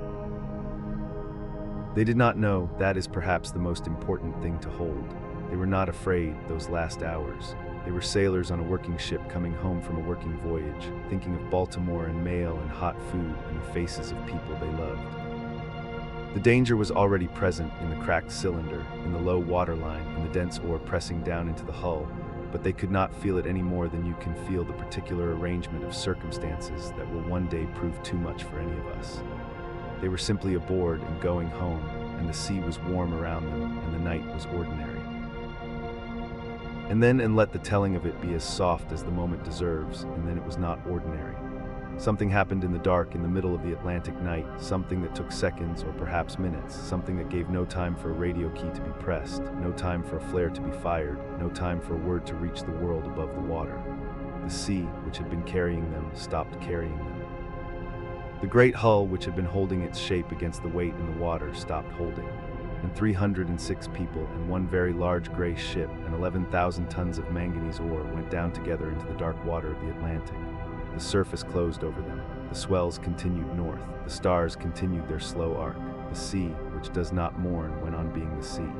They did not know that is perhaps the most important thing to hold. They were not afraid those last hours. They were sailors on a working ship coming home from a working voyage, thinking of Baltimore and mail and hot food and the faces of people they loved. The danger was already present in the cracked cylinder, in the low waterline, in the dense ore pressing down into the hull, but they could not feel it any more than you can feel the particular arrangement of circumstances that will one day prove too much for any of us. They were simply aboard and going home, and the sea was warm around them, and the night was ordinary. And let the telling of it be as soft as the moment deserves, and then it was not ordinary. Something happened in the dark in the middle of the Atlantic night, something that took seconds or perhaps minutes, something that gave no time for a radio key to be pressed, no time for a flare to be fired, no time for a word to reach the world above the water. The sea, which had been carrying them, stopped carrying them. The great hull, which had been holding its shape against the weight in the water, stopped holding. And 306 people in one very large gray ship and 11,000 tons of manganese ore went down together into the dark water of the Atlantic. The surface closed over them. The swells continued north. The stars continued their slow arc. The sea, which does not mourn, went on being the sea.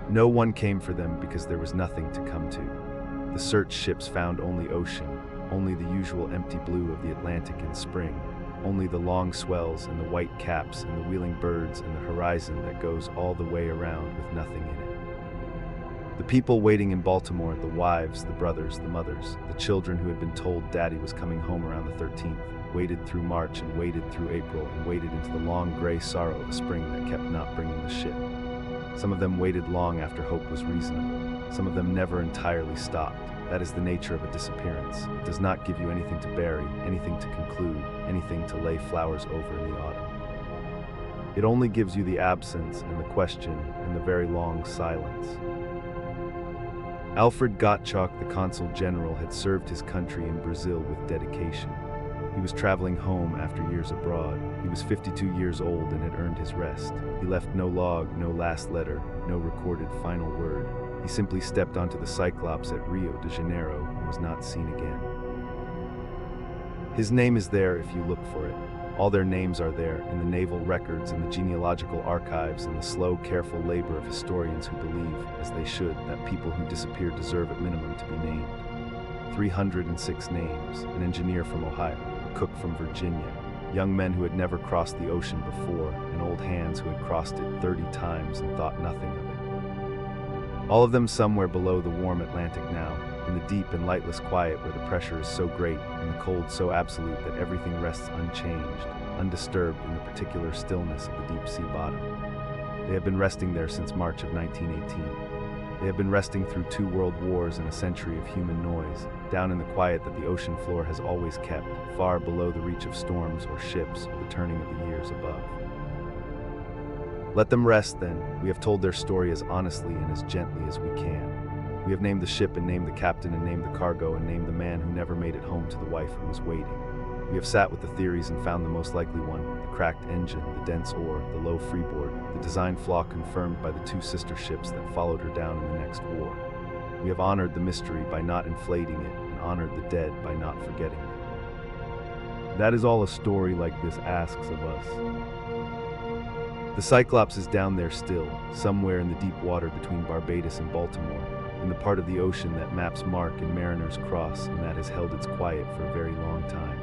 No one came for them because there was nothing to come to. The search ships found only ocean, only the usual empty blue of the Atlantic in spring, only the long swells and the white caps and the wheeling birds and the horizon that goes all the way around with nothing in it. The people waiting in Baltimore, the wives, the brothers, the mothers, the children who had been told Daddy was coming home around the 13th, waited through March and waited through April and waited into the long gray sorrow of a spring that kept not bringing the ship. Some of them waited long after hope was reasonable. Some of them never entirely stopped. That is the nature of a disappearance. It does not give you anything to bury, anything to conclude, anything to lay flowers over in the autumn. It only gives you the absence and the question and the very long silence. Alfred Gottschalk, the consul general, had served his country in Brazil with dedication. He was traveling home after years abroad. He was 52 years old and had earned his rest. He left no log, no last letter, no recorded final word. He simply stepped onto the Cyclops at Rio de Janeiro and was not seen again. His name is there if you look for it. All their names are there in the naval records and the genealogical archives and the slow, careful labor of historians who believe, as they should, that people who disappear deserve at minimum to be named. 306 names, an engineer from Ohio, cook from Virginia, young men who had never crossed the ocean before, and old hands who had crossed it 30 times and thought nothing of it. All of them somewhere below the warm Atlantic now, in the deep and lightless quiet where the pressure is so great and the cold so absolute that everything rests unchanged, undisturbed in the particular stillness of the deep sea bottom. They have been resting there since March of 1918. They have been resting through 2 world wars and a century of human noise, down in the quiet that the ocean floor has always kept, far below the reach of storms or ships or the turning of the years above. Let them rest, then. We have told their story as honestly and as gently as we can. We have named the ship and named the captain and named the cargo and named the man who never made it home to the wife who was waiting. We have sat with the theories and found the most likely one, the cracked engine, the dense oar, the low freeboard, the design flaw confirmed by the 2 sister ships that followed her down in the next war. We have honored the mystery by not inflating it and honored the dead by not forgetting them. That is all a story like this asks of us. The Cyclops is down there still, somewhere in the deep water between Barbados and Baltimore, in the part of the ocean that maps mark and mariners cross and that has held its quiet for a very long time.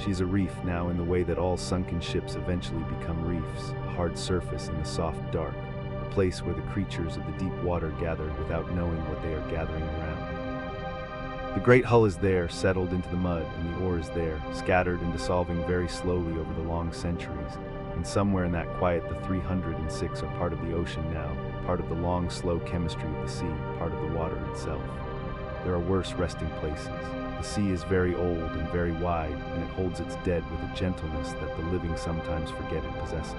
She's a reef now in the way that all sunken ships eventually become reefs, a hard surface in the soft dark, a place where the creatures of the deep water gather without knowing what they are gathering around. The great hull is there, settled into the mud, and the oar is there, scattered and dissolving very slowly over the long centuries, and somewhere in that quiet the 306 are part of the ocean now, part of the long, slow chemistry of the sea, part of the water itself. There are worse resting places. The sea is very old and very wide, and it holds its dead with a gentleness that the living sometimes forget it possesses.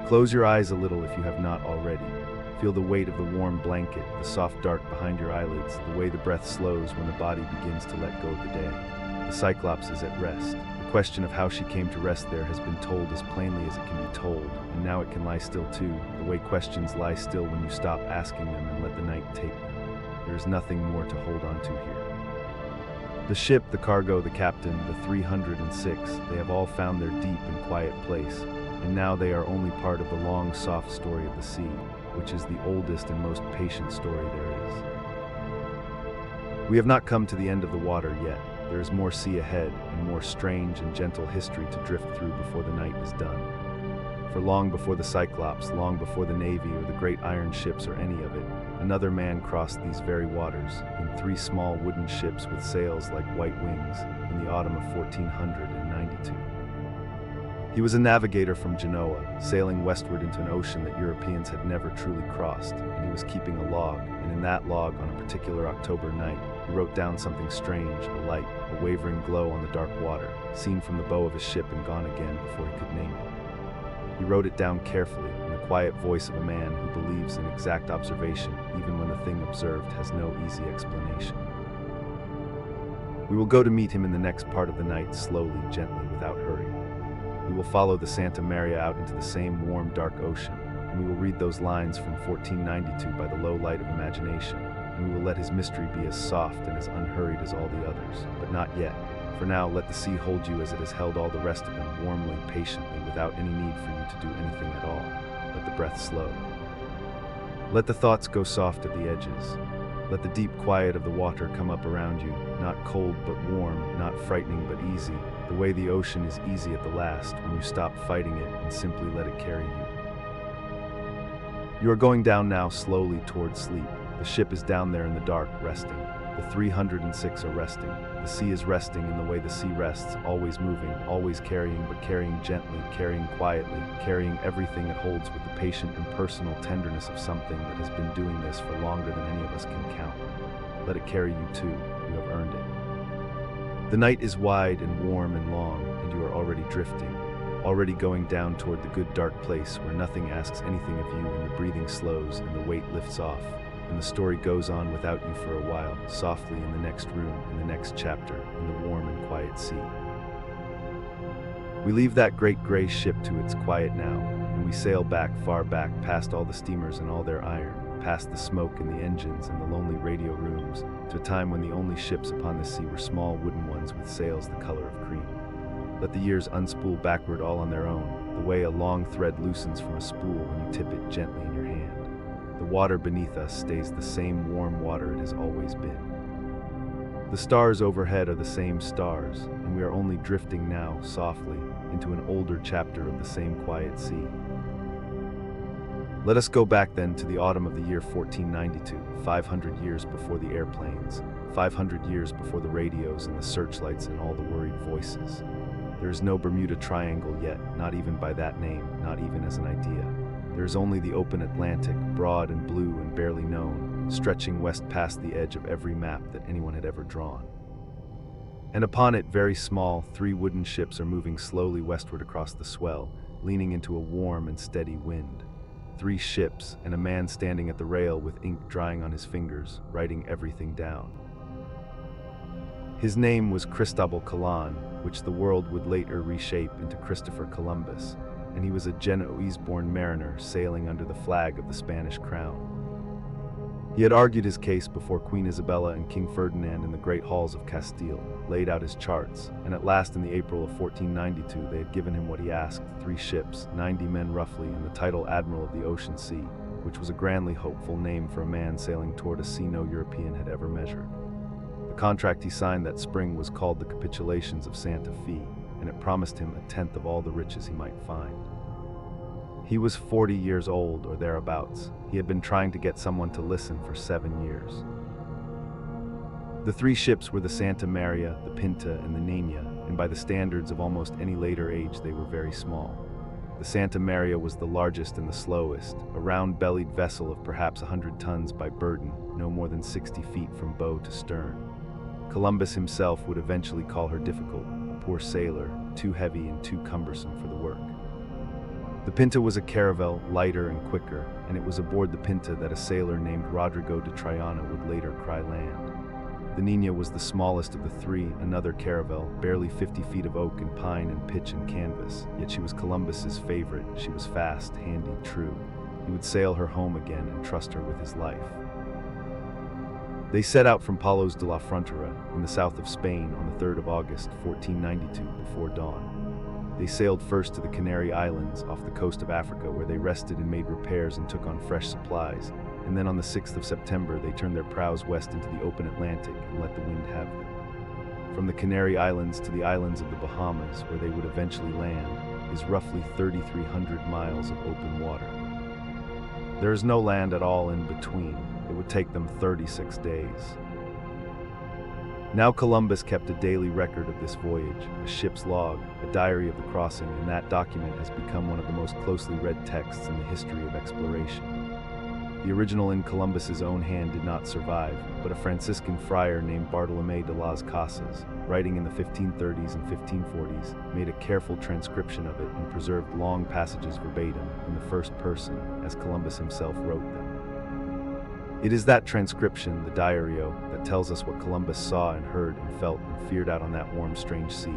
Close your eyes a little if you have not already. Feel the weight of the warm blanket, the soft dark behind your eyelids, the way the breath slows when the body begins to let go of the day. The Cyclops is at rest. The question of how she came to rest there has been told as plainly as it can be told, and now it can lie still too, the way questions lie still when you stop asking them and let the night take them. There is nothing more to hold on to here. The ship, the cargo, the captain, the 306, they have all found their deep and quiet place, and now they are only part of the long, soft story of the sea, which is the oldest and most patient story there is. We have not come to the end of the water yet. There is more sea ahead, and more strange and gentle history to drift through before the night is done. For long before the Cyclops, long before the Navy or the great iron ships or any of it, another man crossed these very waters in 3 small wooden ships with sails like white wings in the autumn of 1492. He was a navigator from Genoa, sailing westward into an ocean that Europeans had never truly crossed, and he was keeping a log, and in that log, on a particular October night, he wrote down something strange, a light, a wavering glow on the dark water, seen from the bow of his ship and gone again before he could name it. He wrote it down carefully, in the quiet voice of a man who believes in exact observation, even when the thing observed has no easy explanation. We will go to meet him in the next part of the night, slowly, gently, without hurry. We will follow the Santa Maria out into the same warm, dark ocean, and we will read those lines from 1492 by the low light of imagination, and we will let his mystery be as soft and as unhurried as all the others, but not yet. For now, let the sea hold you as it has held all the rest of them, warmly, patiently, without any need for you to do anything at all. Let the breath slow. Let the thoughts go soft at the edges. Let the deep quiet of the water come up around you, not cold but warm, not frightening but easy, the way the ocean is easy at the last when you stop fighting it and simply let it carry you. You are going down now slowly towards sleep. The ship is down there in the dark, resting. The 306 are resting. The sea is resting in the way the sea rests, always moving, always carrying, but carrying gently, carrying quietly, carrying everything it holds with the patient and personal tenderness of something that has been doing this for longer than any of us can count. Let it carry you too. You have earned it. The night is wide and warm and long, and you are already drifting, already going down toward the good dark place where nothing asks anything of you and the breathing slows and the weight lifts off. And the story goes on without you for a while, softly in the next room, in the next chapter, in the warm and quiet sea. We leave that great gray ship to its quiet now, and we sail back, far back, past all the steamers and all their iron, past the smoke and the engines and the lonely radio rooms, to a time when the only ships upon the sea were small wooden ones with sails the color of cream. Let the years unspool backward all on their own, the way a long thread loosens from a spool when you tip it gently in your hand. The water beneath us stays the same warm water it has always been. The stars overhead are the same stars, and we are only drifting now, softly, into an older chapter of the same quiet sea. Let us go back then to the autumn of the year 1492, 500 years before the airplanes, 500 years before the radios and the searchlights and all the worried voices. There is no Bermuda Triangle yet, not even by that name, not even as an idea. There is only the open Atlantic, broad and blue and barely known, stretching west past the edge of every map that anyone had ever drawn. And upon it, very small, 3 wooden ships are moving slowly westward across the swell, leaning into a warm and steady wind. 3 ships, and a man standing at the rail with ink drying on his fingers, writing everything down. His name was Cristobal Colon, which the world would later reshape into Christopher Columbus, and he was a Genoese-born mariner sailing under the flag of the Spanish crown. He had argued his case before Queen Isabella and King Ferdinand in the great halls of Castile, laid out his charts, and at last in the April of 1492 they had given him what he asked, 3 ships, 90 men roughly, and the title Admiral of the Ocean Sea, which was a grandly hopeful name for a man sailing toward a sea no European had ever measured. The contract he signed that spring was called the Capitulations of Santa Fe, and it promised him 1/10 of all the riches he might find. He was 40 years old, or thereabouts. He had been trying to get someone to listen for 7 years. The 3 ships were the Santa Maria, the Pinta, and the Nina, and by the standards of almost any later age they were very small. The Santa Maria was the largest and the slowest, a round-bellied vessel of perhaps 100 tons by burden, no more than 60 feet from bow to stern. Columbus himself would eventually call her difficult, a poor sailor, too heavy and too cumbersome for the work. The Pinta was a caravel, lighter and quicker, and it was aboard the Pinta that a sailor named Rodrigo de Triana would later cry land. The Nina was the smallest of the 3, another caravel, barely 50 feet of oak and pine and pitch and canvas, yet she was Columbus's favorite. She was fast, handy, true. He would sail her home again and trust her with his life. They set out from Palos de la Frontera, in the south of Spain, on the 3rd of August, 1492, before dawn. They sailed first to the Canary Islands, off the coast of Africa, where they rested and made repairs and took on fresh supplies, and then on the 6th of September they turned their prows west into the open Atlantic and let the wind have them. From the Canary Islands to the islands of the Bahamas, where they would eventually land, is roughly 3,300 miles of open water. There is no land at all in between. It would take them 36 days. Now Columbus kept a daily record of this voyage, a ship's log, a diary of the crossing, and that document has become one of the most closely read texts in the history of exploration. The original in Columbus's own hand did not survive, but a Franciscan friar named Bartolomé de las Casas, writing in the 1530s and 1540s, made a careful transcription of it and preserved long passages verbatim, in the first person, as Columbus himself wrote them. It is that transcription, the diario, that tells us what Columbus saw and heard and felt and feared out on that warm, strange sea.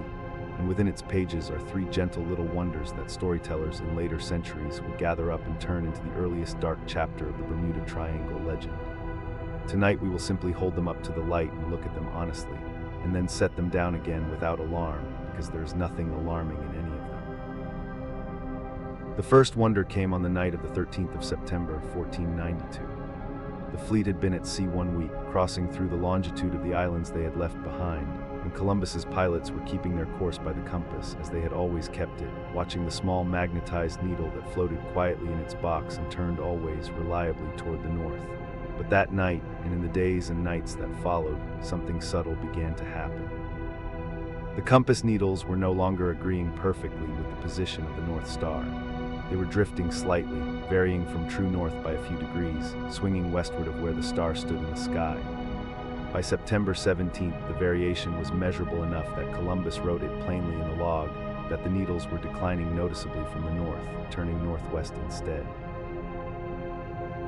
And within its pages are 3 gentle little wonders that storytellers in later centuries would gather up and turn into the earliest dark chapter of the Bermuda Triangle legend. Tonight we will simply hold them up to the light and look at them honestly, and then set them down again without alarm, because there is nothing alarming in any of them. The first wonder came on the night of the 13th of September, 1492. The fleet had been at sea 1 week, crossing through the longitude of the islands they had left behind, and Columbus's pilots were keeping their course by the compass, as they had always kept it, watching the small magnetized needle that floated quietly in its box and turned always reliably toward the north. But that night, and in the days and nights that followed, something subtle began to happen. The compass needles were no longer agreeing perfectly with the position of the North Star. They were drifting slightly, varying from true north by a few degrees, swinging westward of where the star stood in the sky. By September 17th, the variation was measurable enough that Columbus wrote it plainly in the log that the needles were declining noticeably from the north, turning northwest instead.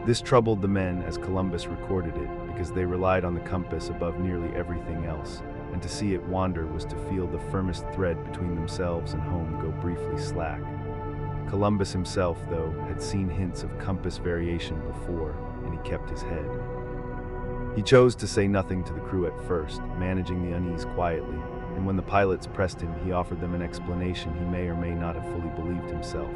This troubled the men as Columbus recorded it, because they relied on the compass above nearly everything else, and to see it wander was to feel the firmest thread between themselves and home go briefly slack. Columbus himself, though, had seen hints of compass variation before, and he kept his head. He chose to say nothing to the crew at first, managing the unease quietly, and when the pilots pressed him, he offered them an explanation he may or may not have fully believed himself.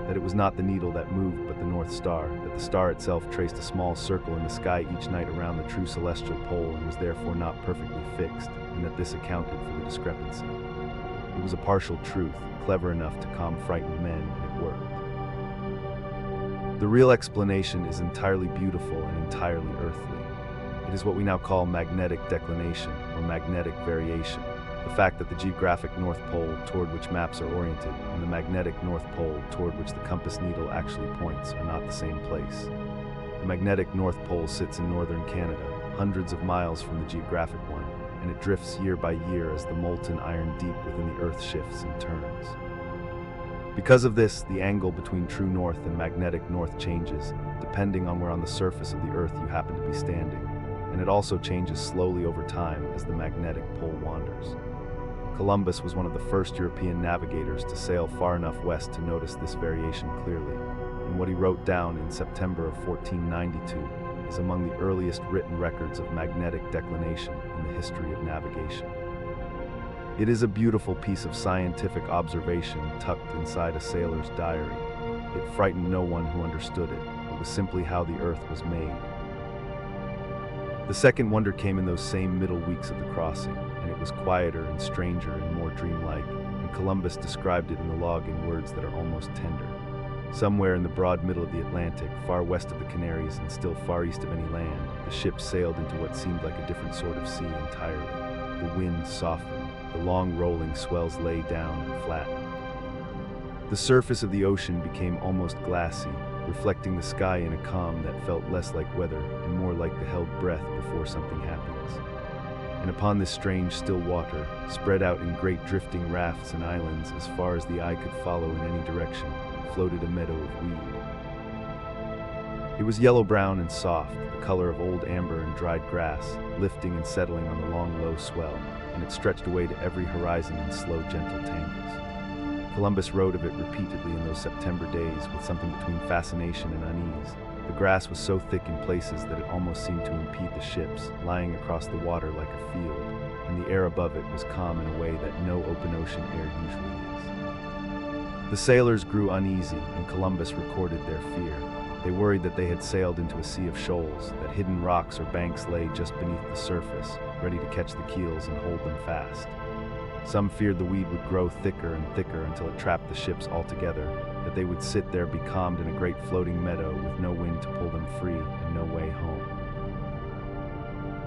that it was not the needle that moved but the North Star, that the star itself traced a small circle in the sky each night around the true celestial pole and was therefore not perfectly fixed, and that this accounted for the discrepancy. It was a partial truth, clever enough to calm frightened men, and it worked. The real explanation is entirely beautiful and entirely earthly. It is what we now call magnetic declination, or magnetic variation. The fact that the geographic North Pole toward which maps are oriented and the magnetic North Pole toward which the compass needle actually points are not the same place. The magnetic North Pole sits in northern Canada, hundreds of miles from the geographic one, and it drifts year by year as the molten iron deep within the Earth shifts and turns. Because of this, the angle between true north and magnetic north changes, depending on where on the surface of the Earth you happen to be standing, and it also changes slowly over time as the magnetic pole wanders. Columbus was one of the first European navigators to sail far enough west to notice this variation clearly, and what he wrote down in September of 1492 is among the earliest written records of magnetic declination in the history of navigation. It is a beautiful piece of scientific observation tucked inside a sailor's diary. It frightened no one who understood it. It was simply how the Earth was made. The second wonder came in those same middle weeks of the crossing, and it was quieter and stranger and more dreamlike, and Columbus described it in the log in words that are almost tender. Somewhere in the broad middle of the Atlantic, far west of the Canaries and still far east of any land, the ship sailed into what seemed like a different sort of sea entirely. The wind softened, the long rolling swells lay down and flattened. The surface of the ocean became almost glassy, reflecting the sky in a calm that felt less like weather and more like the held breath before something happens. And upon this strange still water, spread out in great drifting rafts and islands as far as the eye could follow in any direction, floated a meadow of weed. It was yellow-brown and soft, the color of old amber and dried grass, lifting and settling on the long, low swell, and it stretched away to every horizon in slow, gentle tangles. Columbus wrote of it repeatedly in those September days with something between fascination and unease. The grass was so thick in places that it almost seemed to impede the ships, lying across the water like a field, and the air above it was calm in a way that no open ocean air usually is. The sailors grew uneasy, and Columbus recorded their fear. They worried that they had sailed into a sea of shoals, that hidden rocks or banks lay just beneath the surface, ready to catch the keels and hold them fast. Some feared the weed would grow thicker and thicker until it trapped the ships altogether, that they would sit there becalmed in a great floating meadow with no wind to pull them free and no way home.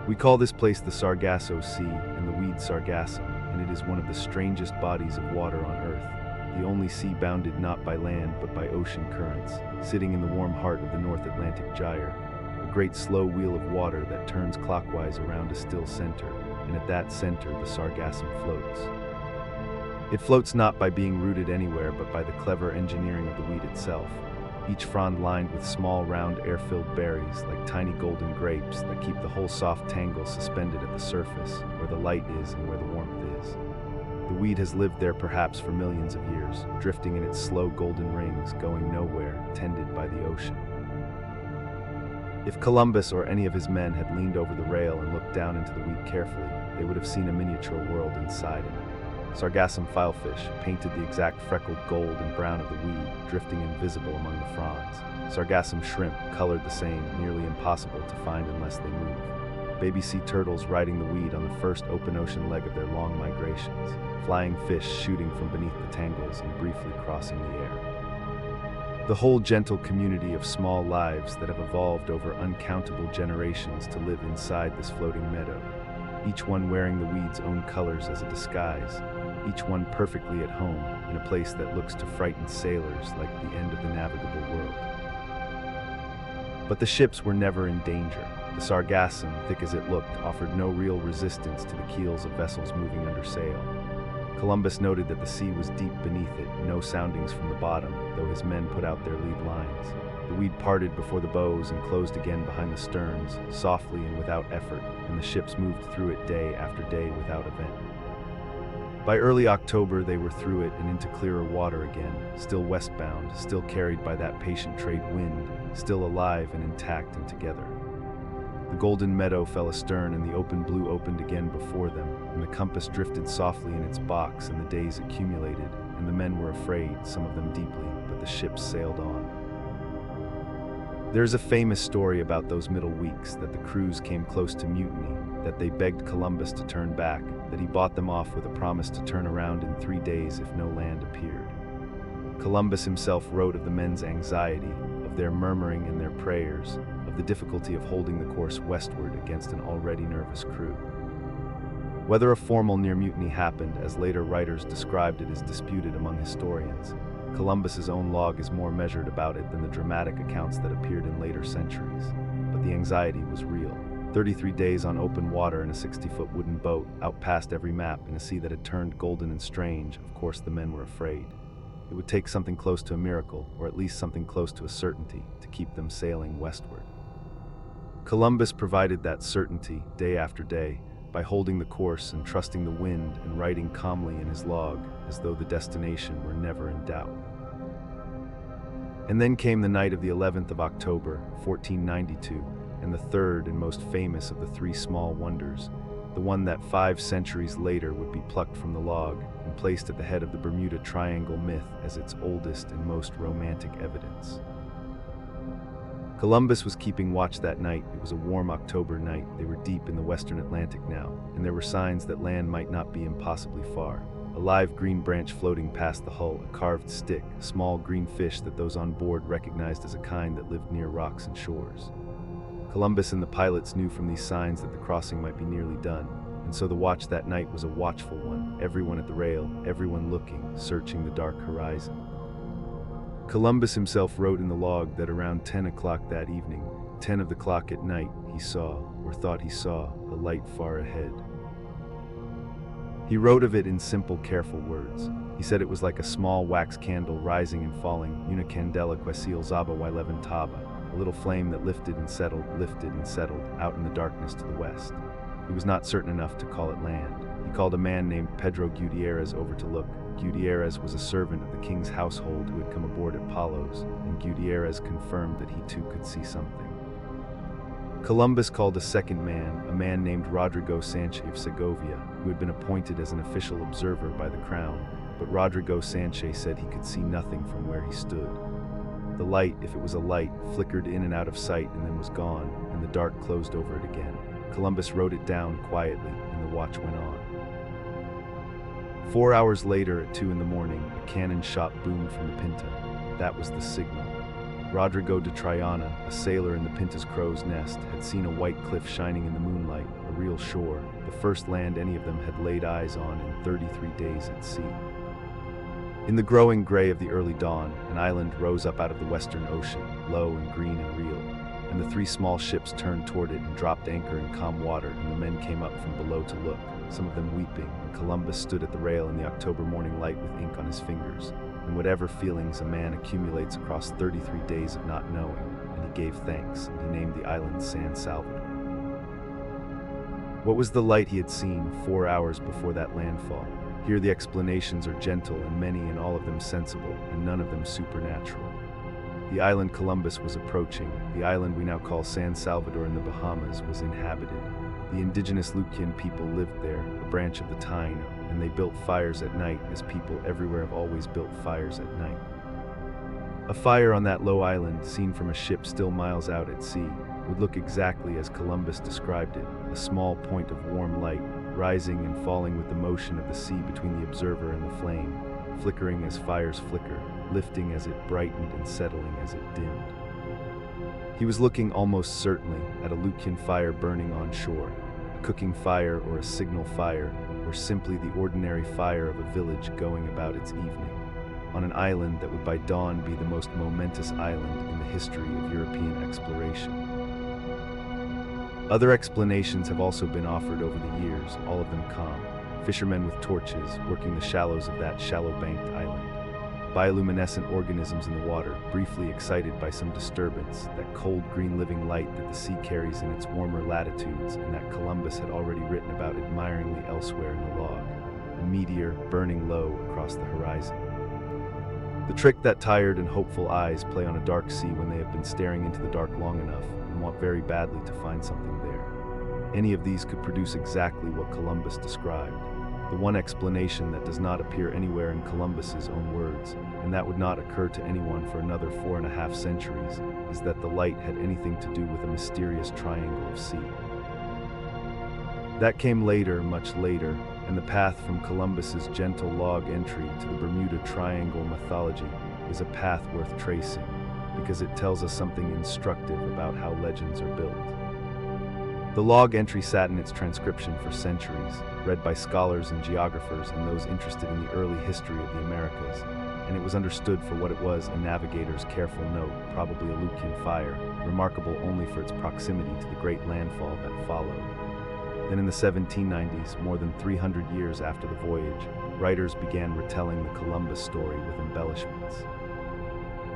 We call this place the Sargasso Sea and the weed Sargassum, and it is one of the strangest bodies of water on Earth, the only sea bounded not by land but by ocean currents, sitting in the warm heart of the North Atlantic Gyre, a great slow wheel of water that turns clockwise around a still center, and at that center the Sargassum floats. It floats not by being rooted anywhere but by the clever engineering of the weed itself, each frond lined with small round air-filled berries like tiny golden grapes that keep the whole soft tangle suspended at the surface where the light is and where the warmth is. The weed has lived there perhaps for millions of years, drifting in its slow golden rings, going nowhere, tended by the ocean. If Columbus or any of his men had leaned over the rail and looked down into the weed carefully, they would have seen a miniature world inside it. Sargassum filefish, painted the exact freckled gold and brown of the weed, drifting invisible among the fronds. Sargassum shrimp, colored the same, nearly impossible to find unless they move. Baby sea turtles riding the weed on the first open ocean leg of their long migrations. Flying fish shooting from beneath the tangles and briefly crossing the air. The whole gentle community of small lives that have evolved over uncountable generations to live inside this floating meadow, each one wearing the weed's own colors as a disguise, each one perfectly at home in a place that looks to frightened sailors like the end of the navigable world. But the ships were never in danger. The Sargassum, thick as it looked, offered no real resistance to the keels of vessels moving under sail. Columbus noted that the sea was deep beneath it, no soundings from the bottom, though his men put out their lead lines. The weed parted before the bows and closed again behind the sterns, softly and without effort, and the ships moved through it day after day without event. By early October, they were through it and into clearer water again, still westbound, still carried by that patient trade wind, still alive and intact and together. The golden meadow fell astern and the open blue opened again before them, and the compass drifted softly in its box and the days accumulated, and the men were afraid, some of them deeply, but but the ships sailed on. There's a famous story about those middle weeks that the crews came close to mutiny, that they begged Columbus to turn back, that he bought them off with a promise to turn around in 3 days if no land appeared. Columbus himself wrote of the men's anxiety, of their murmuring and their prayers, of the difficulty of holding the course westward against an already nervous crew. Whether a formal near mutiny happened, as later writers described it, is disputed among historians. Columbus's own log is more measured about it than the dramatic accounts that appeared in later centuries. But the anxiety was real. 33 days on open water in a 60-foot wooden boat, out past every map in a sea that had turned golden and strange. Of course the men were afraid. It would take something close to a miracle, or at least something close to a certainty, to keep them sailing westward. Columbus provided that certainty day after day, by holding the course and trusting the wind and writing calmly in his log, as though the destination were never in doubt. And then came the night of the 11th of October, 1492, and the third and most famous of the 3 small wonders, the one that 5 centuries later would be plucked from the log and placed at the head of the Bermuda Triangle myth as its oldest and most romantic evidence. Columbus was keeping watch that night. It was a warm October night. They were deep in the western Atlantic now, and there were signs that land might not be impossibly far. A live green branch floating past the hull, a carved stick, a small green fish that those on board recognized as a kind that lived near rocks and shores. Columbus and the pilots knew from these signs that the crossing might be nearly done, and so the watch that night was a watchful one, everyone at the rail, everyone looking, searching the dark horizon. Columbus himself wrote in the log that around 10 o'clock that evening, 10 of the clock at night, he saw, or thought he saw, a light far ahead. He wrote of it in simple, careful words. He said it was like a small wax candle rising and falling, una candela que si alzaba y levantaba, a little flame that lifted and settled, out in the darkness to the west. He was not certain enough to call it land. He called a man named Pedro Gutierrez over to look. Gutierrez was a servant of the king's household who had come aboard at Palos, and Gutierrez confirmed that he too could see something. Columbus called a second man, a man named Rodrigo Sanchez of Segovia, who had been appointed as an official observer by the crown, but Rodrigo Sanchez said he could see nothing from where he stood. The light, if it was a light, flickered in and out of sight and then was gone, and the dark closed over it again. Columbus wrote it down quietly, and the watch went on. 4 hours later, at 2 in the morning, a cannon shot boomed from the Pinta. That was the signal. Rodrigo de Triana, a sailor in the Pinta's crow's nest, had seen a white cliff shining in the moonlight, a real shore, the first land any of them had laid eyes on in 33 days at sea. In the growing gray of the early dawn, an island rose up out of the western ocean, low and green and real, and the 3 small ships turned toward it and dropped anchor in calm water, and the men came up from below to look, some of them weeping, and Columbus stood at the rail in the October morning light with ink on his fingers, and whatever feelings a man accumulates across 33 days of not knowing, and he gave thanks, and he named the island San Salvador. What was the light he had seen 4 hours before that landfall? Here the explanations are gentle and many and all of them sensible, and none of them supernatural. The island Columbus was approaching, the island we now call San Salvador in the Bahamas, was inhabited. The indigenous Lucian people lived there, a branch of the Taino, and they built fires at night, as people everywhere have always built fires at night. A fire on that low island, seen from a ship still miles out at sea, would look exactly as Columbus described it, a small point of warm light, rising and falling with the motion of the sea between the observer and the flame, flickering as fires flicker, lifting as it brightened and settling as it dimmed. He was looking almost certainly at a Lucian fire burning on shore, a cooking fire or a signal fire, or simply the ordinary fire of a village going about its evening, on an island that would by dawn be the most momentous island in the history of European exploration. Other explanations have also been offered over the years, all of them calm. Fishermen with torches, working the shallows of that shallow-banked island. Bioluminescent organisms in the water, briefly excited by some disturbance, that cold green living light that the sea carries in its warmer latitudes and that Columbus had already written about admiringly elsewhere in the log. A meteor burning low across the horizon. The trick that tired and hopeful eyes play on a dark sea when they have been staring into the dark long enough and want very badly to find something there. Any of these could produce exactly what Columbus described. The one explanation that does not appear anywhere in Columbus's own words, and that would not occur to anyone for another 4.5 centuries, is that the light had anything to do with a mysterious triangle of sea. That came later, much later, and the path from Columbus's gentle log entry to the Bermuda Triangle mythology is a path worth tracing, because it tells us something instructive about how legends are built. The log entry sat in its transcription for centuries, read by scholars and geographers and those interested in the early history of the Americas, and it was understood for what it was: a navigator's careful note, probably a Lucian fire, remarkable only for its proximity to the great landfall that followed. Then in the 1790s, more than 300 years after the voyage, writers began retelling the Columbus story with embellishments.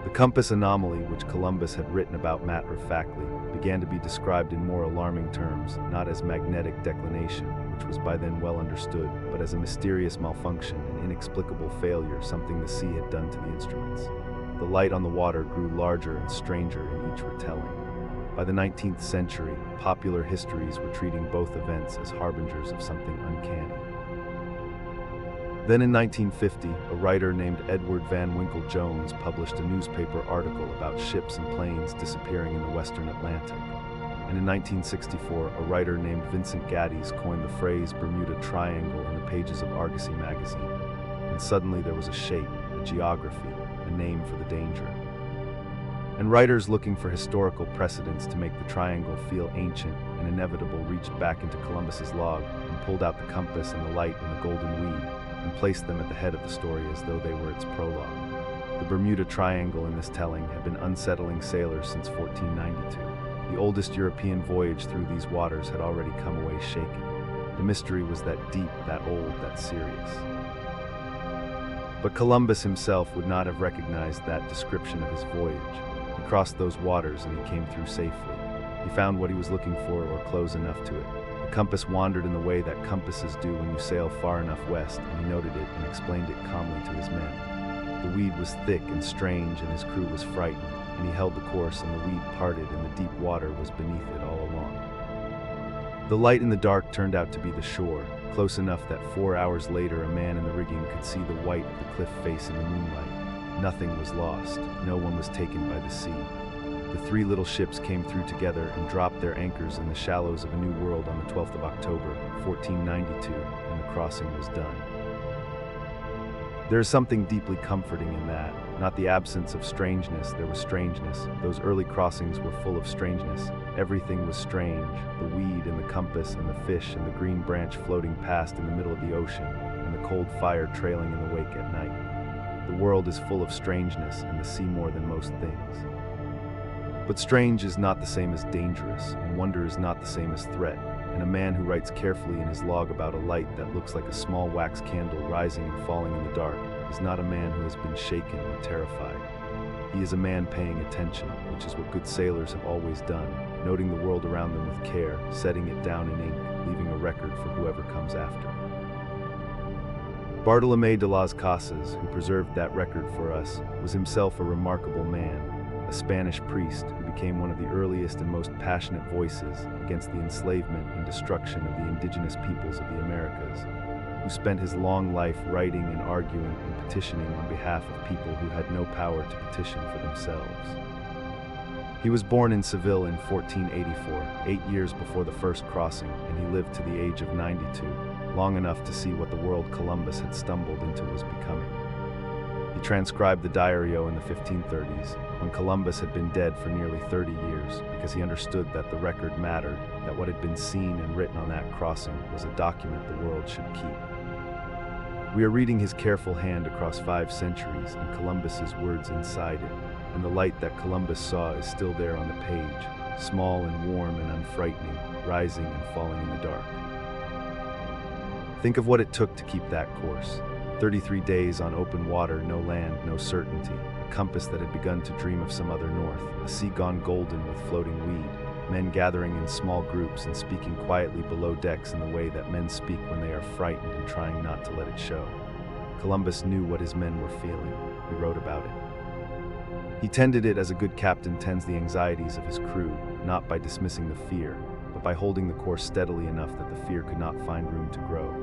The compass anomaly, which Columbus had written about matter-of-factly, began to be described in more alarming terms, not as magnetic declination, which was by then well understood, but as a mysterious malfunction, an inexplicable failure, something the sea had done to the instruments. The light on the water grew larger and stranger in each retelling. By the 19th century, popular histories were treating both events as harbingers of something uncanny. Then in 1950, a writer named Edward Van Winkle Jones published a newspaper article about ships and planes disappearing in the western Atlantic. And in 1964, a writer named Vincent Gaddis coined the phrase Bermuda Triangle in the pages of Argosy magazine. And suddenly there was a shape, a geography, a name for the danger. And writers looking for historical precedents to make the triangle feel ancient and inevitable reached back into Columbus's log and pulled out the compass and the light and the golden weed, and placed them at the head of the story as though they were its prologue. The Bermuda Triangle in this telling had been unsettling sailors since 1492. The oldest European voyage through these waters had already come away shaken. The mystery was that deep, that old, that serious. But Columbus himself would not have recognized that description of his voyage. He crossed those waters and he came through safely. He found what he was looking for, or close enough to it. The compass wandered in the way that compasses do when you sail far enough west, and he noted it and explained it calmly to his men. The weed was thick and strange, and his crew was frightened, and he held the course, and the weed parted, and the deep water was beneath it all along. The light in the dark turned out to be the shore, close enough that 4 hours later a man in the rigging could see the white of the cliff face in the moonlight. Nothing was lost. No one was taken by the sea. The three little ships came through together and dropped their anchors in the shallows of a new world on the 12th of October, 1492, and the crossing was done. There is something deeply comforting in that. Not the absence of strangeness, there was strangeness. Those early crossings were full of strangeness. Everything was strange. The weed and the compass and the fish and the green branch floating past in the middle of the ocean, and the cold fire trailing in the wake at night. The world is full of strangeness, and the sea more than most things. But strange is not the same as dangerous, and wonder is not the same as threat, and a man who writes carefully in his log about a light that looks like a small wax candle rising and falling in the dark is not a man who has been shaken or terrified. He is a man paying attention, which is what good sailors have always done, noting the world around them with care, setting it down in ink, leaving a record for whoever comes after. Bartolomé de las Casas, who preserved that record for us, was himself a remarkable man, a Spanish priest who became one of the earliest and most passionate voices against the enslavement and destruction of the indigenous peoples of the Americas, who spent his long life writing and arguing and petitioning on behalf of people who had no power to petition for themselves. He was born in Seville in 1484, 8 years before the first crossing, and he lived to the age of 92, long enough to see what the world Columbus had stumbled into was becoming. He transcribed the Diario in the 1530s, when Columbus had been dead for nearly 30 years, because he understood that the record mattered, that what had been seen and written on that crossing was a document the world should keep. We are reading his careful hand across 5 centuries and Columbus's words inside it, and the light that Columbus saw is still there on the page, small and warm and unfrightening, rising and falling in the dark. Think of what it took to keep that course. 33 days on open water, no land, no certainty, a compass that had begun to dream of some other north, a sea gone golden with floating weed, men gathering in small groups and speaking quietly below decks in the way that men speak when they are frightened and trying not to let it show. Columbus knew what his men were feeling. He wrote about it. He tended it as a good captain tends the anxieties of his crew, not by dismissing the fear, but by holding the course steadily enough that the fear could not find room to grow.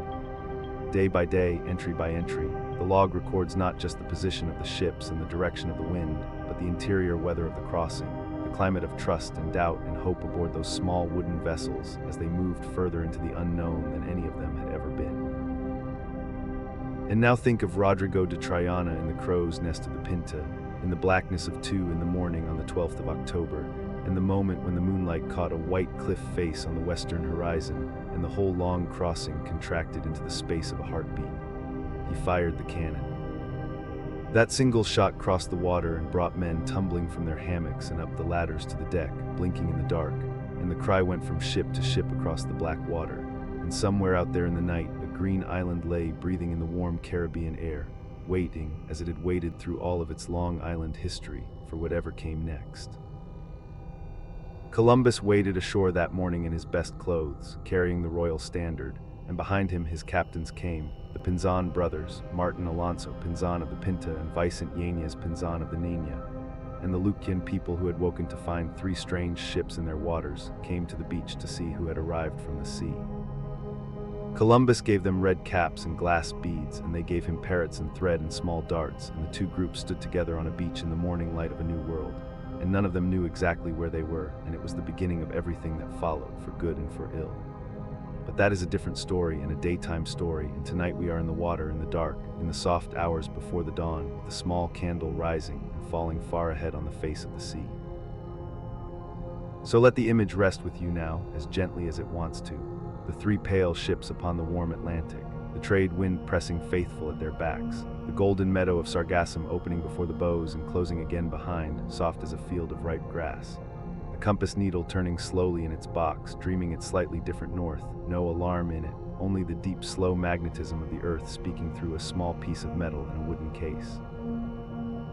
Day by day, entry by entry, the log records not just the position of the ships and the direction of the wind, but the interior weather of the crossing, the climate of trust and doubt and hope aboard those small wooden vessels as they moved further into the unknown than any of them had ever been. And now think of Rodrigo de Triana in the crow's nest of the Pinta, in the blackness of 2 in the morning on the 12th of October, and the moment when the moonlight caught a white cliff face on the western horizon, and the whole long crossing contracted into the space of a heartbeat. He fired the cannon. That single shot crossed the water and brought men tumbling from their hammocks and up the ladders to the deck, blinking in the dark, and the cry went from ship to ship across the black water, and somewhere out there in the night, a green island lay breathing in the warm Caribbean air, waiting, as it had waited through all of its Long Island history, for whatever came next. Columbus waded ashore that morning in his best clothes, carrying the royal standard, and behind him his captains came, the Pinzon brothers, Martin Alonso Pinzon of the Pinta and Vicente Yanez Pinzon of the Nina, and the Lucian people who had woken to find 3 strange ships in their waters came to the beach to see who had arrived from the sea. Columbus gave them red caps and glass beads, and they gave him parrots and thread and small darts, and the 2 groups stood together on a beach in the morning light of a new world, and none of them knew exactly where they were, and it was the beginning of everything that followed, for good and for ill. But that is a different story and a daytime story, and tonight we are in the water in the dark, in the soft hours before the dawn, with the small candle rising and falling far ahead on the face of the sea. So let the image rest with you now, as gently as it wants to, the 3 pale ships upon the warm Atlantic, the trade wind pressing faithful at their backs, the golden meadow of Sargassum opening before the bows and closing again behind, soft as a field of ripe grass. The compass needle turning slowly in its box, dreaming its slightly different north, no alarm in it, only the deep, slow magnetism of the earth speaking through a small piece of metal in a wooden case.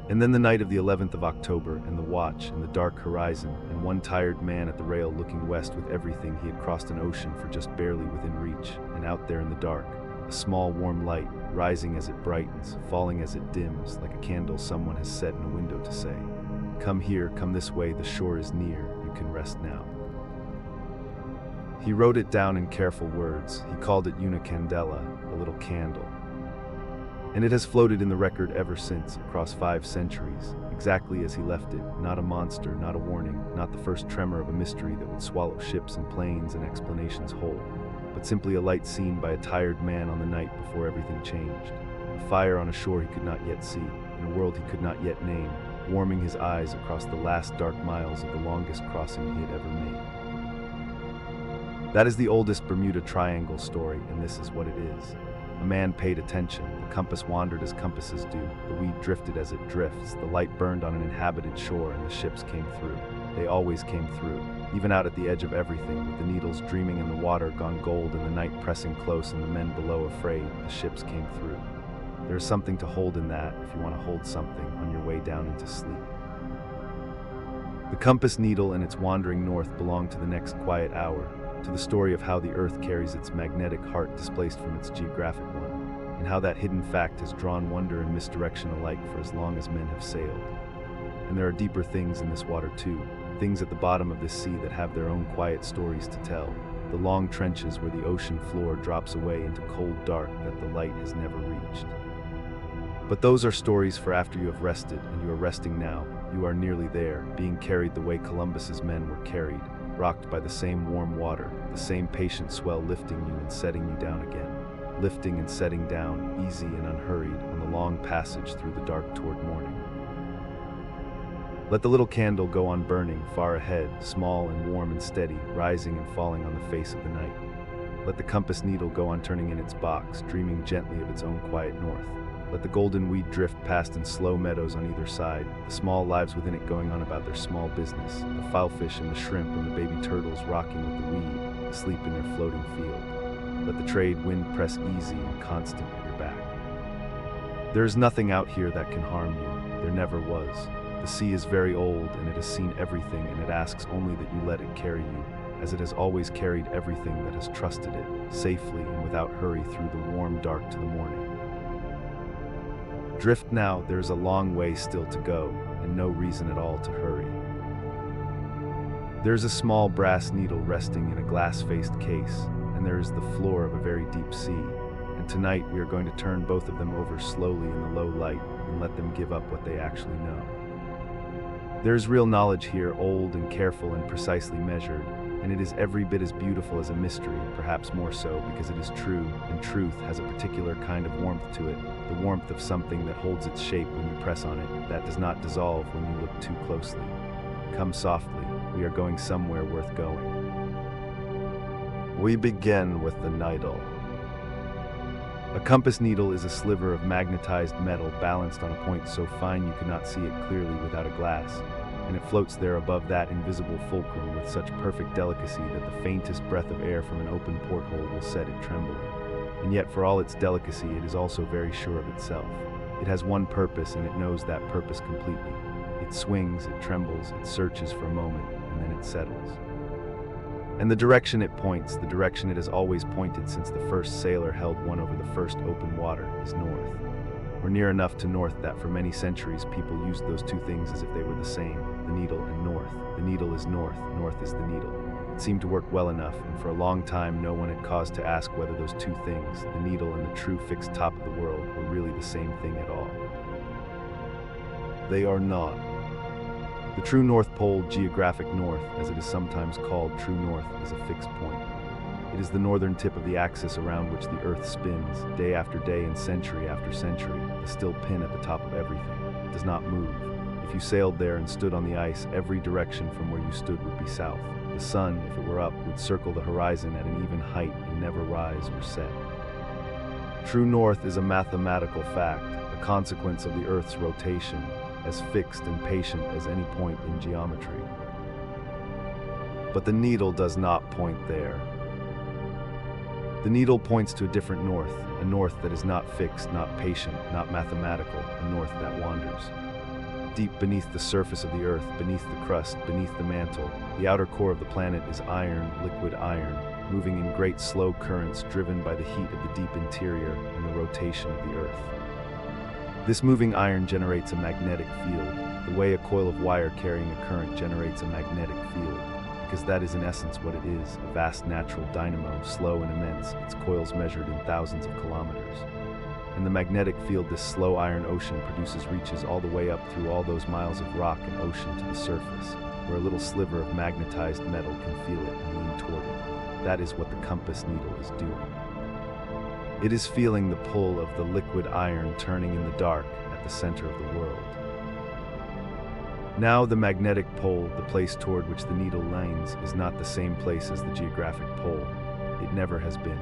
And then the night of the 11th of October, and the watch, and the dark horizon, and one tired man at the rail looking west with everything he had crossed an ocean for just barely within reach, and out there in the dark, a small warm light, rising as it brightens, falling as it dims, like a candle someone has set in a window to say, "Come here, come this way, the shore is near, you can rest now." He wrote it down in careful words. He called it una candela, a little candle. And it has floated in the record ever since, across 5 centuries, exactly as he left it, not a monster, not a warning, not the first tremor of a mystery that would swallow ships and planes and explanations whole, but simply a light seen by a tired man on the night before everything changed, a fire on a shore he could not yet see, in a world he could not yet name, warming his eyes across the last dark miles of the longest crossing he had ever made. That is the oldest Bermuda Triangle story, and this is what it is. A man paid attention, the compass wandered as compasses do, the weed drifted as it drifts, the light burned on an inhabited shore, and the ships came through. They always came through, even out at the edge of everything, with the needles dreaming in the water gone gold and the night pressing close and the men below afraid, the ships came through. There is something to hold in that, if you want to hold something, on your way down into sleep. The compass needle and its wandering north belong to the next quiet hour, to the story of how the earth carries its magnetic heart displaced from its geographic one, and how that hidden fact has drawn wonder and misdirection alike for as long as men have sailed. And there are deeper things in this water too, things at the bottom of this sea that have their own quiet stories to tell, the long trenches where the ocean floor drops away into cold dark that the light has never reached. But those are stories for after you have rested, and you are resting now. You are nearly there, being carried the way Columbus's men were carried, rocked by the same warm water, the same patient swell lifting you and setting you down again, lifting and setting down, easy and unhurried, on the long passage through the dark toward morning. Let the little candle go on burning, far ahead, small and warm and steady, rising and falling on the face of the night. Let the compass needle go on turning in its box, dreaming gently of its own quiet north. Let the golden weed drift past in slow meadows on either side, the small lives within it going on about their small business, the fowlfish and the shrimp and the baby turtles rocking with the weed, asleep in their floating field. Let the trade wind press easy and constant at your back. There is nothing out here that can harm you. There never was. The sea is very old, and it has seen everything, and it asks only that you let it carry you, as it has always carried everything that has trusted it, safely and without hurry through the warm dark to the morning. Drift now, there is a long way still to go, and no reason at all to hurry. There is a small brass needle resting in a glass-faced case, and there is the floor of a very deep sea, and And tonight we are going to turn both of them over slowly in the low light and let them give up what they actually know. There is real knowledge here, old and careful and precisely measured, and it is every bit as beautiful as a mystery, perhaps more so because it is true, and truth has a particular kind of warmth to it, the warmth of something that holds its shape when you press on it, that does not dissolve when you look too closely. Come softly, we are going somewhere worth going. We begin with the needle. A compass needle is a sliver of magnetized metal balanced on a point so fine you cannot see it clearly without a glass, and it floats there above that invisible fulcrum with such perfect delicacy that the faintest breath of air from an open porthole will set it trembling. And yet, for all its delicacy, it is also very sure of itself. It has one purpose, and it knows that purpose completely. It swings, it trembles, it searches for a moment, and then it settles. And the direction it points, the direction it has always pointed since the first sailor held one over the first open water, is north. Or near enough to north that for many centuries people used those two things as if they were the same, the needle and north. The needle is north, north is the needle. It seemed to work well enough, and for a long time no one had cause to ask whether those two things, the needle and the true fixed top of the world, were really the same thing at all. They are not. The true North Pole, geographic north, as it is sometimes called, true north, is a fixed point. It is the northern tip of the axis around which the Earth spins, day after day and century after century, the still pin at the top of everything. It does not move. If you sailed there and stood on the ice, every direction from where you stood would be south. The sun, if it were up, would circle the horizon at an even height and never rise or set. True north is a mathematical fact, a consequence of the Earth's rotation, as fixed and patient as any point in geometry. But the needle does not point there. The needle points to a different north, a north that is not fixed, not patient, not mathematical, a north that wanders. Deep beneath the surface of the Earth, beneath the crust, beneath the mantle, the outer core of the planet is iron, liquid iron, moving in great slow currents driven by the heat of the deep interior and the rotation of the Earth. This moving iron generates a magnetic field, the way a coil of wire carrying a current generates a magnetic field, because that is in essence what it is, a vast natural dynamo, slow and immense, its coils measured in thousands of kilometers. And the magnetic field this slow iron ocean produces reaches all the way up through all those miles of rock and ocean to the surface, where a little sliver of magnetized metal can feel it and lean toward it. That is what the compass needle is doing. It is feeling the pull of the liquid iron turning in the dark at the center of the world. Now the magnetic pole, the place toward which the needle leans, is not the same place as the geographic pole. It never has been.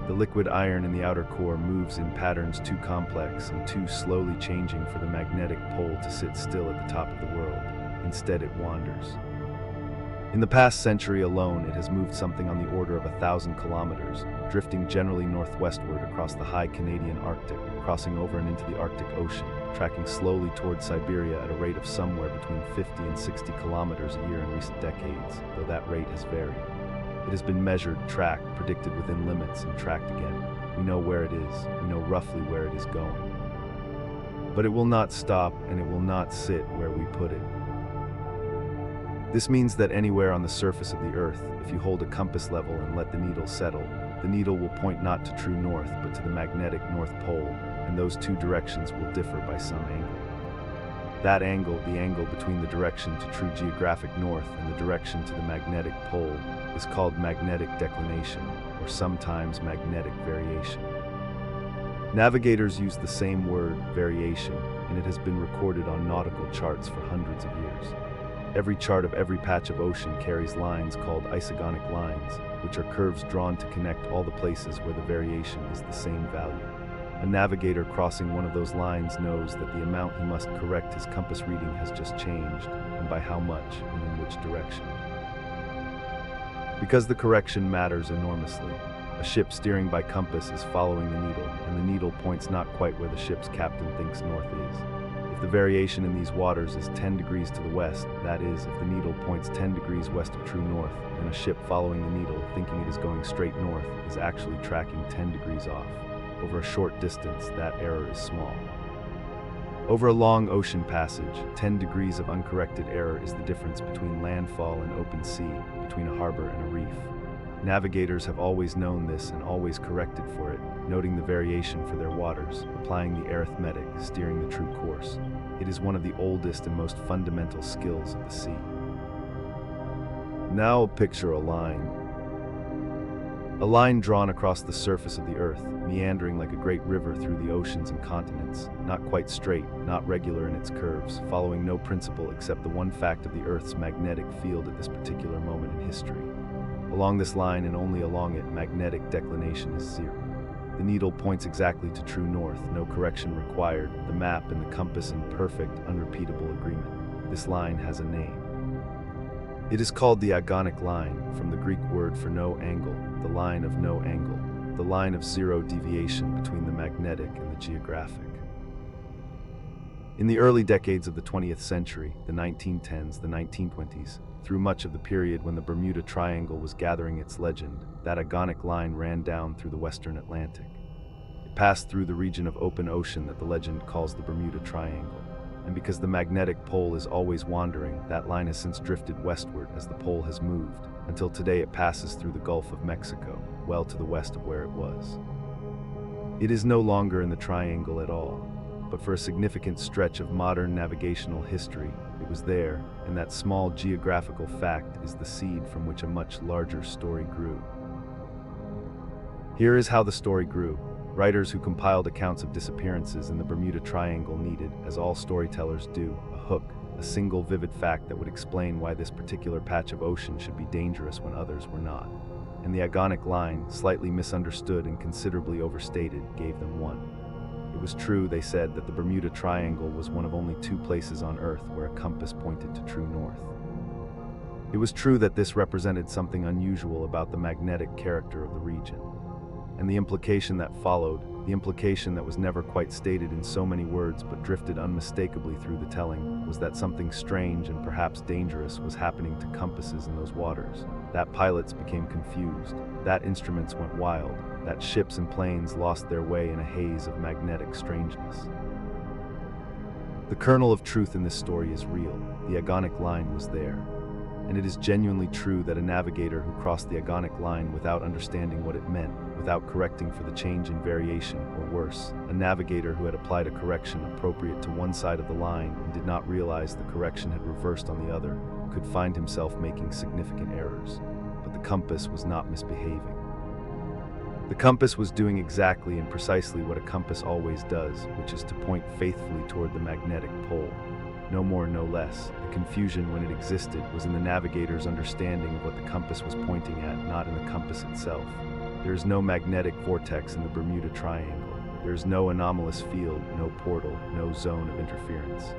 The liquid iron in the outer core moves in patterns too complex and too slowly changing for the magnetic pole to sit still at the top of the world. Instead, it wanders. In the past century alone, it has moved something on the order of 1,000 kilometers, drifting generally northwestward across the high Canadian Arctic, crossing over and into the Arctic Ocean, tracking slowly toward Siberia at a rate of somewhere between 50 and 60 kilometers a year in recent decades, though that rate has varied. It has been measured, tracked, predicted within limits, and tracked again. We know where it is. We know roughly where it is going. But it will not stop, and it will not sit where we put it. This means that anywhere on the surface of the Earth, if you hold a compass level and let the needle settle, the needle will point not to true north, but to the magnetic North Pole, and those two directions will differ by some angle. That angle, the angle between the direction to true geographic north and the direction to the magnetic pole, is called magnetic declination, or sometimes magnetic variation. Navigators use the same word, variation, and it has been recorded on nautical charts for hundreds of years. Every chart of every patch of ocean carries lines called isogonic lines, which are curves drawn to connect all the places where the variation is the same value. A navigator crossing one of those lines knows that the amount he must correct his compass reading has just changed, and by how much and in which direction. Because the correction matters enormously, a ship steering by compass is following the needle, and the needle points not quite where the ship's captain thinks north is. If the variation in these waters is 10 degrees to the west, that is, if the needle points 10 degrees west of true north, then a ship following the needle, thinking it is going straight north, is actually tracking 10 degrees off. Over a short distance, that error is small. Over a long ocean passage, 10 degrees of uncorrected error is the difference between landfall and open sea, between a harbor and a reef. Navigators have always known this and always corrected for it, noting the variation for their waters, applying the arithmetic, steering the true course. It is one of the oldest and most fundamental skills of the sea. Now picture a line. A line drawn across the surface of the earth, meandering like a great river through the oceans and continents, not quite straight, not regular in its curves, following no principle except the one fact of the earth's magnetic field at this particular moment in history. Along this line and only along it, magnetic declination is zero. The needle points exactly to true north, no correction required, the map and the compass in perfect, unrepeatable agreement. This line has a name. It is called the agonic line, from the Greek word for no angle, the line of no angle, the line of zero deviation between the magnetic and the geographic. In the early decades of the 20th century, the 1910s, the 1920s, through much of the period when the Bermuda Triangle was gathering its legend, that agonic line ran down through the western Atlantic. It passed through the region of open ocean that the legend calls the Bermuda Triangle. And because the magnetic pole is always wandering, that line has since drifted westward as the pole has moved, until today it passes through the Gulf of Mexico, well to the west of where it was. It is no longer in the triangle at all, but for a significant stretch of modern navigational history, it was there, and that small geographical fact is the seed from which a much larger story grew. Here is how the story grew. Writers who compiled accounts of disappearances in the Bermuda Triangle needed, as all storytellers do, a hook, a single vivid fact that would explain why this particular patch of ocean should be dangerous when others were not. And the agonic line, slightly misunderstood and considerably overstated, gave them one. It was true, they said, that the Bermuda Triangle was one of only two places on Earth where a compass pointed to true north. It was true that this represented something unusual about the magnetic character of the region. And the implication that followed, the implication that was never quite stated in so many words but drifted unmistakably through the telling, was that something strange and perhaps dangerous was happening to compasses in those waters, that pilots became confused, that instruments went wild, that ships and planes lost their way in a haze of magnetic strangeness. The kernel of truth in this story is real. The agonic line was there. And it is genuinely true that a navigator who crossed the agonic line without understanding what it meant, without correcting for the change in variation, or worse, a navigator who had applied a correction appropriate to one side of the line and did not realize the correction had reversed on the other, could find himself making significant errors. But the compass was not misbehaving. The compass was doing exactly and precisely what a compass always does, which is to point faithfully toward the magnetic pole. No more, no less. The confusion, when it existed, was in the navigator's understanding of what the compass was pointing at, not in the compass itself. There is no magnetic vortex in the Bermuda Triangle. There is no anomalous field, no portal, no zone of interference.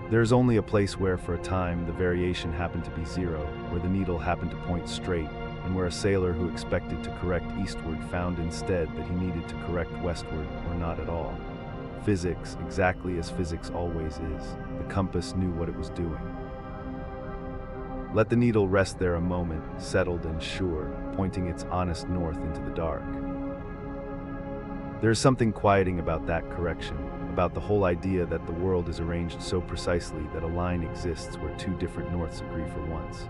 There is only a place where, for a time, the variation happened to be zero, where the needle happened to point straight, and where a sailor who expected to correct eastward found instead that he needed to correct westward, or not at all. Physics, exactly as physics always is. The compass knew what it was doing. Let the needle rest there a moment, settled and sure, pointing its honest north into the dark. There is something quieting about that correction, about the whole idea that the world is arranged so precisely that a line exists where two different norths agree for once.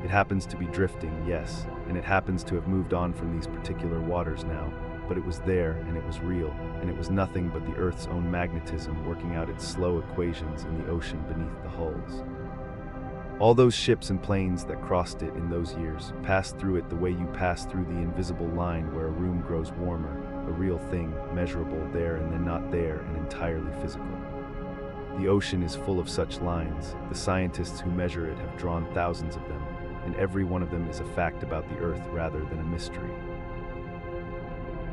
It happens to be drifting, yes, and it happens to have moved on from these particular waters now, but it was there, and it was real, and it was nothing but the Earth's own magnetism working out its slow equations in the ocean beneath the hulls. All those ships and planes that crossed it in those years passed through it the way you pass through the invisible line where a room grows warmer, a real thing, measurable there and then not there, and entirely physical. The ocean is full of such lines. The scientists who measure it have drawn thousands of them, and every one of them is a fact about the Earth rather than a mystery.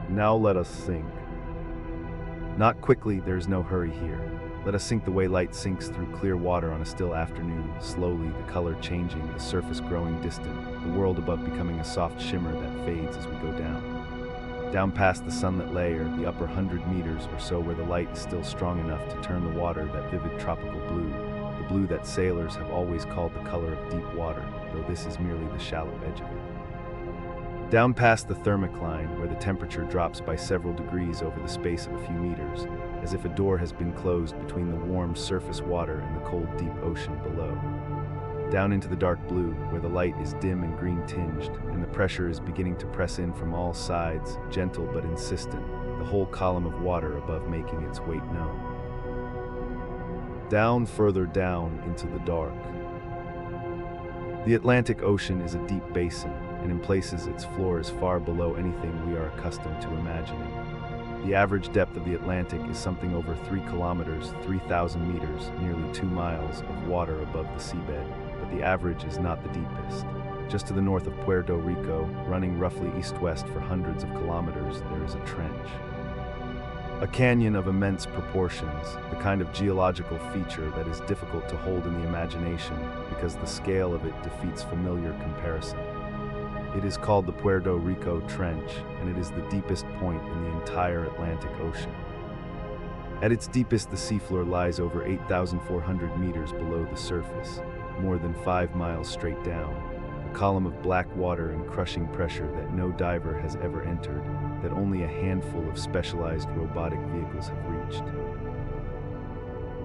Now let us sink. Not quickly, there is no hurry here. Let us sink the way light sinks through clear water on a still afternoon, slowly, the color changing, the surface growing distant, the world above becoming a soft shimmer that fades as we go down. Down past the sunlit layer, the upper 100 meters or so where the light is still strong enough to turn the water that vivid tropical blue, the blue that sailors have always called the color of deep water, though this is merely the shallow edge of it. Down past the thermocline, where the temperature drops by several degrees over the space of a few meters, as if a door has been closed between the warm surface water and the cold deep ocean below. down into the dark blue, where the light is dim and green-tinged, and the pressure is beginning to press in from all sides, gentle but insistent, the whole column of water above making its weight known. Down, further down, into the dark. The Atlantic Ocean is a deep basin, and in places its floor is far below anything we are accustomed to imagining. The average depth of the Atlantic is something over 3 kilometers, 3,000 meters, nearly 2 miles of water above the seabed, but the average is not the deepest. Just to the north of Puerto Rico, running roughly east-west for hundreds of kilometers, there is a trench. A canyon of immense proportions, the kind of geological feature that is difficult to hold in the imagination because the scale of it defeats familiar comparison. It is called the Puerto Rico Trench, and it is the deepest point in the entire Atlantic Ocean. At its deepest, the seafloor lies over 8,400 meters below the surface, more than 5 miles straight down, a column of black water and crushing pressure that no diver has ever entered, that only a handful of specialized robotic vehicles have reached.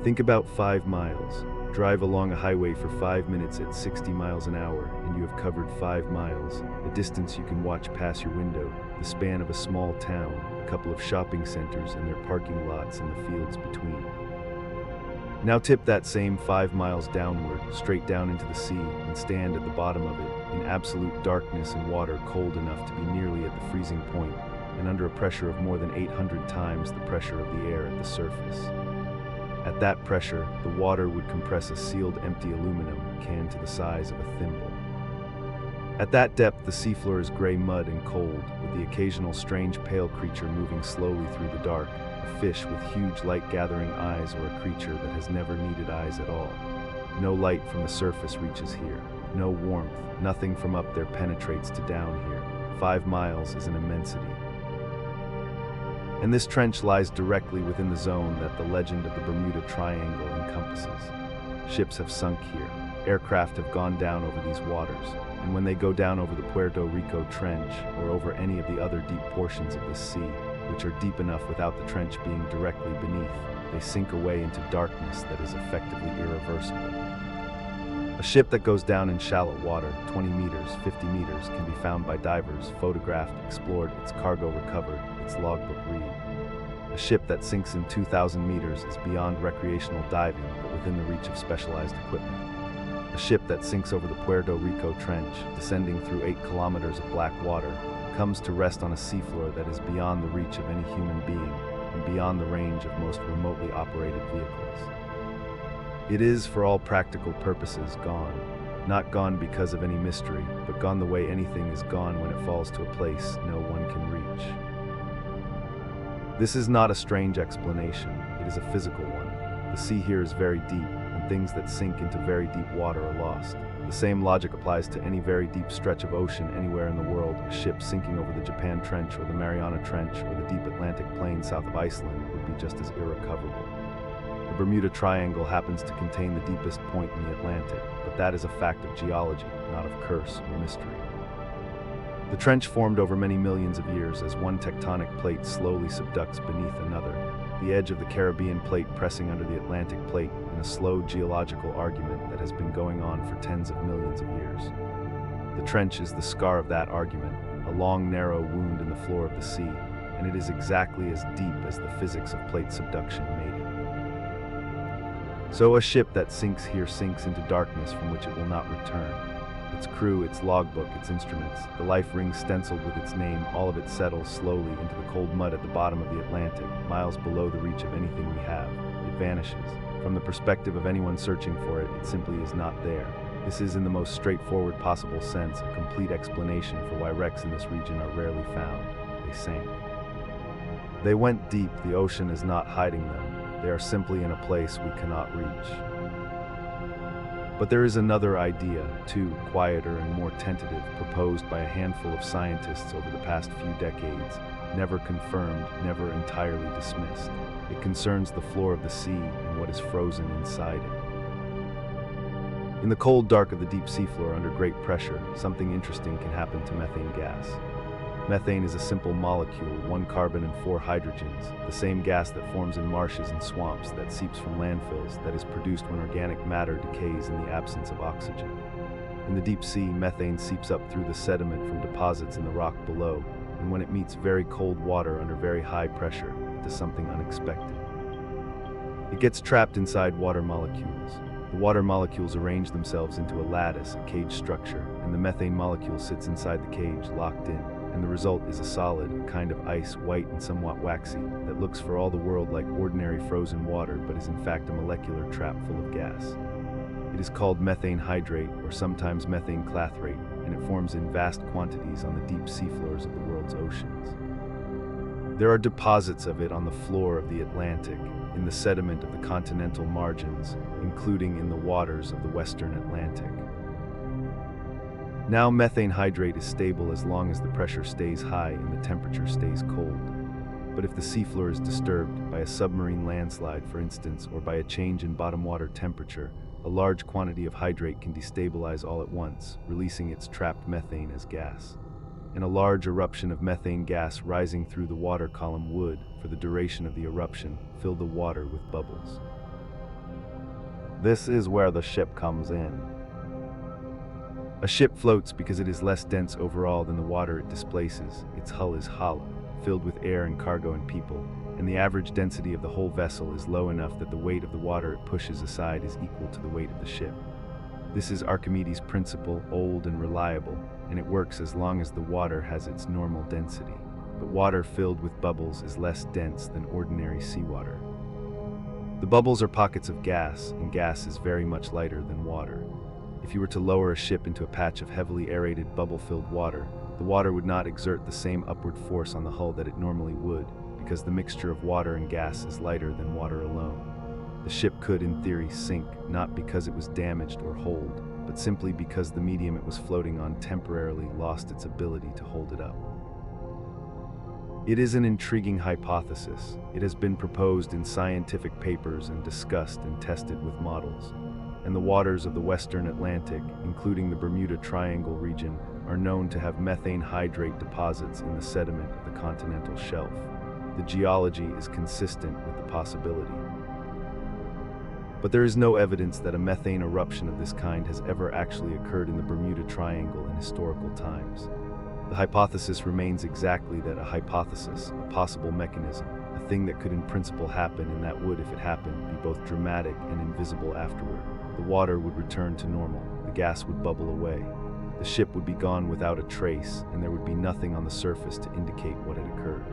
Think about 5 miles. Drive along a highway for 5 minutes at 60 miles an hour, and you have covered 5 miles, a distance you can watch pass your window, the span of a small town, a couple of shopping centers and their parking lots and the fields between. Now tip that same 5 miles downward, straight down into the sea, and stand at the bottom of it, in absolute darkness and water cold enough to be nearly at the freezing point, and under a pressure of more than 800 times the pressure of the air at the surface. At that pressure, the water would compress a sealed empty aluminum can to the size of a thimble. At that depth, the seafloor is gray mud and cold, with the occasional strange pale creature moving slowly through the dark, a fish with huge light-gathering eyes or a creature that has never needed eyes at all. No light from the surface reaches here. No warmth, nothing from up there penetrates to down here. 5 miles is an immensity. And this trench lies directly within the zone that the legend of the Bermuda Triangle encompasses. Ships have sunk here, aircraft have gone down over these waters, and when they go down over the Puerto Rico Trench, or over any of the other deep portions of this sea, which are deep enough without the trench being directly beneath, they sink away into darkness that is effectively irreversible. A ship that goes down in shallow water, 20 meters, 50 meters, can be found by divers, photographed, explored, its cargo recovered, its logbook read. A ship that sinks in 2,000 meters is beyond recreational diving, but within the reach of specialized equipment. A ship that sinks over the Puerto Rico Trench, descending through 8 kilometers of black water, comes to rest on a seafloor that is beyond the reach of any human being, and beyond the range of most remotely operated vehicles. It is, for all practical purposes, gone. Not gone because of any mystery, but gone the way anything is gone when it falls to a place no one can reach. This is not a strange explanation, it is a physical one. The sea here is very deep, and things that sink into very deep water are lost. The same logic applies to any very deep stretch of ocean anywhere in the world. A ship sinking over the Japan Trench or the Mariana Trench or the deep Atlantic plain south of Iceland would be just as irrecoverable. The Bermuda Triangle happens to contain the deepest point in the Atlantic, but that is a fact of geology, not of curse or mystery. The trench formed over many millions of years as one tectonic plate slowly subducts beneath another, the edge of the Caribbean plate pressing under the Atlantic plate in a slow geological argument that has been going on for tens of millions of years. The trench is the scar of that argument, a long, narrow wound in the floor of the sea, and it is exactly as deep as the physics of plate subduction made it. So a ship that sinks here sinks into darkness from which it will not return. Its crew, its logbook, its instruments, the life ring stenciled with its name, all of it settles slowly into the cold mud at the bottom of the Atlantic, miles below the reach of anything we have. It vanishes. From the perspective of anyone searching for it, it simply is not there. This is, in the most straightforward possible sense, a complete explanation for why wrecks in this region are rarely found. They sank. They went deep. The ocean is not hiding them. They are simply in a place we cannot reach. But there is another idea, too, quieter and more tentative, proposed by a handful of scientists over the past few decades, never confirmed, never entirely dismissed. It concerns the floor of the sea and what is frozen inside it. In the cold dark of the deep seafloor under great pressure, something interesting can happen to methane gas. Methane is a simple molecule, 1 carbon and 4 hydrogens, the same gas that forms in marshes and swamps, that seeps from landfills, that is produced when organic matter decays in the absence of oxygen. In the deep sea, methane seeps up through the sediment from deposits in the rock below, and when it meets very cold water under very high pressure, it does something unexpected. It gets trapped inside water molecules. The water molecules arrange themselves into a lattice, a cage structure, and the methane molecule sits inside the cage, locked in, and the result is a solid, a kind of ice, white and somewhat waxy, that looks for all the world like ordinary frozen water but is in fact a molecular trap full of gas. It is called methane hydrate, or sometimes methane clathrate, and it forms in vast quantities on the deep seafloors of the world's oceans. There are deposits of it on the floor of the Atlantic, in the sediment of the continental margins, including in the waters of the western Atlantic. Now, methane hydrate is stable as long as the pressure stays high and the temperature stays cold. But if the seafloor is disturbed, by a submarine landslide for instance, or by a change in bottom water temperature, a large quantity of hydrate can destabilize all at once, releasing its trapped methane as gas. And a large eruption of methane gas rising through the water column would, for the duration of the eruption, fill the water with bubbles. This is where the ship comes in. A ship floats because it is less dense overall than the water it displaces. Its hull is hollow, filled with air and cargo and people, and the average density of the whole vessel is low enough that the weight of the water it pushes aside is equal to the weight of the ship. This is Archimedes' principle, old and reliable, and it works as long as the water has its normal density. But water filled with bubbles is less dense than ordinary seawater. The bubbles are pockets of gas, and gas is very much lighter than water. If you were to lower a ship into a patch of heavily aerated, bubble-filled water, the water would not exert the same upward force on the hull that it normally would, because the mixture of water and gas is lighter than water alone. The ship could, in theory, sink, not because it was damaged or holed, but simply because the medium it was floating on temporarily lost its ability to hold it up. It is an intriguing hypothesis. It has been proposed in scientific papers and discussed and tested with models. And the waters of the western Atlantic, including the Bermuda Triangle region, are known to have methane hydrate deposits in the sediment of the continental shelf. The geology is consistent with the possibility. But there is no evidence that a methane eruption of this kind has ever actually occurred in the Bermuda Triangle in historical times. The hypothesis remains exactly that, a hypothesis, a possible mechanism, a thing that could in principle happen and that would, if it happened, be both dramatic and invisible afterward. The water would return to normal, the gas would bubble away, the ship would be gone without a trace, and there would be nothing on the surface to indicate what had occurred.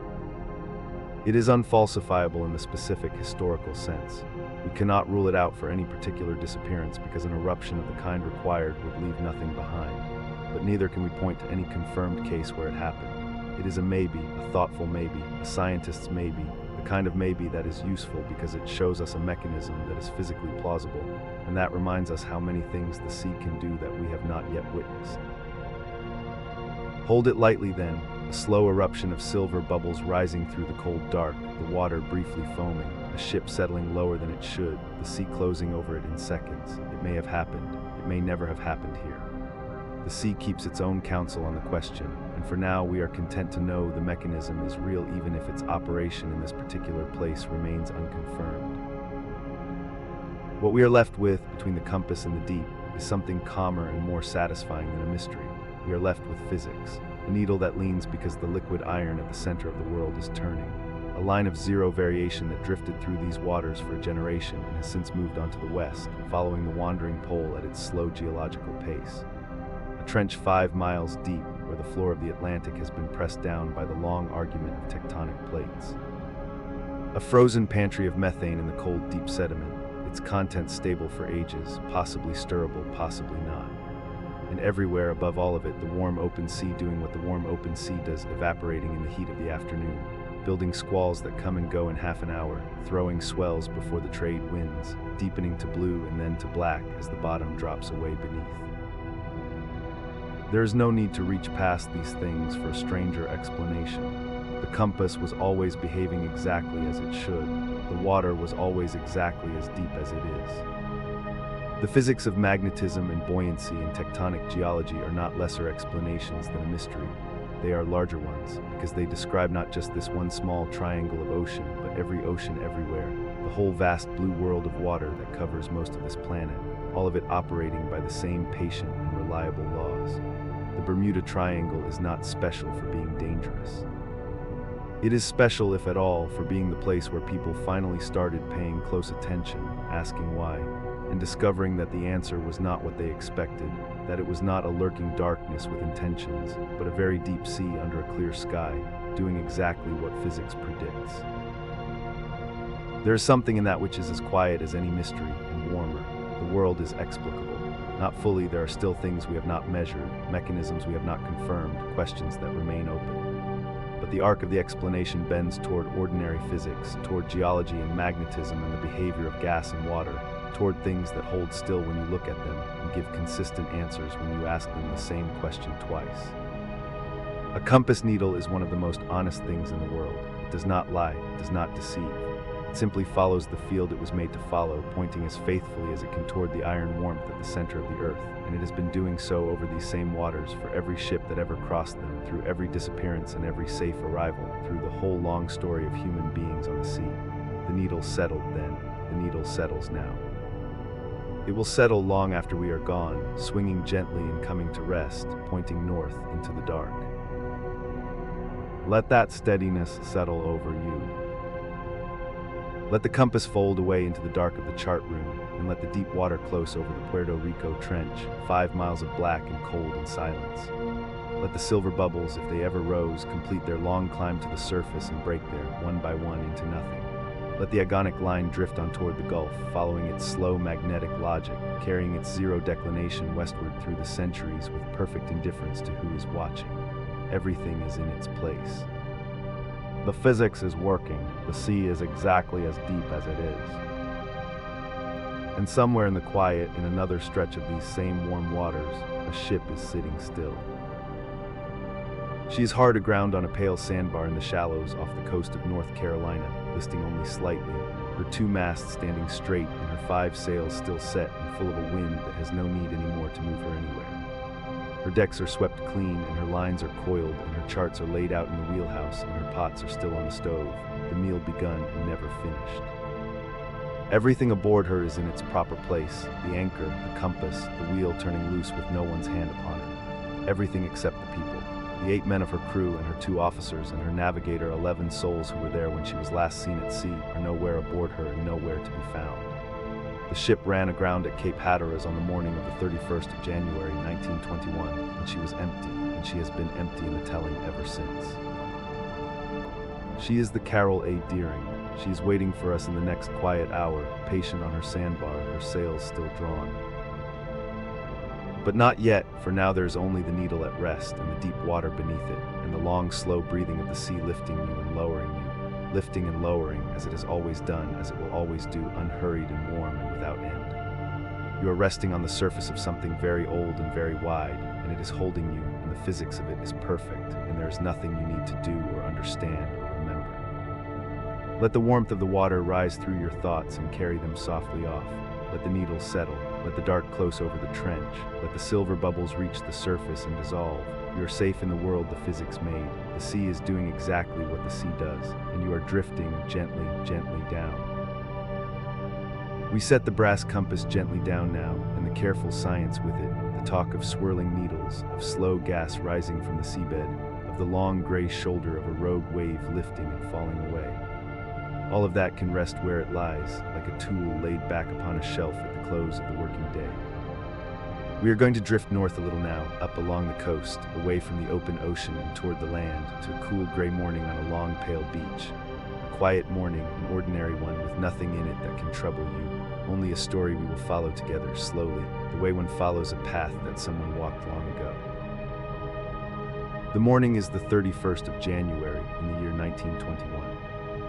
It is unfalsifiable in the specific historical sense. We cannot rule it out for any particular disappearance because an eruption of the kind required would leave nothing behind. But neither can we point to any confirmed case where it happened. It is a maybe, a thoughtful maybe, a scientist's maybe, the kind of maybe that is useful because it shows us a mechanism that is physically plausible, and that reminds us how many things the sea can do that we have not yet witnessed. Hold it lightly then, a slow eruption of silver bubbles rising through the cold dark, the water briefly foaming, a ship settling lower than it should, the sea closing over it in seconds. It may have happened, it may never have happened here. The sea keeps its own counsel on the question, and for now we are content to know the mechanism is real even if its operation in this particular place remains unconfirmed. What we are left with, between the compass and the deep, is something calmer and more satisfying than a mystery. We are left with physics, a needle that leans because the liquid iron at the center of the world is turning, a line of zero variation that drifted through these waters for a generation and has since moved on to the west, following the wandering pole at its slow geological pace. A trench 5 miles deep, where the floor of the Atlantic has been pressed down by the long argument of tectonic plates. A frozen pantry of methane in the cold, deep sediment, its contents stable for ages, possibly stirrable, possibly not. And everywhere, above all of it, the warm open sea doing what the warm open sea does, evaporating in the heat of the afternoon, building squalls that come and go in half an hour, throwing swells before the trade winds, deepening to blue and then to black as the bottom drops away beneath. There is no need to reach past these things for a stranger explanation. The compass was always behaving exactly as it should. The water was always exactly as deep as it is. The physics of magnetism and buoyancy and tectonic geology are not lesser explanations than a mystery. They are larger ones, because they describe not just this one small triangle of ocean, but every ocean everywhere, the whole vast blue world of water that covers most of this planet, all of it operating by the same patient and reliable reliable laws. The Bermuda Triangle is not special for being dangerous. It is special, if at all, for being the place where people finally started paying close attention, asking why, and discovering that the answer was not what they expected, that it was not a lurking darkness with intentions, but a very deep sea under a clear sky, doing exactly what physics predicts. There is something in that which is as quiet as any mystery, and warmer. The world is explicable. Not fully, there are still things we have not measured, mechanisms we have not confirmed, questions that remain open. But the arc of the explanation bends toward ordinary physics, toward geology and magnetism and the behavior of gas and water, toward things that hold still when you look at them and give consistent answers when you ask them the same question twice. A compass needle is one of the most honest things in the world. It does not lie, it does not deceive. It simply follows the field it was made to follow, pointing as faithfully as it can toward the iron warmth at the center of the earth, and it has been doing so over these same waters for every ship that ever crossed them, through every disappearance and every safe arrival, through the whole long story of human beings on the sea. The needle settled then, the needle settles now. It will settle long after we are gone, swinging gently and coming to rest, pointing north into the dark. Let that steadiness settle over you. Let the compass fold away into the dark of the chart room, and let the deep water close over the Puerto Rico Trench, 5 miles of black and cold and silence. Let the silver bubbles, if they ever rose, complete their long climb to the surface and break there, one by one, into nothing. Let the agonic line drift on toward the Gulf, following its slow magnetic logic, carrying its zero declination westward through the centuries with perfect indifference to who is watching. Everything is in its place. The physics is working. The sea is exactly as deep as it is. And somewhere in the quiet, in another stretch of these same warm waters, a ship is sitting still. She is hard aground on a pale sandbar in the shallows off the coast of North Carolina, listing only slightly, her 2 masts standing straight and her 5 sails still set and full of a wind that has no need anymore to move her anywhere. Her decks are swept clean and her lines are coiled and her charts are laid out in the wheelhouse and her pots are still on the stove, the meal begun and never finished. Everything aboard her is in its proper place, the anchor, the compass, the wheel turning loose with no one's hand upon it. Everything except the people. The 8 men of her crew and her 2 officers and her navigator, 11 souls who were there when she was last seen at sea, are nowhere aboard her and nowhere to be found. The ship ran aground at Cape Hatteras on the morning of the 31st of January, 1921, and she was empty, and she has been empty in the telling ever since. She is the Carroll A. Deering. She is waiting for us in the next quiet hour, patient on her sandbar, her sails still drawn. But not yet, for now there is only the needle at rest and the deep water beneath it, and the long, slow breathing of the sea lifting you and lowering you, lifting and lowering as it has always done, as it will always do, unhurried and warm and without end. You are resting on the surface of something very old and very wide, and it is holding you, and the physics of it is perfect, and there is nothing you need to do or understand or remember. Let the warmth of the water rise through your thoughts and carry them softly off. Let the needle settle. Let the dark close over the trench. Let the silver bubbles reach the surface and dissolve. You are safe in the world the physics made. The sea is doing exactly what the sea does, and you are drifting gently, gently down. We set the brass compass gently down now, and the careful science with it, the talk of swirling needles, of slow gas rising from the seabed, of the long gray shoulder of a rogue wave lifting and falling away. All of that can rest where it lies, like a tool laid back upon a shelf at the close of the working day. We are going to drift north a little now, up along the coast, away from the open ocean and toward the land, to a cool gray morning on a long pale beach. A quiet morning, an ordinary one with nothing in it that can trouble you, only a story we will follow together slowly, the way one follows a path that someone walked long ago. The morning is the 31st of January in the year 1921.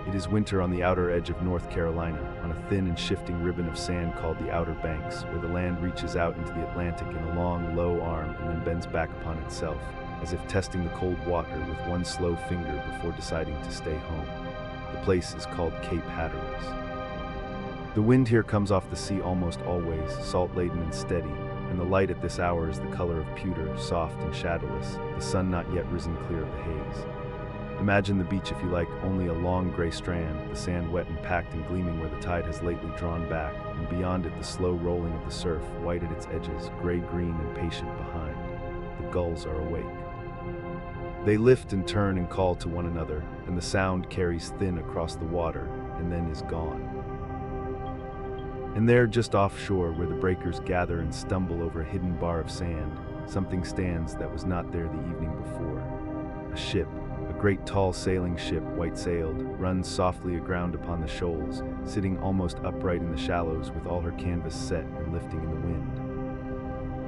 It is winter on the outer edge of North Carolina, on a thin and shifting ribbon of sand called the Outer Banks, where the land reaches out into the Atlantic in a long, low arm and then bends back upon itself, as if testing the cold water with one slow finger before deciding to stay home. The place is called Cape Hatteras. The wind here comes off the sea almost always, salt-laden and steady, and the light at this hour is the color of pewter, soft and shadowless, the sun not yet risen clear of the haze. Imagine the beach if you like, only a long gray strand, the sand wet and packed and gleaming where the tide has lately drawn back, and beyond it the slow rolling of the surf, white at its edges, gray-green and patient behind. gulls are awake. They lift and turn and call to one another, and the sound carries thin across the water and then is gone. And there, just offshore, where the breakers gather and stumble over a hidden bar of sand, something stands that was not there the evening before. A ship, a great tall sailing ship, white-sailed, runs softly aground upon the shoals, sitting almost upright in the shallows with all her canvas set and lifting in the wind.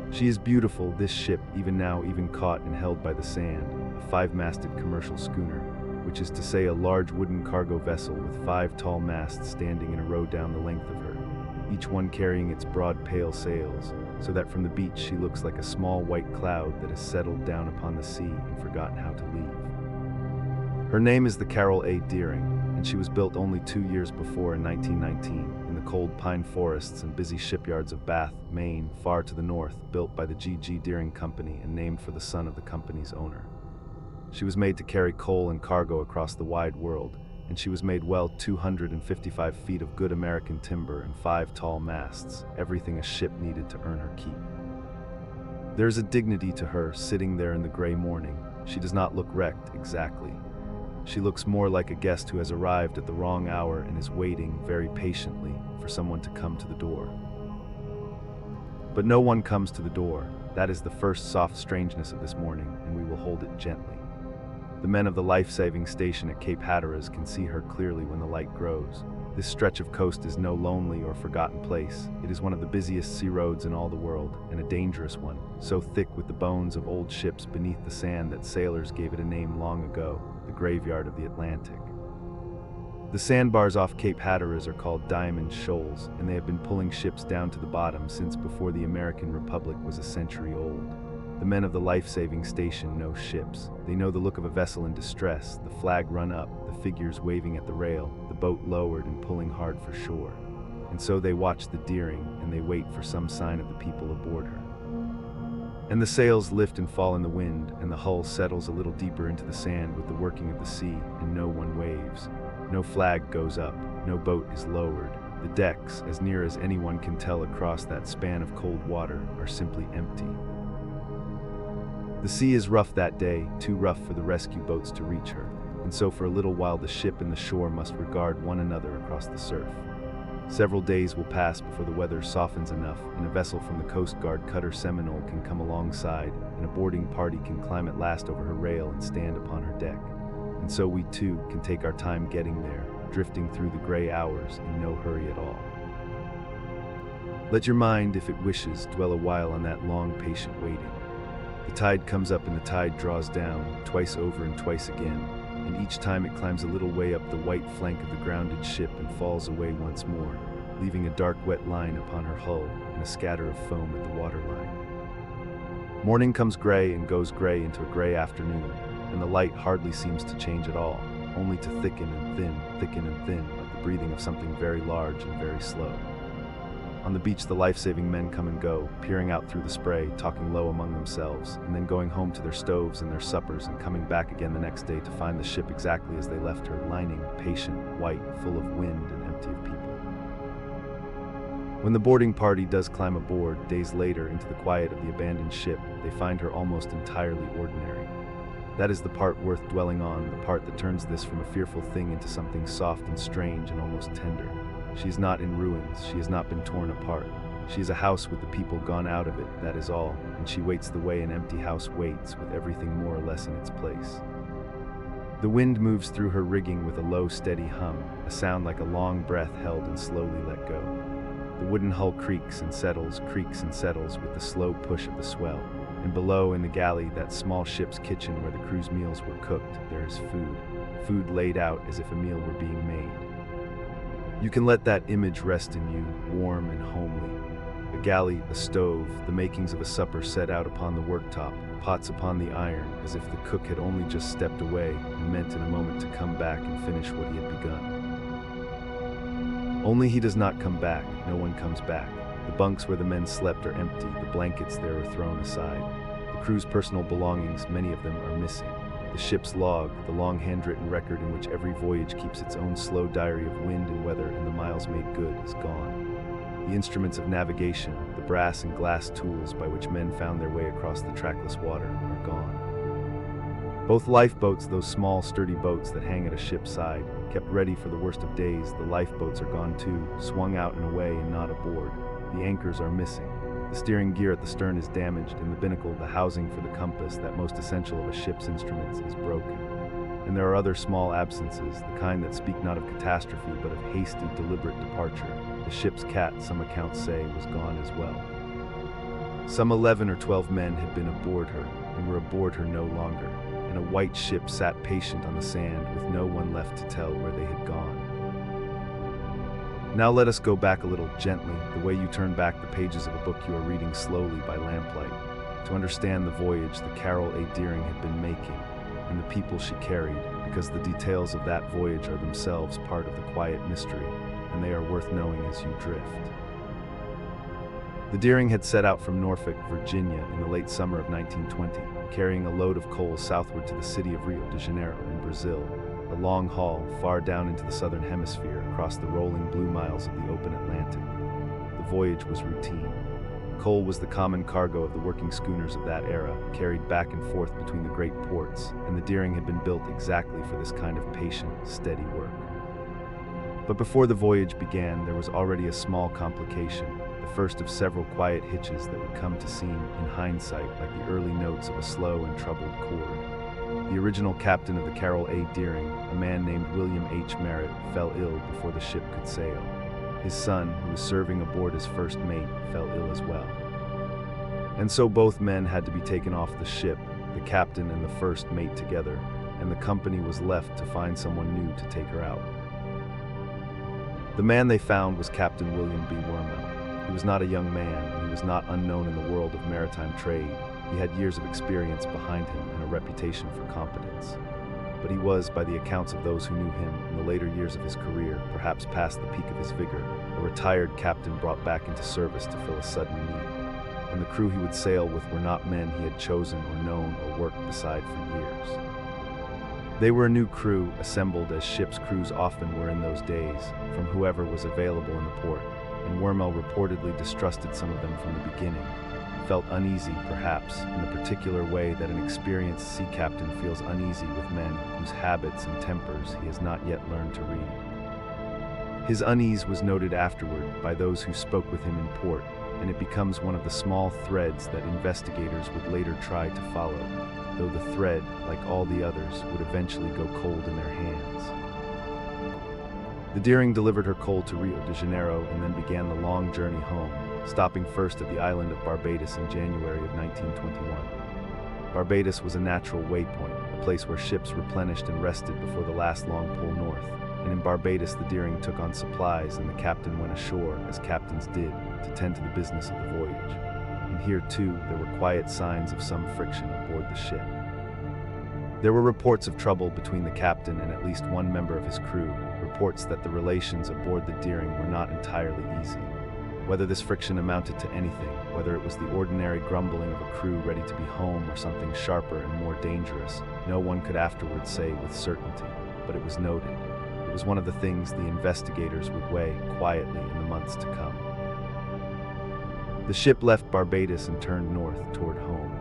She is beautiful, this ship, even now, even caught and held by the sand, a 5-masted commercial schooner, which is to say a large wooden cargo vessel with 5 tall masts standing in a row down the length of her, each one carrying its broad pale sails, so that from the beach she looks like a small white cloud that has settled down upon the sea and forgotten how to leave. Her name is the Carroll A. and she was built only 2 years before in 1919 in the cold pine forests and busy shipyards of Bath, Maine, far to the north, built by the G.G. Deering Company and named for the son of the company's owner. She was made to carry coal and cargo across the wide world, and she was made well 255 feet of good American timber and 5 tall masts, everything a ship needed to earn her keep. There is a dignity to her, sitting there in the gray morning. She does not look wrecked, exactly. She looks more like a guest who has arrived at the wrong hour and is waiting, very patiently, for someone to come to the door. But no one comes to the door. That is the first soft strangeness of this morning, and we will hold it gently. The men of the life-saving station at Cape Hatteras can see her clearly when the light grows. This stretch of coast is no lonely or forgotten place. It is one of the busiest sea roads in all the world, and a dangerous one, so thick with the bones of old ships beneath the sand that sailors gave it a name long ago, the graveyard of the Atlantic. The sandbars off Cape Hatteras are called Diamond Shoals, and they have been pulling ships down to the bottom since before the American Republic was a century old. The men of the life-saving station know ships. They know the look of a vessel in distress, the flag run up, the figures waving at the rail, the boat lowered and pulling hard for shore. And so they watch the Deering, and they wait for some sign of the people aboard her. And the sails lift and fall in the wind, and the hull settles a little deeper into the sand with the working of the sea, and no one waves. No flag goes up, no boat is lowered. The decks, as near as anyone can tell across that span of cold water, are simply empty. The sea is rough that day, too rough for the rescue boats to reach her, and so for a little while the ship and the shore must regard one another across the surf. Several days will pass before the weather softens enough, and a vessel from the Coast Guard cutter Seminole can come alongside, and a boarding party can climb at last over her rail and stand upon her deck. And so we too can take our time getting there, drifting through the gray hours in no hurry at all. Let your mind, if it wishes, dwell a while on that long, patient waiting. The tide comes up and the tide draws down, twice over and twice again, and each time it climbs a little way up the white flank of the grounded ship and falls away once more, leaving a dark wet line upon her hull and a scatter of foam at the waterline. Morning comes gray and goes gray into a gray afternoon, and the light hardly seems to change at all, only to thicken and thin, like the breathing of something very large and very slow. On the beach, the life-saving men come and go, peering out through the spray, talking low among themselves, and then going home to their stoves and their suppers and coming back again the next day to find the ship exactly as they left her, lining, patient, white, full of wind and empty of people. When the boarding party does climb aboard, days later, into the quiet of the abandoned ship, they find her almost entirely ordinary. That is the part worth dwelling on, the part that turns this from a fearful thing into something soft and strange and almost tender. She is not in ruins, she has not been torn apart. She is a house with the people gone out of it, that is all, and she waits the way an empty house waits, with everything more or less in its place. The wind moves through her rigging with a low, steady hum, a sound like a long breath held and slowly let go. The wooden hull creaks and settles with the slow push of the swell, and below in the galley, that small ship's kitchen where the crew's meals were cooked, there is food laid out as if a meal were being made. You can let that image rest in you, warm and homely. A galley, a stove, the makings of a supper set out upon the worktop, pots upon the iron, as if the cook had only just stepped away and meant in a moment to come back and finish what he had begun. Only he does not come back, no one comes back. The bunks where the men slept are empty, the blankets there are thrown aside. The crew's personal belongings, many of them, are missing. The ship's log, the long handwritten record in which every voyage keeps its own slow diary of wind and weather and the miles made good, is gone. The instruments of navigation, the brass and glass tools by which men found their way across the trackless water, are gone. Both lifeboats, those small, sturdy boats that hang at a ship's side, kept ready for the worst of days, the lifeboats are gone too, swung out and away and not aboard. The anchors are missing. The steering gear at the stern is damaged, and the binnacle, the housing for the compass, that most essential of a ship's instruments, is broken. And there are other small absences, the kind that speak not of catastrophe but of hasty, deliberate departure. The ship's cat, some accounts say, was gone as well. Some 11 or 12 men had been aboard her, and were aboard her no longer, and a white ship sat patient on the sand with no one left to tell where they had gone. Now let us go back a little, gently, the way you turn back the pages of a book you are reading slowly by lamplight, to understand the voyage the Carroll A. Deering had been making, and the people she carried, because the details of that voyage are themselves part of the quiet mystery, and they are worth knowing as you drift. The Deering had set out from Norfolk, Virginia, in the late summer of 1920, carrying a load of coal southward to the city of Rio de Janeiro in Brazil, a long haul far down into the southern hemisphere across the rolling blue miles of the open Atlantic. The voyage was routine. Coal was the common cargo of the working schooners of that era, carried back and forth between the great ports, and the Deering had been built exactly for this kind of patient, steady work. But before the voyage began, there was already a small complication, the first of several quiet hitches that would come to seem, in hindsight, like the early notes of a slow and troubled chord. The original captain of the Carroll A. Deering, a man named William H. Merritt, fell ill before the ship could sail. His son, who was serving aboard as first mate, fell ill as well. And so both men had to be taken off the ship, the captain and the first mate together, and the company was left to find someone new to take her out. The man they found was Captain William B. Wormel. He was not a young man, and he was not unknown in the world of maritime trade. He had years of experience behind him and a reputation for competence. But he was, by the accounts of those who knew him in the later years of his career, perhaps past the peak of his vigor, a retired captain brought back into service to fill a sudden need. And the crew he would sail with were not men he had chosen or known or worked beside for years. They were a new crew, assembled as ship's crews often were in those days, from whoever was available in the port, and Wormel reportedly distrusted some of them from the beginning, felt uneasy, perhaps, in the particular way that an experienced sea captain feels uneasy with men whose habits and tempers he has not yet learned to read. His unease was noted afterward by those who spoke with him in port, and it becomes one of the small threads that investigators would later try to follow, though the thread, like all the others, would eventually go cold in their hands. The Deering delivered her coal to Rio de Janeiro and then began the long journey home, stopping first at the island of Barbados in January of 1921. Barbados was a natural waypoint, a place where ships replenished and rested before the last long pull north, and in Barbados the Deering took on supplies and the captain went ashore, as captains did, to tend to the business of the voyage. And here, too, there were quiet signs of some friction aboard the ship. There were reports of trouble between the captain and at least one member of his crew, reports that the relations aboard the Deering were not entirely easy. Whether this friction amounted to anything, whether it was the ordinary grumbling of a crew ready to be home or something sharper and more dangerous, no one could afterwards say with certainty, but it was noted. It was one of the things the investigators would weigh quietly in the months to come. The ship left Barbados and turned north toward home.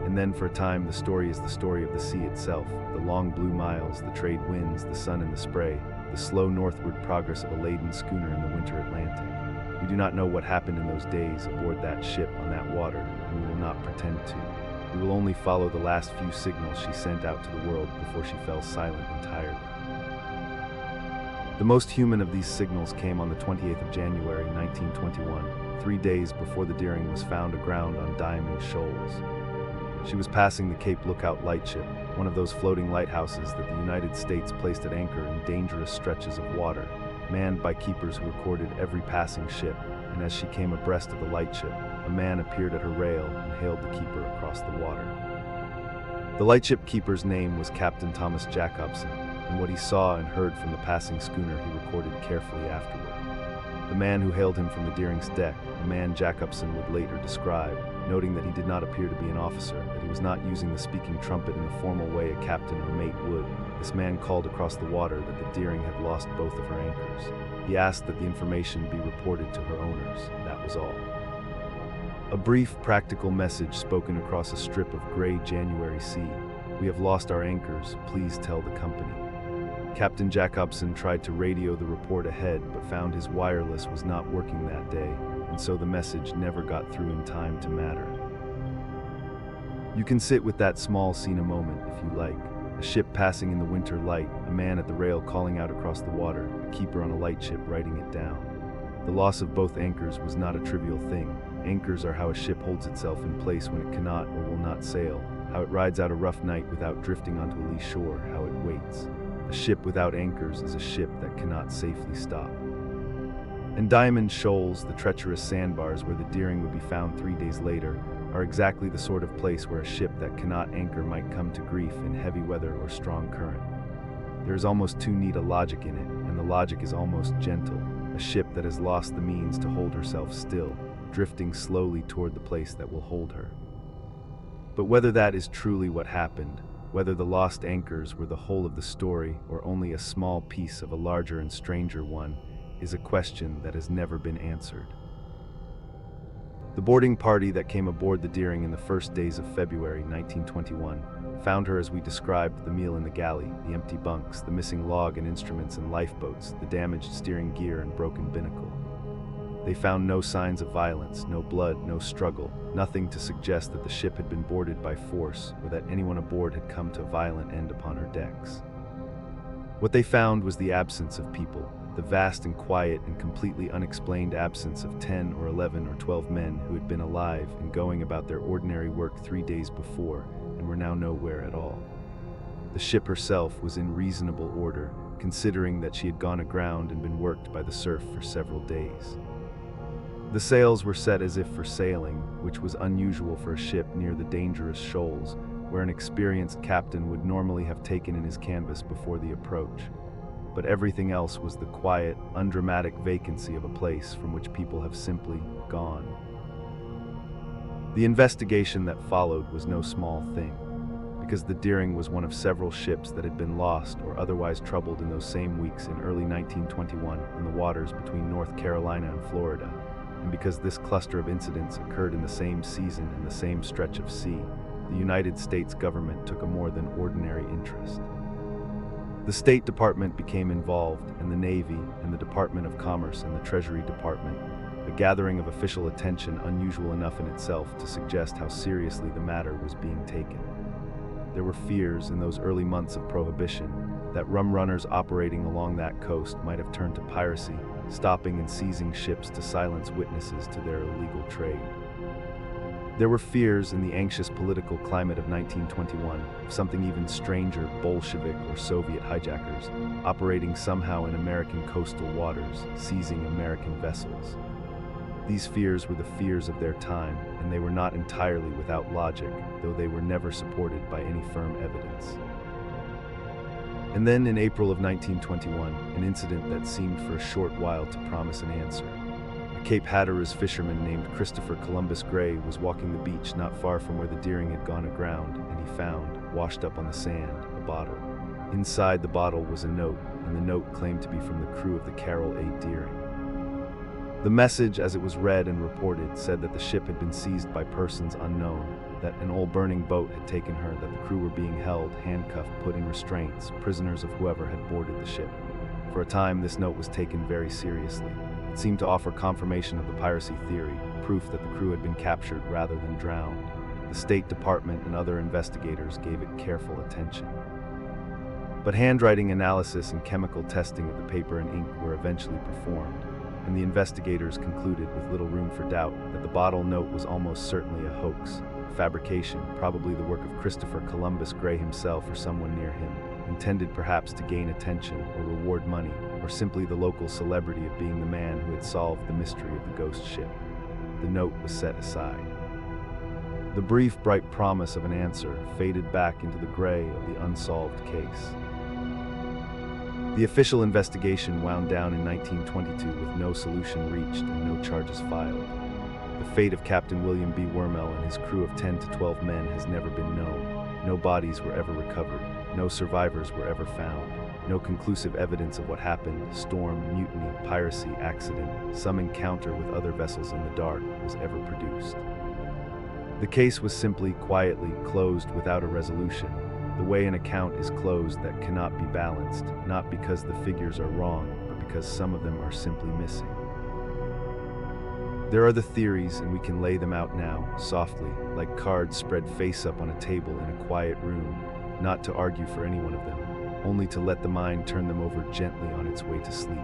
And then for a time the story is the story of the sea itself, the long blue miles, the trade winds, the sun and the spray, the slow northward progress of a laden schooner in the winter Atlantic. We do not know what happened in those days aboard that ship on that water, and we will not pretend to. We will only follow the last few signals she sent out to the world before she fell silent entirely. The most human of these signals came on the 28th of January, 1921, 3 days before the Deering was found aground on Diamond Shoals. She was passing the Cape Lookout lightship, one of those floating lighthouses that the United States placed at anchor in dangerous stretches of water, manned by keepers who recorded every passing ship, and as she came abreast of the lightship, a man appeared at her rail and hailed the keeper across the water. The lightship keeper's name was Captain Thomas Jacobson, and what he saw and heard from the passing schooner he recorded carefully afterward. The man who hailed him from the Deering's deck, a man Jacobson would later describe, noting that he did not appear to be an officer, that he was not using the speaking trumpet in the formal way a captain or mate would. This man called across the water that the Deering had lost both of her anchors. He asked that the information be reported to her owners. That was all. A brief, practical message spoken across a strip of gray January sea. "We have lost our anchors, please tell the company." Captain Jacobson tried to radio the report ahead, but found his wireless was not working that day, and so the message never got through in time to matter. You can sit with that small scene a moment, if you like. A ship passing in the winter light, a man at the rail calling out across the water, a keeper on a lightship writing it down. The loss of both anchors was not a trivial thing. Anchors are how a ship holds itself in place when it cannot or will not sail, how it rides out a rough night without drifting onto a lee shore, how it waits. A ship without anchors is a ship that cannot safely stop. And Diamond Shoals, the treacherous sandbars where the Deering would be found 3 days later, are exactly the sort of place where a ship that cannot anchor might come to grief in heavy weather or strong current. There is almost too neat a logic in it, and the logic is almost gentle. A ship that has lost the means to hold herself still, drifting slowly toward the place that will hold her. But whether that is truly what happened, whether the lost anchors were the whole of the story or only a small piece of a larger and stranger one, is a question that has never been answered. The boarding party that came aboard the Deering in the first days of February 1921 found her as we described: the meal in the galley, the empty bunks, the missing log and instruments and lifeboats, the damaged steering gear and broken binnacle. They found no signs of violence, no blood, no struggle, nothing to suggest that the ship had been boarded by force or that anyone aboard had come to a violent end upon her decks. What they found was the absence of people, the vast and quiet and completely unexplained absence of 10 or 11 or 12 men who had been alive and going about their ordinary work 3 days before and were now nowhere at all. The ship herself was in reasonable order, considering that she had gone aground and been worked by the surf for several days. The sails were set as if for sailing, which was unusual for a ship near the dangerous shoals, where an experienced captain would normally have taken in his canvas before the approach. But everything else was the quiet, undramatic vacancy of a place from which people have simply gone. The investigation that followed was no small thing, because the Deering was one of several ships that had been lost or otherwise troubled in those same weeks in early 1921 in the waters between North Carolina and Florida, and because this cluster of incidents occurred in the same season in the same stretch of sea, the United States government took a more than ordinary interest. The State Department became involved, and the Navy, and the Department of Commerce, and the Treasury Department, a gathering of official attention unusual enough in itself to suggest how seriously the matter was being taken. There were fears in those early months of Prohibition that rum runners operating along that coast might have turned to piracy, stopping and seizing ships to silence witnesses to their illegal trade. There were fears in the anxious political climate of 1921 of something even stranger, Bolshevik or Soviet hijackers, operating somehow in American coastal waters, seizing American vessels. These fears were the fears of their time, and they were not entirely without logic, though they were never supported by any firm evidence. And then in April of 1921, an incident that seemed for a short while to promise an answer. Cape Hatteras fisherman named Christopher Columbus Gray was walking the beach not far from where the Deering had gone aground, and he found, washed up on the sand, a bottle. Inside the bottle was a note, and the note claimed to be from the crew of the Carroll A. Deering. The message, as it was read and reported, said that the ship had been seized by persons unknown, that an old burning boat had taken her, that the crew were being held, handcuffed, put in restraints, prisoners of whoever had boarded the ship. For a time, this note was taken very seriously. It seemed to offer confirmation of the piracy theory, proof that the crew had been captured rather than drowned. The State Department and other investigators gave it careful attention. But handwriting analysis and chemical testing of the paper and ink were eventually performed, and the investigators concluded with little room for doubt that the bottle note was almost certainly a hoax, a fabrication, probably the work of Christopher Columbus Gray himself or someone near him, intended perhaps to gain attention or reward money, or simply the local celebrity of being the man who had solved the mystery of the ghost ship. The note was set aside. The brief, bright promise of an answer faded back into the gray of the unsolved case. The official investigation wound down in 1922 with no solution reached and no charges filed. The fate of Captain William B. Wormel and his crew of 10 to 12 men has never been known. No bodies were ever recovered. No survivors were ever found. No conclusive evidence of what happened, storm, mutiny, piracy, accident, some encounter with other vessels in the dark, was ever produced. The case was simply, quietly closed without a resolution, the way an account is closed that cannot be balanced, not because the figures are wrong, but because some of them are simply missing. There are the theories, and we can lay them out now, softly, like cards spread face up on a table in a quiet room, not to argue for any one of them, only to let the mind turn them over gently on its way to sleep.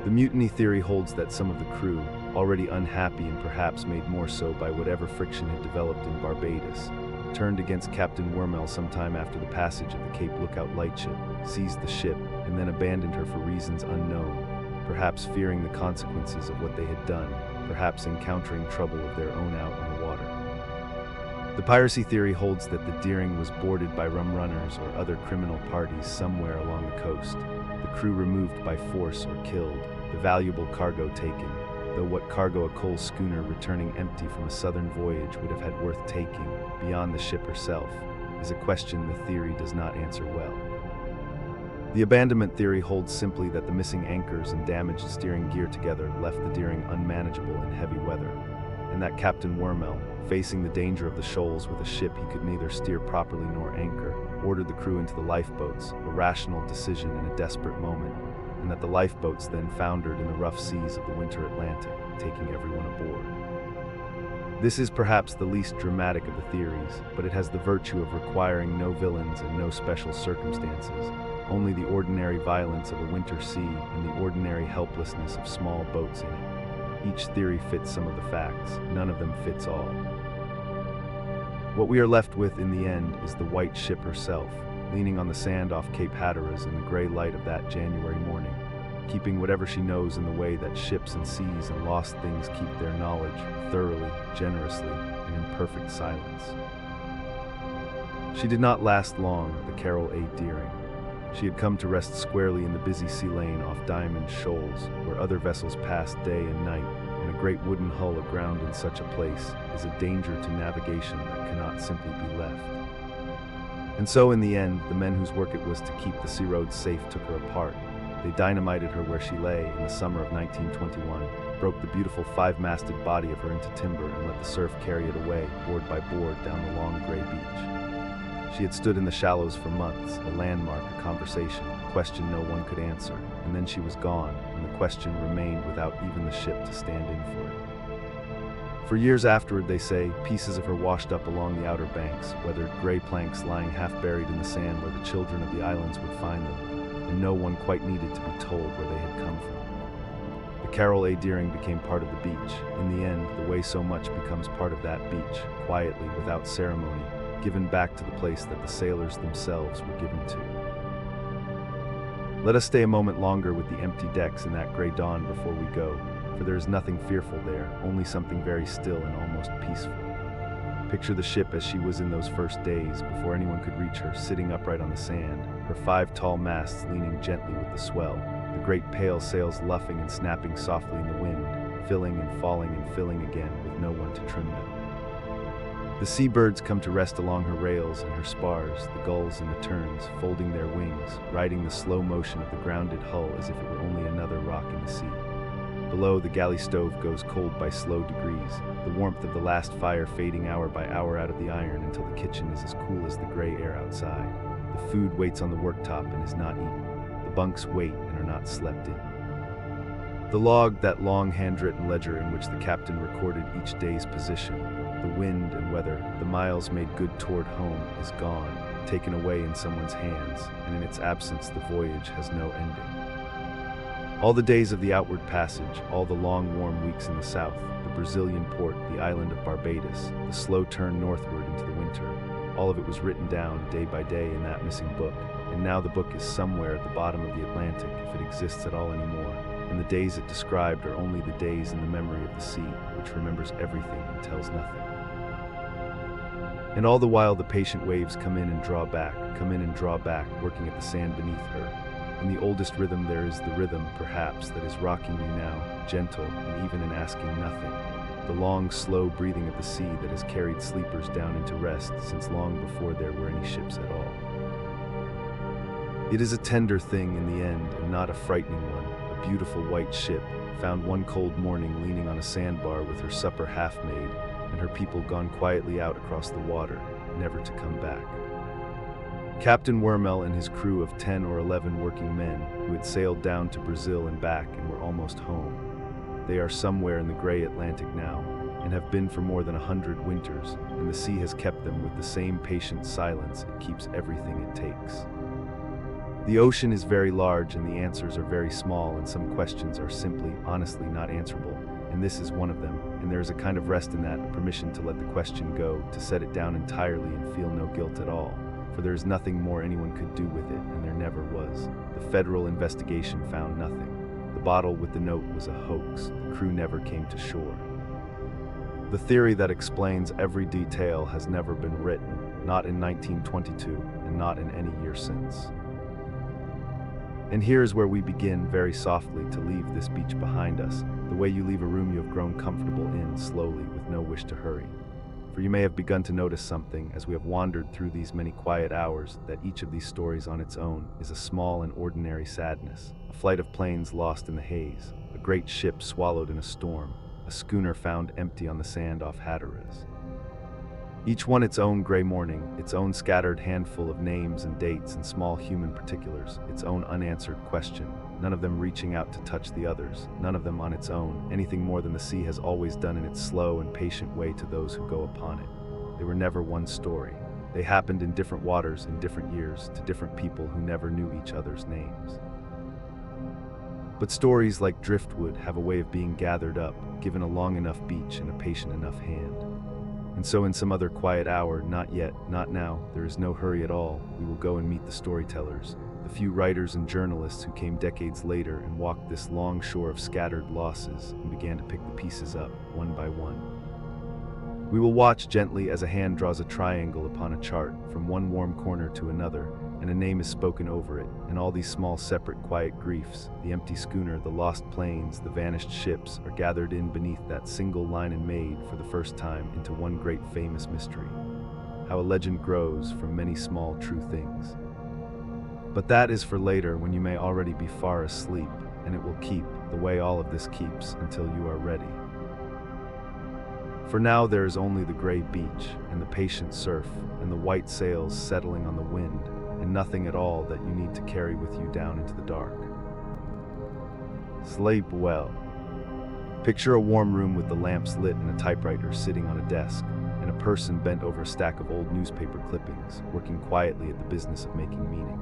The mutiny theory holds that some of the crew, already unhappy and perhaps made more so by whatever friction had developed in Barbados, turned against Captain Wormel sometime after the passage of the Cape Lookout lightship, seized the ship, and then abandoned her for reasons unknown, perhaps fearing the consequences of what they had done, perhaps encountering trouble of their own out on the water. The piracy theory holds that the Deering was boarded by rum runners or other criminal parties somewhere along the coast, the crew removed by force or killed, the valuable cargo taken, though what cargo a coal schooner returning empty from a southern voyage would have had worth taking, beyond the ship herself, is a question the theory does not answer well. The abandonment theory holds simply that the missing anchors and damaged steering gear together left the Deering unmanageable in heavy weather, and that Captain Wormel, facing the danger of the shoals with a ship he could neither steer properly nor anchor, ordered the crew into the lifeboats, a rational decision in a desperate moment, and that the lifeboats then foundered in the rough seas of the winter Atlantic, taking everyone aboard. This is perhaps the least dramatic of the theories, but it has the virtue of requiring no villains and no special circumstances, only the ordinary violence of a winter sea and the ordinary helplessness of small boats in it. Each theory fits some of the facts, none of them fits all. What we are left with in the end is the white ship herself, leaning on the sand off Cape Hatteras in the gray light of that January morning, keeping whatever she knows in the way that ships and seas and lost things keep their knowledge, thoroughly, generously, and in perfect silence. She did not last long, the Carroll A. Deering. She had come to rest squarely in the busy sea lane off Diamond Shoals, where other vessels passed day and night, and a great wooden hull aground in such a place is a danger to navigation that cannot simply be left. And so in the end, the men whose work it was to keep the sea roads safe took her apart. They dynamited her where she lay in the summer of 1921, broke the beautiful 5-masted body of her into timber and let the surf carry it away, board by board, down the long gray beach. She had stood in the shallows for months, a landmark, a conversation, a question no one could answer, and then she was gone, and the question remained without even the ship to stand in for it. For years afterward, they say, pieces of her washed up along the outer banks, weathered gray planks lying half buried in the sand where the children of the islands would find them, and no one quite needed to be told where they had come from. The Carroll A. Deering became part of the beach. In the end, the way so much becomes part of that beach, quietly, without ceremony, given back to the place that the sailors themselves were given to. Let us stay a moment longer with the empty decks in that gray dawn before we go, for there is nothing fearful there, only something very still and almost peaceful. Picture the ship as she was in those first days, before anyone could reach her, sitting upright on the sand, her 5 tall masts leaning gently with the swell, the great pale sails luffing and snapping softly in the wind, filling and falling and filling again with no one to trim them. The seabirds come to rest along her rails and her spars, the gulls in the terns, folding their wings, riding the slow motion of the grounded hull as if it were only another rock in the sea. Below, the galley stove goes cold by slow degrees, the warmth of the last fire fading hour by hour out of the iron until the kitchen is as cool as the gray air outside. The food waits on the worktop and is not eaten. The bunks wait and are not slept in. The log, that long handwritten ledger in which the captain recorded each day's position, the wind and weather, the miles made good toward home, is gone, taken away in someone's hands, and in its absence the voyage has no ending. All the days of the outward passage, all the long warm weeks in the south, the Brazilian port, the island of Barbados, the slow turn northward into the winter, all of it was written down day by day in that missing book, and now the book is somewhere at the bottom of the Atlantic, if it exists at all anymore, and the days it described are only the days in the memory of the sea, which remembers everything and tells nothing. And all the while the patient waves come in and draw back, working at the sand beneath her. In the oldest rhythm there is the rhythm, perhaps, that is rocking you now, gentle, and even in asking nothing. The long, slow breathing of the sea that has carried sleepers down into rest since long before there were any ships at all. It is a tender thing in the end, and not a frightening one, a beautiful white ship, found one cold morning leaning on a sandbar with her supper half made, and her people gone quietly out across the water, never to come back. Captain Wormel and his crew of 10 or 11 working men who had sailed down to Brazil and back and were almost home. They are somewhere in the gray Atlantic now, and have been for more than 100 winters, and the sea has kept them with the same patient silence it keeps everything it takes. The ocean is very large and the answers are very small, and some questions are simply, honestly not answerable, and this is one of them, and there is a kind of rest in that, a permission to let the question go, to set it down entirely and feel no guilt at all, for there is nothing more anyone could do with it, and there never was. The federal investigation found nothing. The bottle with the note was a hoax. The crew never came to shore. The theory that explains every detail has never been written, not in 1922, and not in any year since. And here is where we begin, very softly, to leave this beach behind us, the way you leave a room you have grown comfortable in, slowly, with no wish to hurry. For you may have begun to notice something, as we have wandered through these many quiet hours, that each of these stories on its own is a small and ordinary sadness. A flight of planes lost in the haze, a great ship swallowed in a storm, a schooner found empty on the sand off Hatteras. Each one its own gray morning, its own scattered handful of names and dates and small human particulars, its own unanswered question, none of them reaching out to touch the others, none of them on its own, anything more than the sea has always done in its slow and patient way to those who go upon it. They were never one story. They happened in different waters in different years to different people who never knew each other's names. But stories like driftwood have a way of being gathered up, given a long enough beach and a patient enough hand. And so in some other quiet hour, not yet, not now, there is no hurry at all, we will go and meet the storytellers, the few writers and journalists who came decades later and walked this long shore of scattered losses and began to pick the pieces up, one by one. We will watch gently as a hand draws a triangle upon a chart, from one warm corner to another, and a name is spoken over it, and all these small separate quiet griefs, the empty schooner, the lost planes, the vanished ships, are gathered in beneath that single line and made, for the first time, into one great famous mystery. How a legend grows from many small true things. But that is for later, when you may already be far asleep, and it will keep, the way all of this keeps, until you are ready. For now there is only the gray beach, and the patient surf, and the white sails settling on the wind, and nothing at all that you need to carry with you down into the dark. Sleep well. Picture a warm room with the lamps lit and a typewriter sitting on a desk, and a person bent over a stack of old newspaper clippings, working quietly at the business of making meaning.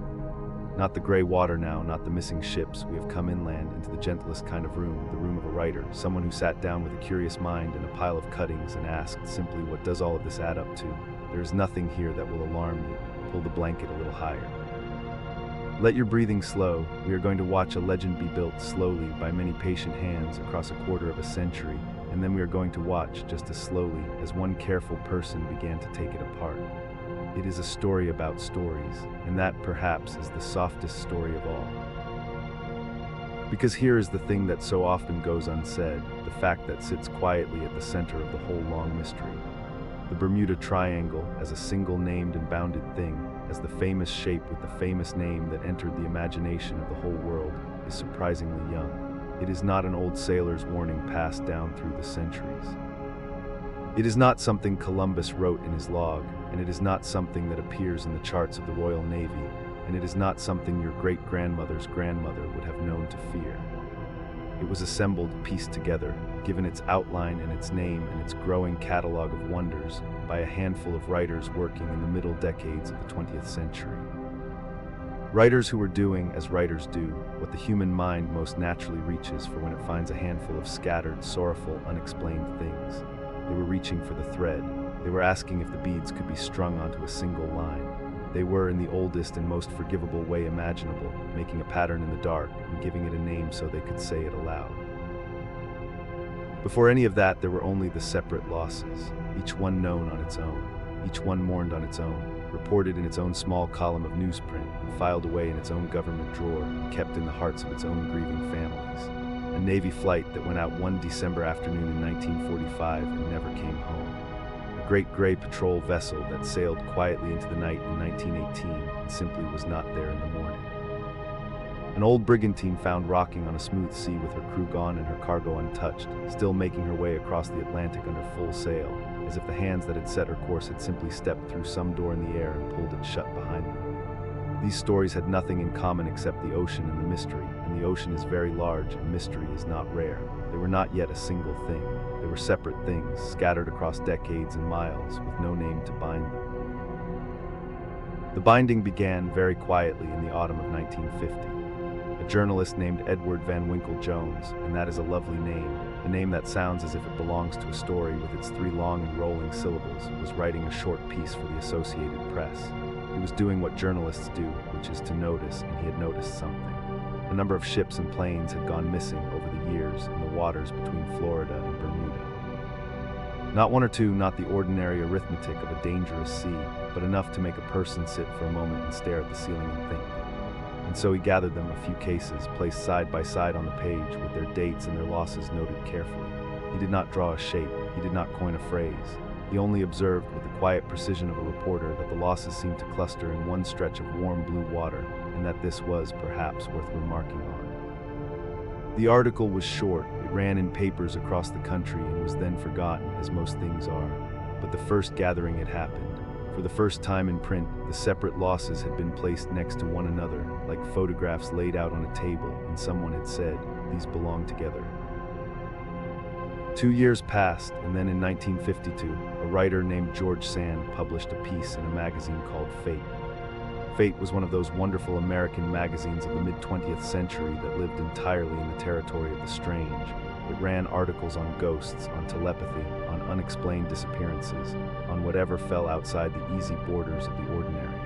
Not the gray water now, not the missing ships. We have come inland into the gentlest kind of room, the room of a writer, someone who sat down with a curious mind and a pile of cuttings and asked simply, what does all of this add up to? There is nothing here that will alarm you. Pull the blanket a little higher. Let your breathing slow. We are going to watch a legend be built slowly by many patient hands across a quarter of a century, and then we are going to watch just as slowly as one careful person began to take it apart. It is a story about stories, and that perhaps is the softest story of all. Because here is the thing that so often goes unsaid, the fact that sits quietly at the center of the whole long mystery. The Bermuda Triangle, as a single named and bounded thing, as the famous shape with the famous name that entered the imagination of the whole world, is surprisingly young. It is not an old sailor's warning passed down through the centuries. It is not something Columbus wrote in his log, and it is not something that appears in the charts of the Royal Navy, and it is not something your great-grandmother's grandmother would have known to fear. It was assembled, pieced together, given its outline and its name and its growing catalog of wonders by a handful of writers working in the middle decades of the 20th century. Writers who were doing, as writers do, what the human mind most naturally reaches for when it finds a handful of scattered, sorrowful, unexplained things. They were reaching for the thread. They were asking if the beads could be strung onto a single line. They were, in the oldest and most forgivable way imaginable, making a pattern in the dark and giving it a name so they could say it aloud. Before any of that, there were only the separate losses, each one known on its own, each one mourned on its own, reported in its own small column of newsprint, and filed away in its own government drawer, and kept in the hearts of its own grieving families. A Navy flight that went out one December afternoon in 1945 and never came home. A great gray patrol vessel that sailed quietly into the night in 1918 and simply was not there in the morning. An old brigantine found rocking on a smooth sea with her crew gone and her cargo untouched, still making her way across the Atlantic under full sail, as if the hands that had set her course had simply stepped through some door in the air and pulled it shut behind them. These stories had nothing in common except the ocean and the mystery, and the ocean is very large and mystery is not rare. They were not yet a single thing. They were separate things, scattered across decades and miles, with no name to bind them. The binding began very quietly in the autumn of 1950. A journalist named Edward Van Winkle Jones, and that is a lovely name, a name that sounds as if it belongs to a story with its 3 long and rolling syllables, was writing a short piece for the Associated Press. He was doing what journalists do, which is to notice, and he had noticed something. A number of ships and planes had gone missing over the years in the waters between Florida and Bermuda. Not one or two, not the ordinary arithmetic of a dangerous sea, but enough to make a person sit for a moment and stare at the ceiling and think. And so he gathered them, a few cases, placed side by side on the page, with their dates and their losses noted carefully. He did not draw a shape, he did not coin a phrase. He only observed with the quiet precision of a reporter that the losses seemed to cluster in one stretch of warm blue water, and that this was, perhaps, worth remarking on. The article was short, it ran in papers across the country and was then forgotten, as most things are. But the first gathering had happened. For the first time in print, the separate losses had been placed next to one another, like photographs laid out on a table, and someone had said, "These belong together." 2 years passed, and then in 1952, a writer named George Sand published a piece in a magazine called Fate. Fate was one of those wonderful American magazines of the mid-20th century that lived entirely in the territory of the strange. It ran articles on ghosts, on telepathy, on unexplained disappearances, on whatever fell outside the easy borders of the ordinary.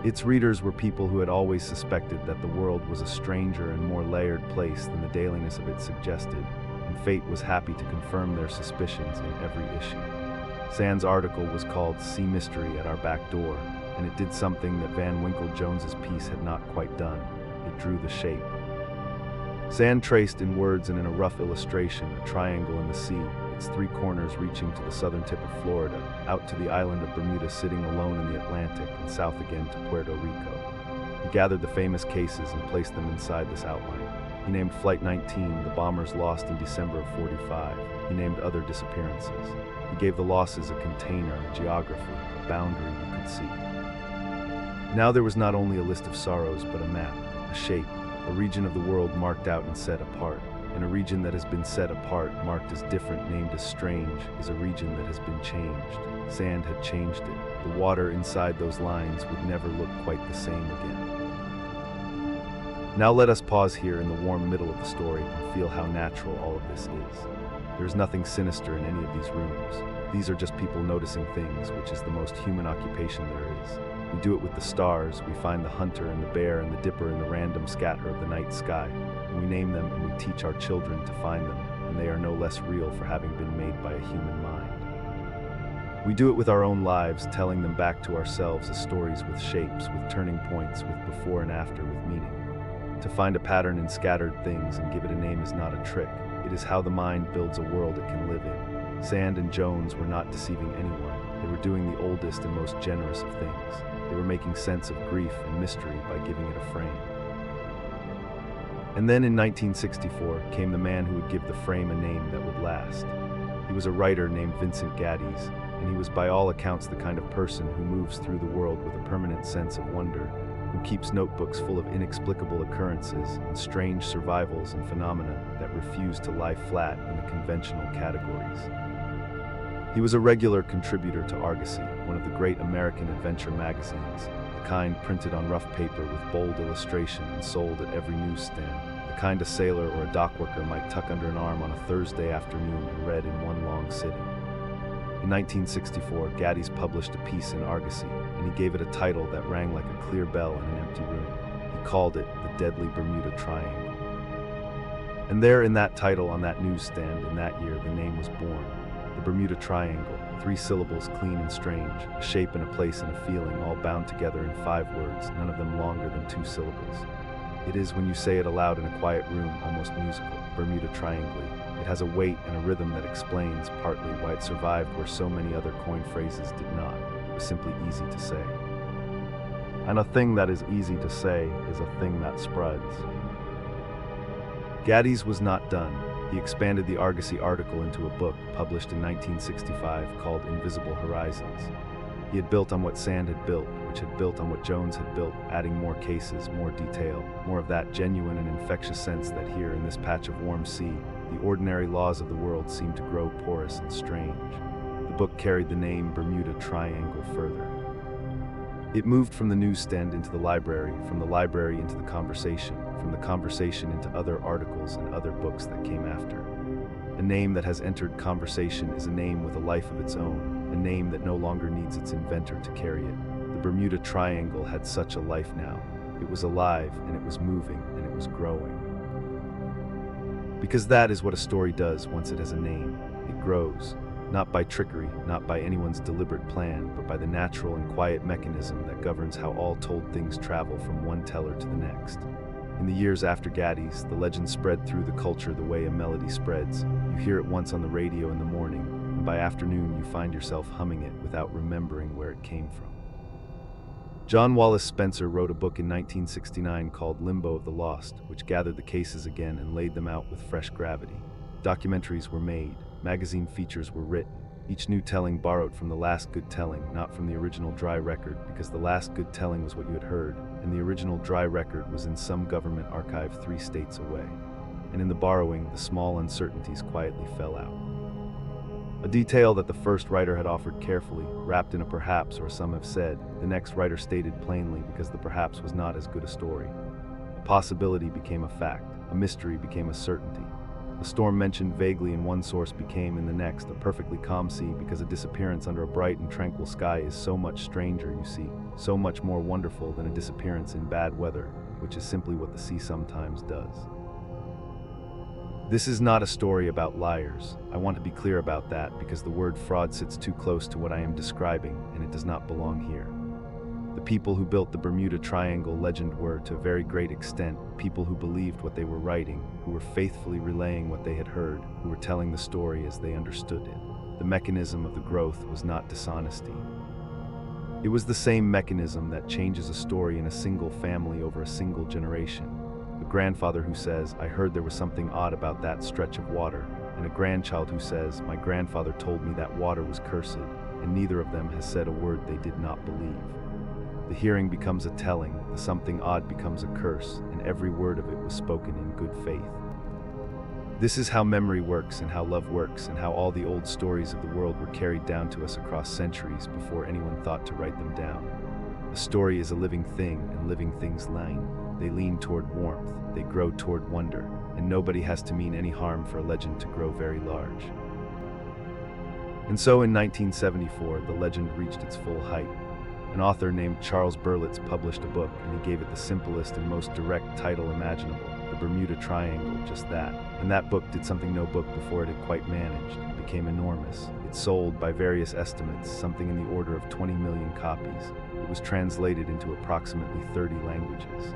Its readers were people who had always suspected that the world was a stranger and more layered place than the dailiness of it suggested, and Fate was happy to confirm their suspicions in every issue. Sand's article was called "Sea Mystery at Our Back Door," and it did something that Van Winkle Jones's piece had not quite done. It drew the shape. Sand traced in words and in a rough illustration a triangle in the sea, its 3 corners reaching to the southern tip of Florida, out to the island of Bermuda sitting alone in the Atlantic, and south again to Puerto Rico. He gathered the famous cases and placed them inside this outline. He named Flight 19, the bombers lost in December of '45. He named other disappearances. He gave the losses a container, a geography, a boundary you could see. Now there was not only a list of sorrows, but a map, a shape, a region of the world marked out and set apart. And a region that has been set apart, marked as different, named as strange, is a region that has been changed. Sand had changed it. The water inside those lines would never look quite the same again. Now let us pause here in the warm middle of the story and feel how natural all of this is. There is nothing sinister in any of these rooms. These are just people noticing things, which is the most human occupation there is. We do it with the stars. We find the hunter and the bear and the dipper in the random scatter of the night sky. And we name them and we teach our children to find them, and they are no less real for having been made by a human mind. We do it with our own lives, telling them back to ourselves as stories with shapes, with turning points, with before and after, with meaning. To find a pattern in scattered things and give it a name is not a trick. It is how the mind builds a world it can live in. Sand and Jones were not deceiving anyone. They were doing the oldest and most generous of things. They were making sense of grief and mystery by giving it a frame. And then in 1964 came the man who would give the frame a name that would last. He was a writer named Vincent Gaddis, and he was by all accounts the kind of person who moves through the world with a permanent sense of wonder, who keeps notebooks full of inexplicable occurrences and strange survivals and phenomena that refuse to lie flat in the conventional categories. He was a regular contributor to Argosy, one of the great American adventure magazines, the kind printed on rough paper with bold illustration and sold at every newsstand, the kind a sailor or a dockworker might tuck under an arm on a Thursday afternoon and read in one long sitting. In 1964, Gaddis published a piece in Argosy, and he gave it a title that rang like a clear bell in an empty room. He called it The Deadly Bermuda Triangle. And there in that title on that newsstand in that year, the name was born. The Bermuda Triangle, 3 syllables clean and strange, a shape and a place and a feeling, all bound together in 5 words, none of them longer than 2 syllables. It is, when you say it aloud in a quiet room, almost musical, Bermuda Triangle. It has a weight and a rhythm that explains, partly, why it survived where so many other coined phrases did not. It was simply easy to say. And a thing that is easy to say is a thing that spreads. Gaddis was not done. He expanded the Argosy article into a book published in 1965 called Invisible Horizons. He had built on what Sand had built, which had built on what Jones had built, adding more cases, more detail, more of that genuine and infectious sense that here in this patch of warm sea, the ordinary laws of the world seemed to grow porous and strange. The book carried the name Bermuda Triangle further. It moved from the newsstand into the library, from the library into the conversation, from the conversation into other articles and other books that came after. A name that has entered conversation is a name with a life of its own, a name that no longer needs its inventor to carry it. The Bermuda Triangle had such a life now. It was alive, and it was moving, and it was growing. Because that is what a story does once it has a name. It grows, not by trickery, not by anyone's deliberate plan, but by the natural and quiet mechanism that governs how all told things travel from one teller to the next. In the years after Gaddy's, the legend spread through the culture the way a melody spreads. You hear it once on the radio in the morning, and by afternoon you find yourself humming it without remembering where it came from. John Wallace Spencer wrote a book in 1969 called Limbo of the Lost, which gathered the cases again and laid them out with fresh gravity. Documentaries were made, magazine features were written, each new telling borrowed from the last good telling, not from the original dry record, because the last good telling was what you had heard, and the original dry record was in some government archive 3 states away. And in the borrowing, the small uncertainties quietly fell out. A detail that the first writer had offered carefully, wrapped in a perhaps, or some have said, the next writer stated plainly because the perhaps was not as good a story. A possibility became a fact, a mystery became a certainty. A storm mentioned vaguely in one source became in the next a perfectly calm sea, because a disappearance under a bright and tranquil sky is so much stranger, you see, so much more wonderful than a disappearance in bad weather, which is simply what the sea sometimes does. This is not a story about liars. I want to be clear about that, because the word fraud sits too close to what I am describing, and it does not belong here. The people who built the Bermuda Triangle legend were, to a very great extent, people who believed what they were writing, who were faithfully relaying what they had heard, who were telling the story as they understood it. The mechanism of the growth was not dishonesty. It was the same mechanism that changes a story in a single family over a single generation. A grandfather who says, "I heard there was something odd about that stretch of water," and a grandchild who says, "My grandfather told me that water was cursed," and neither of them has said a word they did not believe. The hearing becomes a telling, the something odd becomes a curse, and every word of it was spoken in good faith. This is how memory works, and how love works, and how all the old stories of the world were carried down to us across centuries before anyone thought to write them down. A story is a living thing, and living things lean. They lean toward warmth, they grow toward wonder, and nobody has to mean any harm for a legend to grow very large. And so in 1974, the legend reached its full height. An author named Charles Berlitz published a book, and he gave it the simplest and most direct title imaginable, The Bermuda Triangle, just that. And that book did something no book before it had quite managed. It became enormous. It sold, by various estimates, something in the order of 20 million copies. It was translated into approximately 30 languages.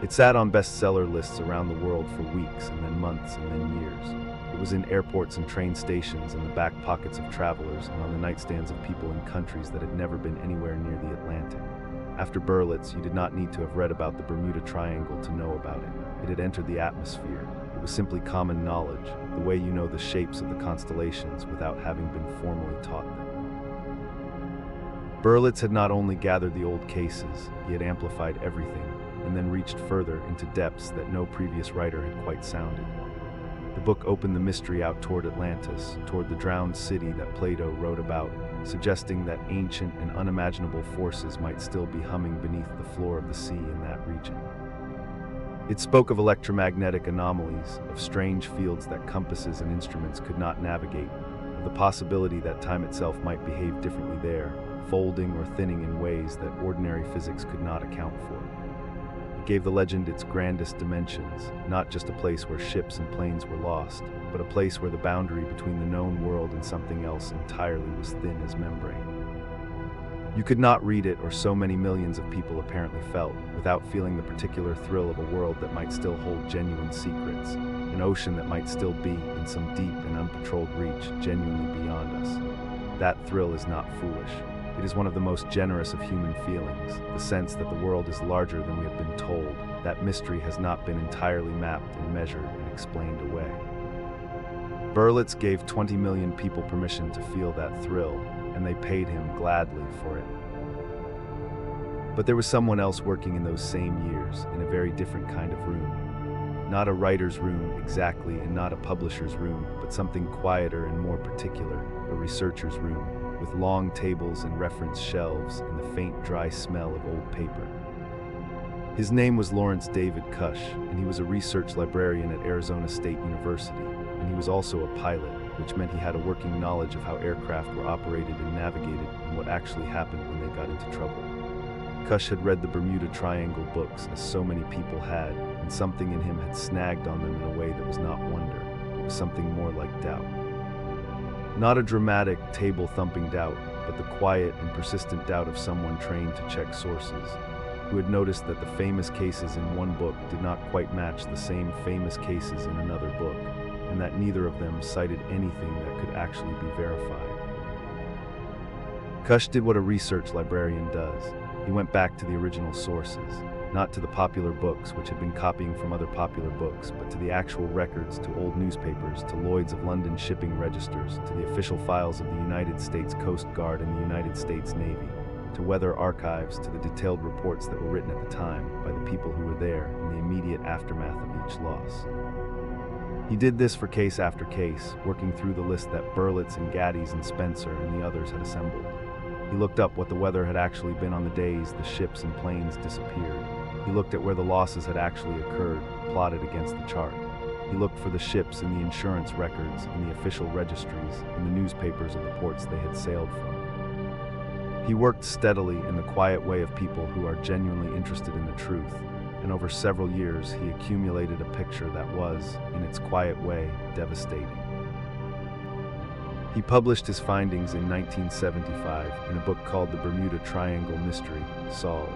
It sat on bestseller lists around the world for weeks, and then months, and then years. It was in airports and train stations, in the back pockets of travelers, and on the nightstands of people in countries that had never been anywhere near the Atlantic. After Berlitz, you did not need to have read about the Bermuda Triangle to know about it. It had entered the atmosphere. It was simply common knowledge, the way you know the shapes of the constellations without having been formally taught them. Berlitz had not only gathered the old cases, he had amplified everything, and then reached further into depths that no previous writer had quite sounded. The book opened the mystery out toward Atlantis, toward the drowned city that Plato wrote about, suggesting that ancient and unimaginable forces might still be humming beneath the floor of the sea in that region. It spoke of electromagnetic anomalies, of strange fields that compasses and instruments could not navigate, of the possibility that time itself might behave differently there, folding or thinning in ways that ordinary physics could not account for. It gave the legend its grandest dimensions, not just a place where ships and planes were lost, but a place where the boundary between the known world and something else entirely was thin as membrane. You could not read it, or so many millions of people apparently felt, without feeling the particular thrill of a world that might still hold genuine secrets, an ocean that might still be, in some deep and unpatrolled reach, genuinely beyond us. That thrill is not foolish. It is one of the most generous of human feelings, the sense that the world is larger than we have been told, that mystery has not been entirely mapped and measured and explained away. Berlitz gave 20 million people permission to feel that thrill, and they paid him gladly for it. But there was someone else working in those same years, in a very different kind of room. Not a writer's room exactly, and not a publisher's room, but something quieter and more particular, a researcher's room, with long tables and reference shelves and the faint dry smell of old paper. His name was Lawrence David Cush, and he was a research librarian at Arizona State University, and he was also a pilot, which meant he had a working knowledge of how aircraft were operated and navigated and what actually happened when they got into trouble. Cush had read the Bermuda Triangle books, as so many people had, and something in him had snagged on them in a way that was not wonder. It was something more like doubt. Not a dramatic, table-thumping doubt, but the quiet and persistent doubt of someone trained to check sources, who had noticed that the famous cases in one book did not quite match the same famous cases in another book, and that neither of them cited anything that could actually be verified. Cush did what a research librarian does. He went back to the original sources, not to the popular books which had been copying from other popular books, but to the actual records, to old newspapers, to Lloyd's of London shipping registers, to the official files of the United States Coast Guard and the United States Navy, to weather archives, to the detailed reports that were written at the time by the people who were there in the immediate aftermath of each loss. He did this for case after case, working through the list that Berlitz and Geddes and Spencer and the others had assembled. He looked up what the weather had actually been on the days the ships and planes disappeared. He looked at where the losses had actually occurred, plotted against the chart. He looked for the ships in the insurance records, in the official registries, in the newspapers of the ports they had sailed from. He worked steadily in the quiet way of people who are genuinely interested in the truth, and over several years he accumulated a picture that was, in its quiet way, devastating. He published his findings in 1975 in a book called The Bermuda Triangle Mystery Solved,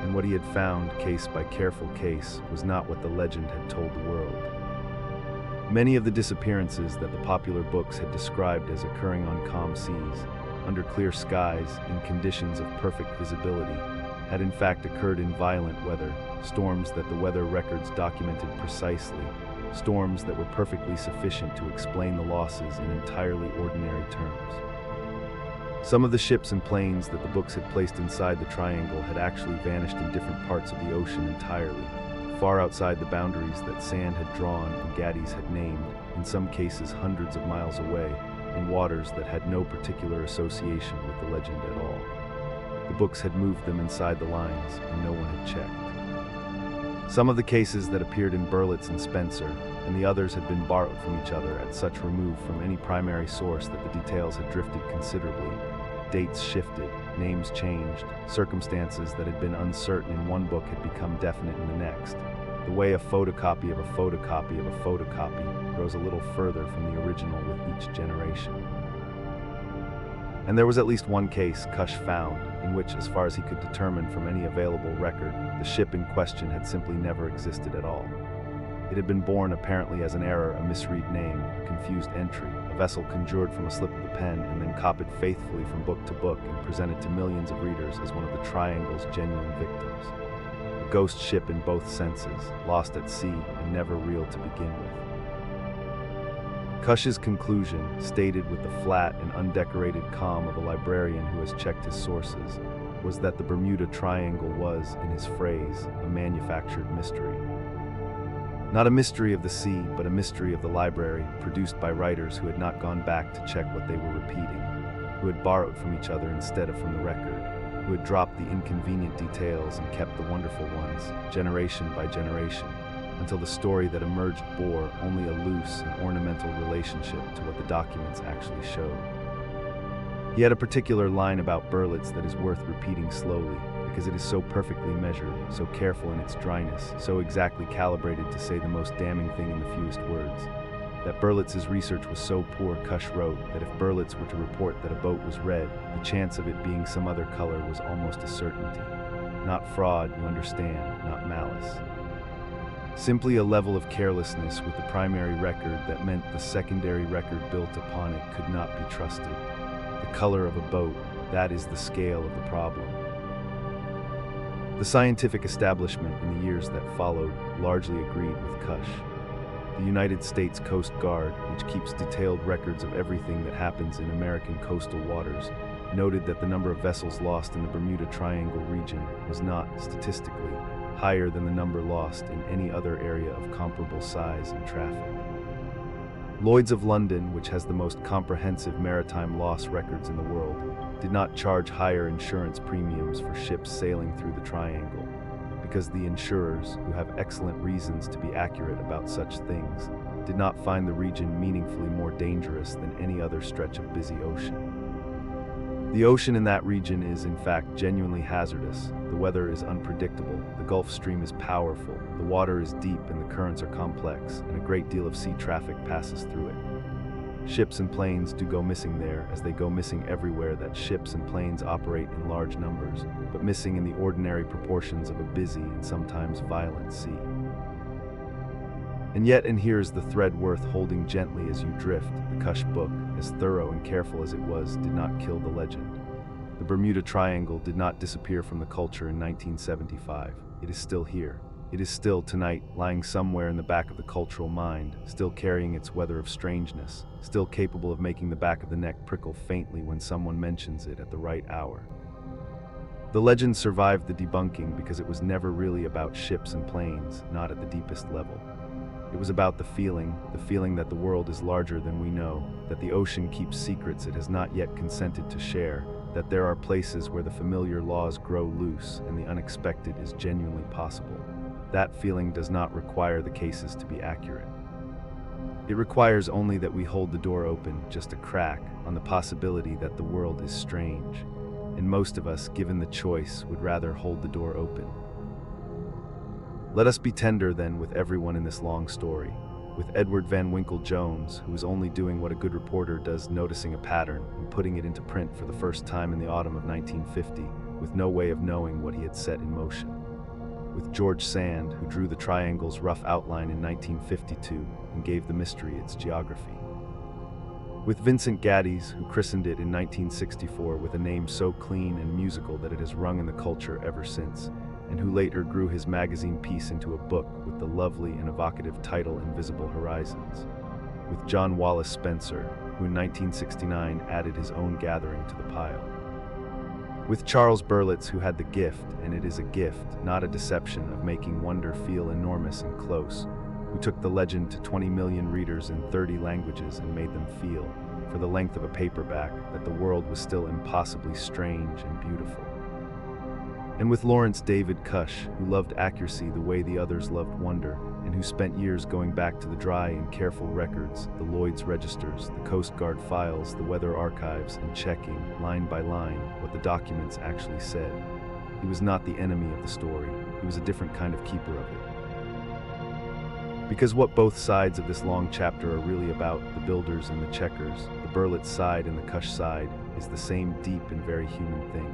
and what he had found, case by careful case, was not what the legend had told the world. Many of the disappearances that the popular books had described as occurring on calm seas, under clear skies, in conditions of perfect visibility, had in fact occurred in violent weather, storms that the weather records documented precisely, storms that were perfectly sufficient to explain the losses in entirely ordinary terms. Some of the ships and planes that the books had placed inside the triangle had actually vanished in different parts of the ocean entirely, far outside the boundaries that sand had drawn and Geddes had named, in some cases hundreds of miles away, in waters that had no particular association with the legend at all. The books had moved them inside the lines, and no one had checked. Some of the cases that appeared in Berlitz and Spencer, and the others had been borrowed from each other at such remove from any primary source that the details had drifted considerably. Dates shifted, names changed, circumstances that had been uncertain in one book had become definite in the next. The way a photocopy of a photocopy of a photocopy grows a little further from the original with each generation. And there was at least one case Cush found, in which, as far as he could determine from any available record, the ship in question had simply never existed at all. It had been born apparently as an error, a misread name, a confused entry, a vessel conjured from a slip of the pen and then copied faithfully from book to book and presented to millions of readers as one of the Triangle's genuine victims. A ghost ship in both senses, lost at sea and never real to begin with. Cush's conclusion, stated with the flat and undecorated calm of a librarian who has checked his sources, was that the Bermuda Triangle was, in his phrase, a manufactured mystery. Not a mystery of the sea, but a mystery of the library, produced by writers who had not gone back to check what they were repeating, who had borrowed from each other instead of from the record, who had dropped the inconvenient details and kept the wonderful ones, generation by generation, until the story that emerged bore only a loose and ornamental relationship to what the documents actually showed. He had a particular line about Berlitz that is worth repeating slowly, because it is so perfectly measured, so careful in its dryness, so exactly calibrated to say the most damning thing in the fewest words. That Berlitz's research was so poor, Cush wrote, that if Berlitz were to report that a boat was red, the chance of it being some other color was almost a certainty. Not fraud, you understand, not malice. Simply a level of carelessness with the primary record that meant the secondary record built upon it could not be trusted. The color of a boat, that is the scale of the problem. The scientific establishment in the years that followed largely agreed with Cush. The United States Coast Guard, which keeps detailed records of everything that happens in American coastal waters, noted that the number of vessels lost in the Bermuda Triangle region was not, statistically, higher than the number lost in any other area of comparable size and traffic. Lloyd's of London, which has the most comprehensive maritime loss records in the world, did not charge higher insurance premiums for ships sailing through the Triangle, because the insurers, who have excellent reasons to be accurate about such things, did not find the region meaningfully more dangerous than any other stretch of busy ocean. The ocean in that region is, in fact, genuinely hazardous. The weather is unpredictable, the Gulf Stream is powerful, the water is deep and the currents are complex, and a great deal of sea traffic passes through it. Ships and planes do go missing there, as they go missing everywhere that ships and planes operate in large numbers, but missing in the ordinary proportions of a busy and sometimes violent sea. And yet, and here's the thread worth holding gently as you drift, the Cush book, as thorough and careful as it was, did not kill the legend. The Bermuda Triangle did not disappear from the culture in 1975. It is still here. It is still, tonight, lying somewhere in the back of the cultural mind, still carrying its weather of strangeness, still capable of making the back of the neck prickle faintly when someone mentions it at the right hour. The legend survived the debunking because it was never really about ships and planes, not at the deepest level. It was about the feeling that the world is larger than we know, that the ocean keeps secrets it has not yet consented to share, that there are places where the familiar laws grow loose and the unexpected is genuinely possible. That feeling does not require the cases to be accurate. It requires only that we hold the door open, just a crack, on the possibility that the world is strange. And most of us, given the choice, would rather hold the door open. Let us be tender, then, with everyone in this long story, with Edward Van Winkle Jones, who is only doing what a good reporter does, noticing a pattern and putting it into print for the first time in the autumn of 1950, with no way of knowing what he had set in motion. With George Sand, who drew the triangle's rough outline in 1952 and gave the mystery its geography. With Vincent Gaddis, who christened it in 1964 with a name so clean and musical that it has rung in the culture ever since, and who later grew his magazine piece into a book with the lovely and evocative title Invisible Horizons. With John Wallace Spencer, who in 1969 added his own gathering to the pile. With Charles Berlitz, who had the gift, and it is a gift, not a deception, of making wonder feel enormous and close, who took the legend to 20 million readers in 30 languages and made them feel, for the length of a paperback, that the world was still impossibly strange and beautiful. And with Lawrence David Cush, who loved accuracy the way the others loved wonder, and who spent years going back to the dry and careful records, the Lloyd's registers, the Coast Guard files, the weather archives, and checking, line by line, what the documents actually said. He was not the enemy of the story. He was a different kind of keeper of it. Because what both sides of this long chapter are really about, the builders and the checkers, the Berlitz side and the Cush side, is the same deep and very human thing.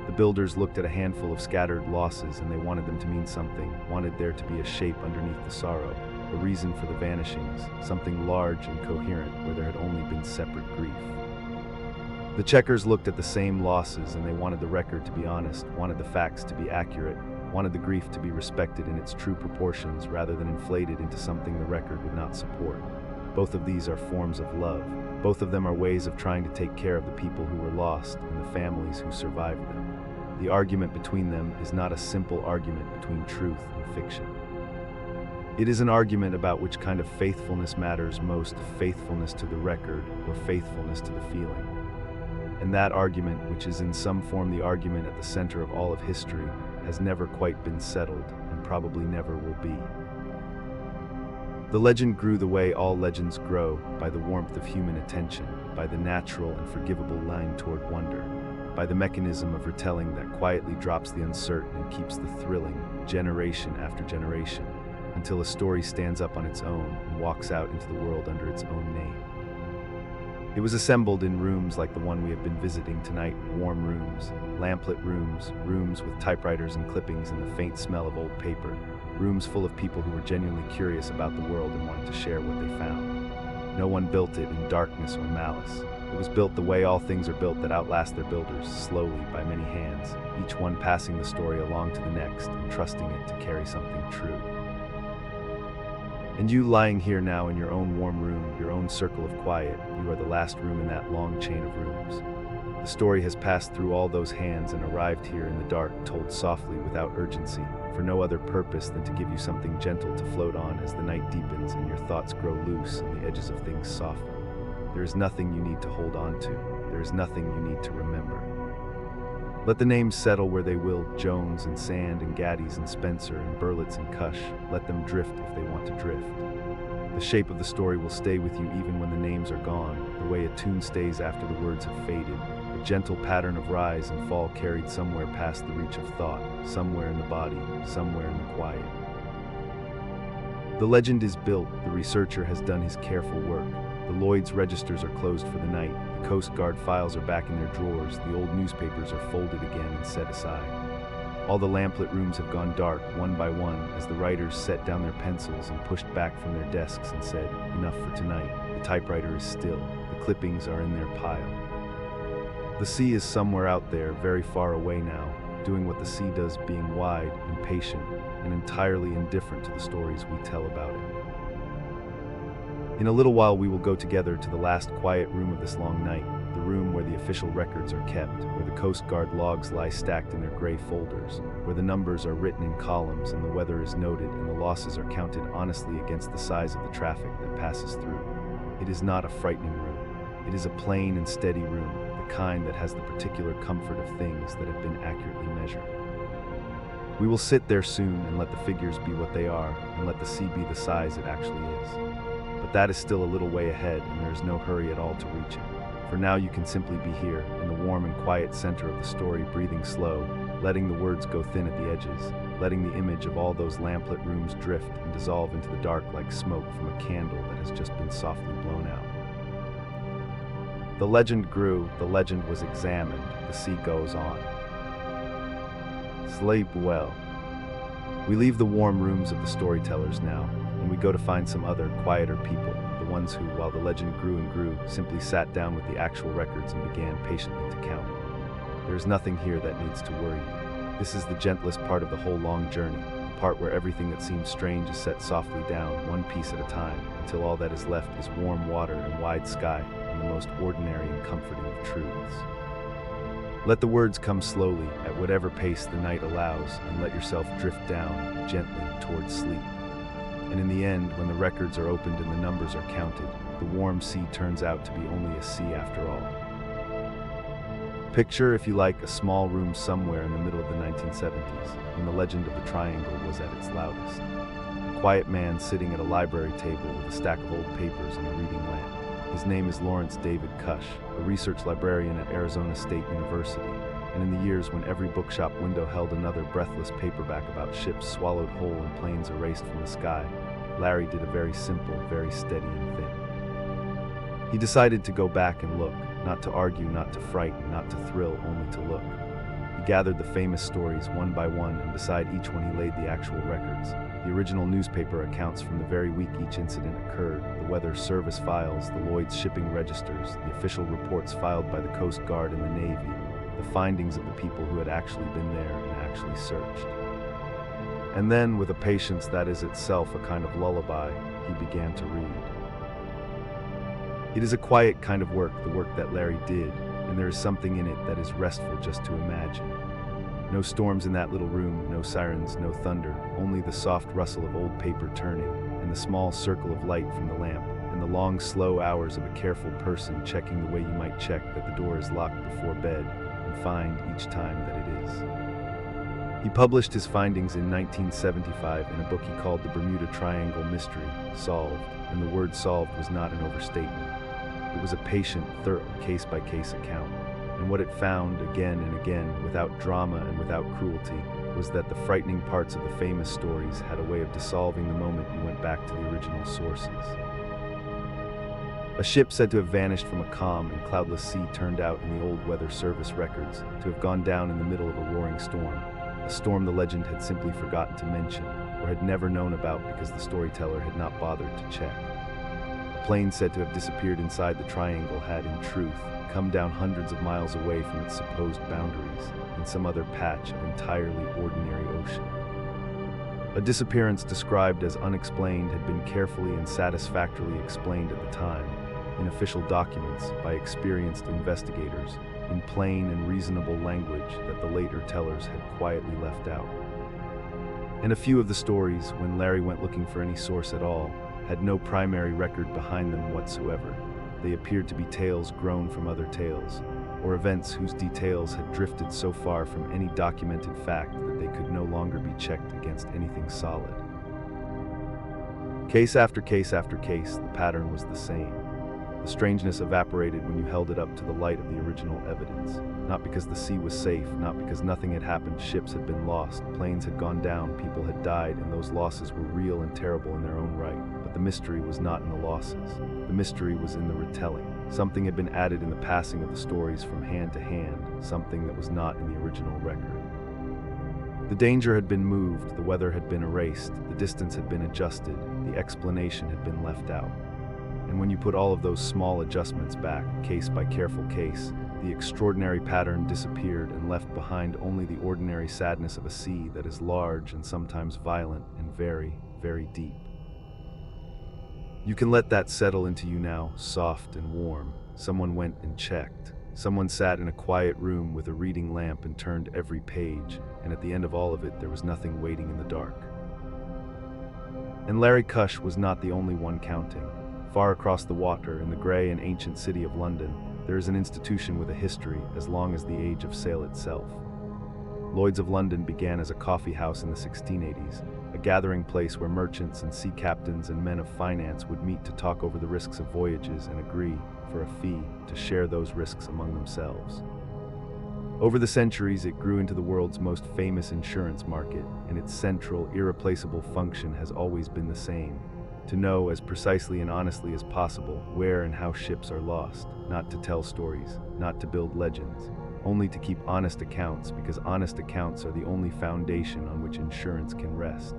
The builders looked at a handful of scattered losses and they wanted them to mean something, wanted there to be a shape underneath the sorrow, a reason for the vanishings, something large and coherent where there had only been separate grief. The checkers looked at the same losses and they wanted the record to be honest, wanted the facts to be accurate, wanted the grief to be respected in its true proportions rather than inflated into something the record would not support. Both of these are forms of love. Both of them are ways of trying to take care of the people who were lost and the families who survived them. The argument between them is not a simple argument between truth and fiction. It is an argument about which kind of faithfulness matters most, faithfulness to the record or faithfulness to the feeling. And that argument, which is in some form the argument at the center of all of history, has never quite been settled and probably never will be. The legend grew the way all legends grow, by the warmth of human attention, by the natural and forgivable line toward wonder, by the mechanism of retelling that quietly drops the uncertain and keeps the thrilling, generation after generation, until a story stands up on its own and walks out into the world under its own name. It was assembled in rooms like the one we have been visiting tonight, warm rooms, lamplit rooms, rooms with typewriters and clippings and the faint smell of old paper, rooms full of people who were genuinely curious about the world and wanted to share what they found. No one built it in darkness or malice. It was built the way all things are built that outlast their builders, slowly, by many hands, each one passing the story along to the next and trusting it to carry something true. And you lying here now in your own warm room, your own circle of quiet, you are the last room in that long chain of rooms. The story has passed through all those hands and arrived here in the dark, told softly without urgency, for no other purpose than to give you something gentle to float on as the night deepens and your thoughts grow loose and the edges of things soften. There is nothing you need to hold on to. There is nothing you need to remember. Let the names settle where they will, Jones and Sand and Gaddies and Spencer and Berlitz and Cush. Let them drift if they want to drift. The shape of the story will stay with you even when the names are gone, the way a tune stays after the words have faded, a gentle pattern of rise and fall carried somewhere past the reach of thought, somewhere in the body, somewhere in the quiet. The legend is built, the researcher has done his careful work. The Lloyd's registers are closed for the night, the Coast Guard files are back in their drawers, the old newspapers are folded again and set aside. All the lamplit rooms have gone dark, one by one, as the writers set down their pencils and pushed back from their desks and said, "Enough for tonight." The typewriter is still, the clippings are in their pile. The sea is somewhere out there, very far away now, doing what the sea does, being wide, impatient, and entirely indifferent to the stories we tell about it. In a little while we will go together to the last quiet room of this long night, the room where the official records are kept, where the Coast Guard logs lie stacked in their gray folders, where the numbers are written in columns and the weather is noted and the losses are counted honestly against the size of the traffic that passes through. It is not a frightening room. It is a plain and steady room, the kind that has the particular comfort of things that have been accurately measured. We will sit there soon and let the figures be what they are, and let the sea be the size it actually is. But that is still a little way ahead, and there is no hurry at all to reach it. For now you can simply be here, in the warm and quiet center of the story, breathing slow, letting the words go thin at the edges, letting the image of all those lamplit rooms drift and dissolve into the dark like smoke from a candle that has just been softly blown out. The legend grew, the legend was examined, the sea goes on. Sleep well. We leave the warm rooms of the storytellers now, and we go to find some other, quieter people, the ones who, while the legend grew and grew, simply sat down with the actual records and began patiently to count. There is nothing here that needs to worry you. This is the gentlest part of the whole long journey, the part where everything that seems strange is set softly down, one piece at a time, until all that is left is warm water and wide sky, and the most ordinary and comforting of truths. Let the words come slowly, at whatever pace the night allows, and let yourself drift down, gently, towards sleep. And in the end, when the records are opened and the numbers are counted, the warm sea turns out to be only a sea after all. Picture, if you like, a small room somewhere in the middle of the 1970s, when the legend of the Triangle was at its loudest. A quiet man sitting at a library table with a stack of old papers and a reading lamp. His name is Lawrence David Cush, a research librarian at Arizona State University, and in the years when every bookshop window held another breathless paperback about ships swallowed whole and planes erased from the sky, Larry did a very simple, very steady thing. He decided to go back and look, not to argue, not to frighten, not to thrill, only to look. He gathered the famous stories one by one, and beside each one he laid the actual records. The original newspaper accounts from the very week each incident occurred, the weather service files, the Lloyd's shipping registers, the official reports filed by the Coast Guard and the Navy, the findings of the people who had actually been there and actually searched. And then, with a patience that is itself a kind of lullaby, he began to read. It is a quiet kind of work, the work that Larry did, and there is something in it that is restful just to imagine. No storms in that little room, no sirens, no thunder, only the soft rustle of old paper turning, and the small circle of light from the lamp, and the long, slow hours of a careful person checking the way you might check that the door is locked before bed, and find each time that it is. He published his findings in 1975 in a book he called The Bermuda Triangle Mystery, Solved, and the word solved was not an overstatement. It was a patient, thorough, case-by-case account. And what it found again and again, without drama and without cruelty, was that the frightening parts of the famous stories had a way of dissolving the moment you went back to the original sources. A ship said to have vanished from a calm and cloudless sea turned out in the old weather service records to have gone down in the middle of a roaring storm, a storm the legend had simply forgotten to mention, or had never known about because the storyteller had not bothered to check. plane said to have disappeared inside the triangle had, in truth, come down hundreds of miles away from its supposed boundaries in some other patch of entirely ordinary ocean. A disappearance described as unexplained had been carefully and satisfactorily explained at the time, in official documents by experienced investigators, in plain and reasonable language that the later tellers had quietly left out. And a few of the stories, when Larry went looking for any source at all, had no primary record behind them whatsoever. They appeared to be tales grown from other tales, or events whose details had drifted so far from any documented fact that they could no longer be checked against anything solid. Case after case after case, the pattern was the same. The strangeness evaporated when you held it up to the light of the original evidence. Not because the sea was safe, not because nothing had happened, ships had been lost, planes had gone down, people had died, and those losses were real and terrible in their own right. But the mystery was not in the losses. The mystery was in the retelling. Something had been added in the passing of the stories from hand to hand, something that was not in the original record. The danger had been moved, the weather had been erased, the distance had been adjusted, the explanation had been left out. And when you put all of those small adjustments back, case by careful case, the extraordinary pattern disappeared and left behind only the ordinary sadness of a sea that is large and sometimes violent and very, very deep. You can let that settle into you now, soft and warm. Someone went and checked. Someone sat in a quiet room with a reading lamp and turned every page, and at the end of all of it, there was nothing waiting in the dark. And Larry Cush was not the only one counting. Far across the water, in the grey and ancient city of London, there is an institution with a history as long as the age of sail itself. Lloyd's of London began as a coffee house in the 1680s, a gathering place where merchants and sea captains and men of finance would meet to talk over the risks of voyages and agree, for a fee, to share those risks among themselves. Over the centuries, it grew into the world's most famous insurance market, and its central, irreplaceable function has always been the same: to know as precisely and honestly as possible where and how ships are lost, not to tell stories, not to build legends, only to keep honest accounts, because honest accounts are the only foundation on which insurance can rest.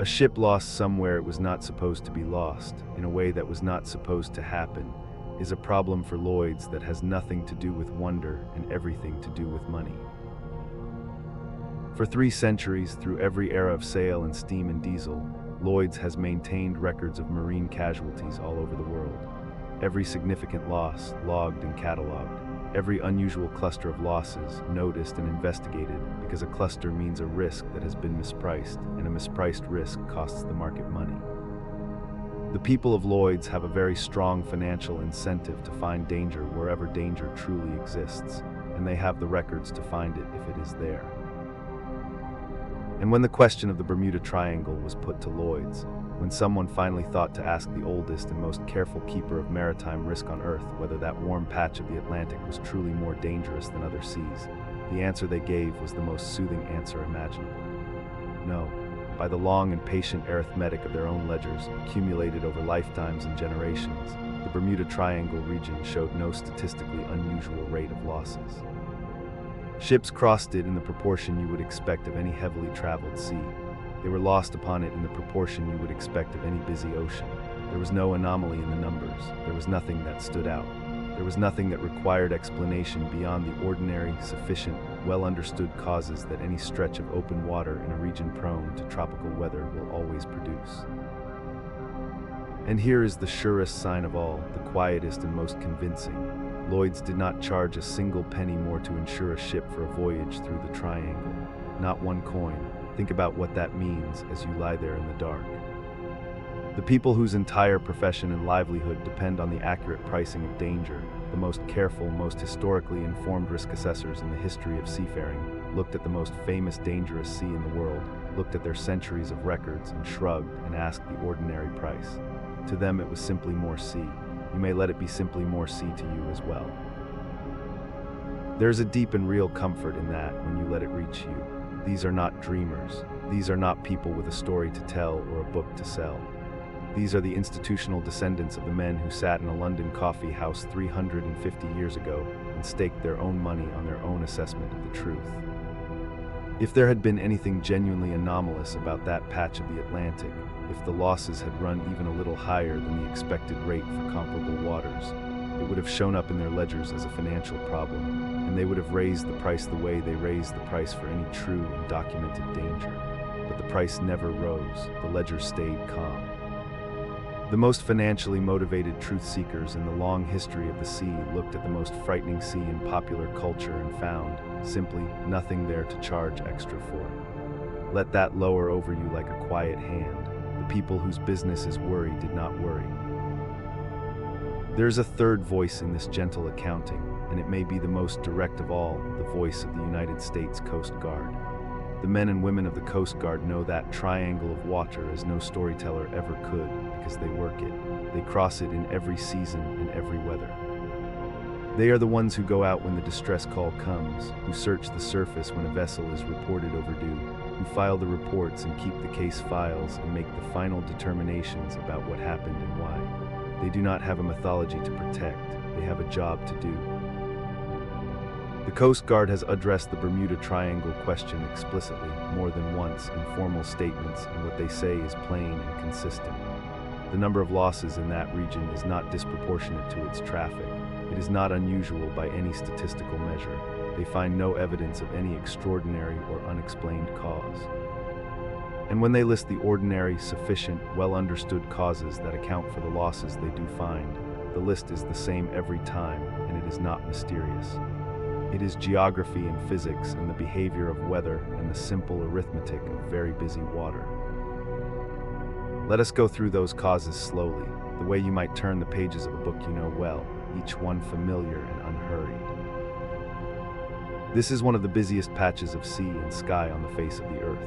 A ship lost somewhere it was not supposed to be lost, in a way that was not supposed to happen, is a problem for Lloyd's that has nothing to do with wonder and everything to do with money. For 3 centuries, through every era of sail and steam and diesel, Lloyd's has maintained records of marine casualties all over the world. Every significant loss logged and cataloged. Every unusual cluster of losses noticed and investigated, because a cluster means a risk that has been mispriced, and a mispriced risk costs the market money. The people of Lloyd's have a very strong financial incentive to find danger wherever danger truly exists, and they have the records to find it if it is there. And when the question of the Bermuda Triangle was put to Lloyd's, when someone finally thought to ask the oldest and most careful keeper of maritime risk on Earth whether that warm patch of the Atlantic was truly more dangerous than other seas, the answer they gave was the most soothing answer imaginable. No. By the long and patient arithmetic of their own ledgers, accumulated over lifetimes and generations, the Bermuda Triangle region showed no statistically unusual rate of losses. Ships crossed it in the proportion you would expect of any heavily traveled sea. They were lost upon it in the proportion you would expect of any busy ocean. There was no anomaly in the numbers. There was nothing that stood out. There was nothing that required explanation beyond the ordinary, sufficient, well-understood causes that any stretch of open water in a region prone to tropical weather will always produce. And here is the surest sign of all, the quietest and most convincing. Lloyd's did not charge a single penny more to insure a ship for a voyage through the Triangle. Not one coin. Think about what that means as you lie there in the dark. The people whose entire profession and livelihood depend on the accurate pricing of danger, the most careful, most historically informed risk assessors in the history of seafaring, looked at the most famous dangerous sea in the world, looked at their centuries of records and shrugged and asked the ordinary price. To them it was simply more sea. You may let it be simply more sea to you as well. There is a deep and real comfort in that when you let it reach you. These are not dreamers. These are not people with a story to tell or a book to sell. These are the institutional descendants of the men who sat in a London coffee house 350 years ago and staked their own money on their own assessment of the truth. If there had been anything genuinely anomalous about that patch of the Atlantic, if the losses had run even a little higher than the expected rate for comparable waters. It would have shown up in their ledgers as a financial problem, and they would have raised the price the way they raised the price for any true and documented danger. But the price never rose. The ledger stayed calm. The most financially motivated truth seekers in the long history of the sea looked at the most frightening sea in popular culture and found, simply, nothing there to charge extra for. Let that lower over you like a quiet hand. The people whose business is worry did not worry. There is a third voice in this gentle accounting, and it may be the most direct of all, the voice of the United States Coast Guard. The men and women of the Coast Guard know that triangle of water as no storyteller ever could, because they work it. They cross it in every season and every weather. They are the ones who go out when the distress call comes, who search the surface when a vessel is reported overdue, who file the reports and keep the case files and make the final determinations about what happened and why. They do not have a mythology to protect, they have a job to do. The Coast Guard has addressed the Bermuda Triangle question explicitly, more than once, in formal statements, and what they say is plain and consistent. The number of losses in that region is not disproportionate to its traffic. It is not unusual by any statistical measure. They find no evidence of any extraordinary or unexplained cause. And when they list the ordinary, sufficient, well-understood causes that account for the losses they do find, the list is the same every time, and it is not mysterious. It is geography and physics and the behavior of weather and the simple arithmetic of very busy water. Let us go through those causes slowly, the way you might turn the pages of a book you know well, each one familiar and unhurried. This is one of the busiest patches of sea and sky on the face of the earth.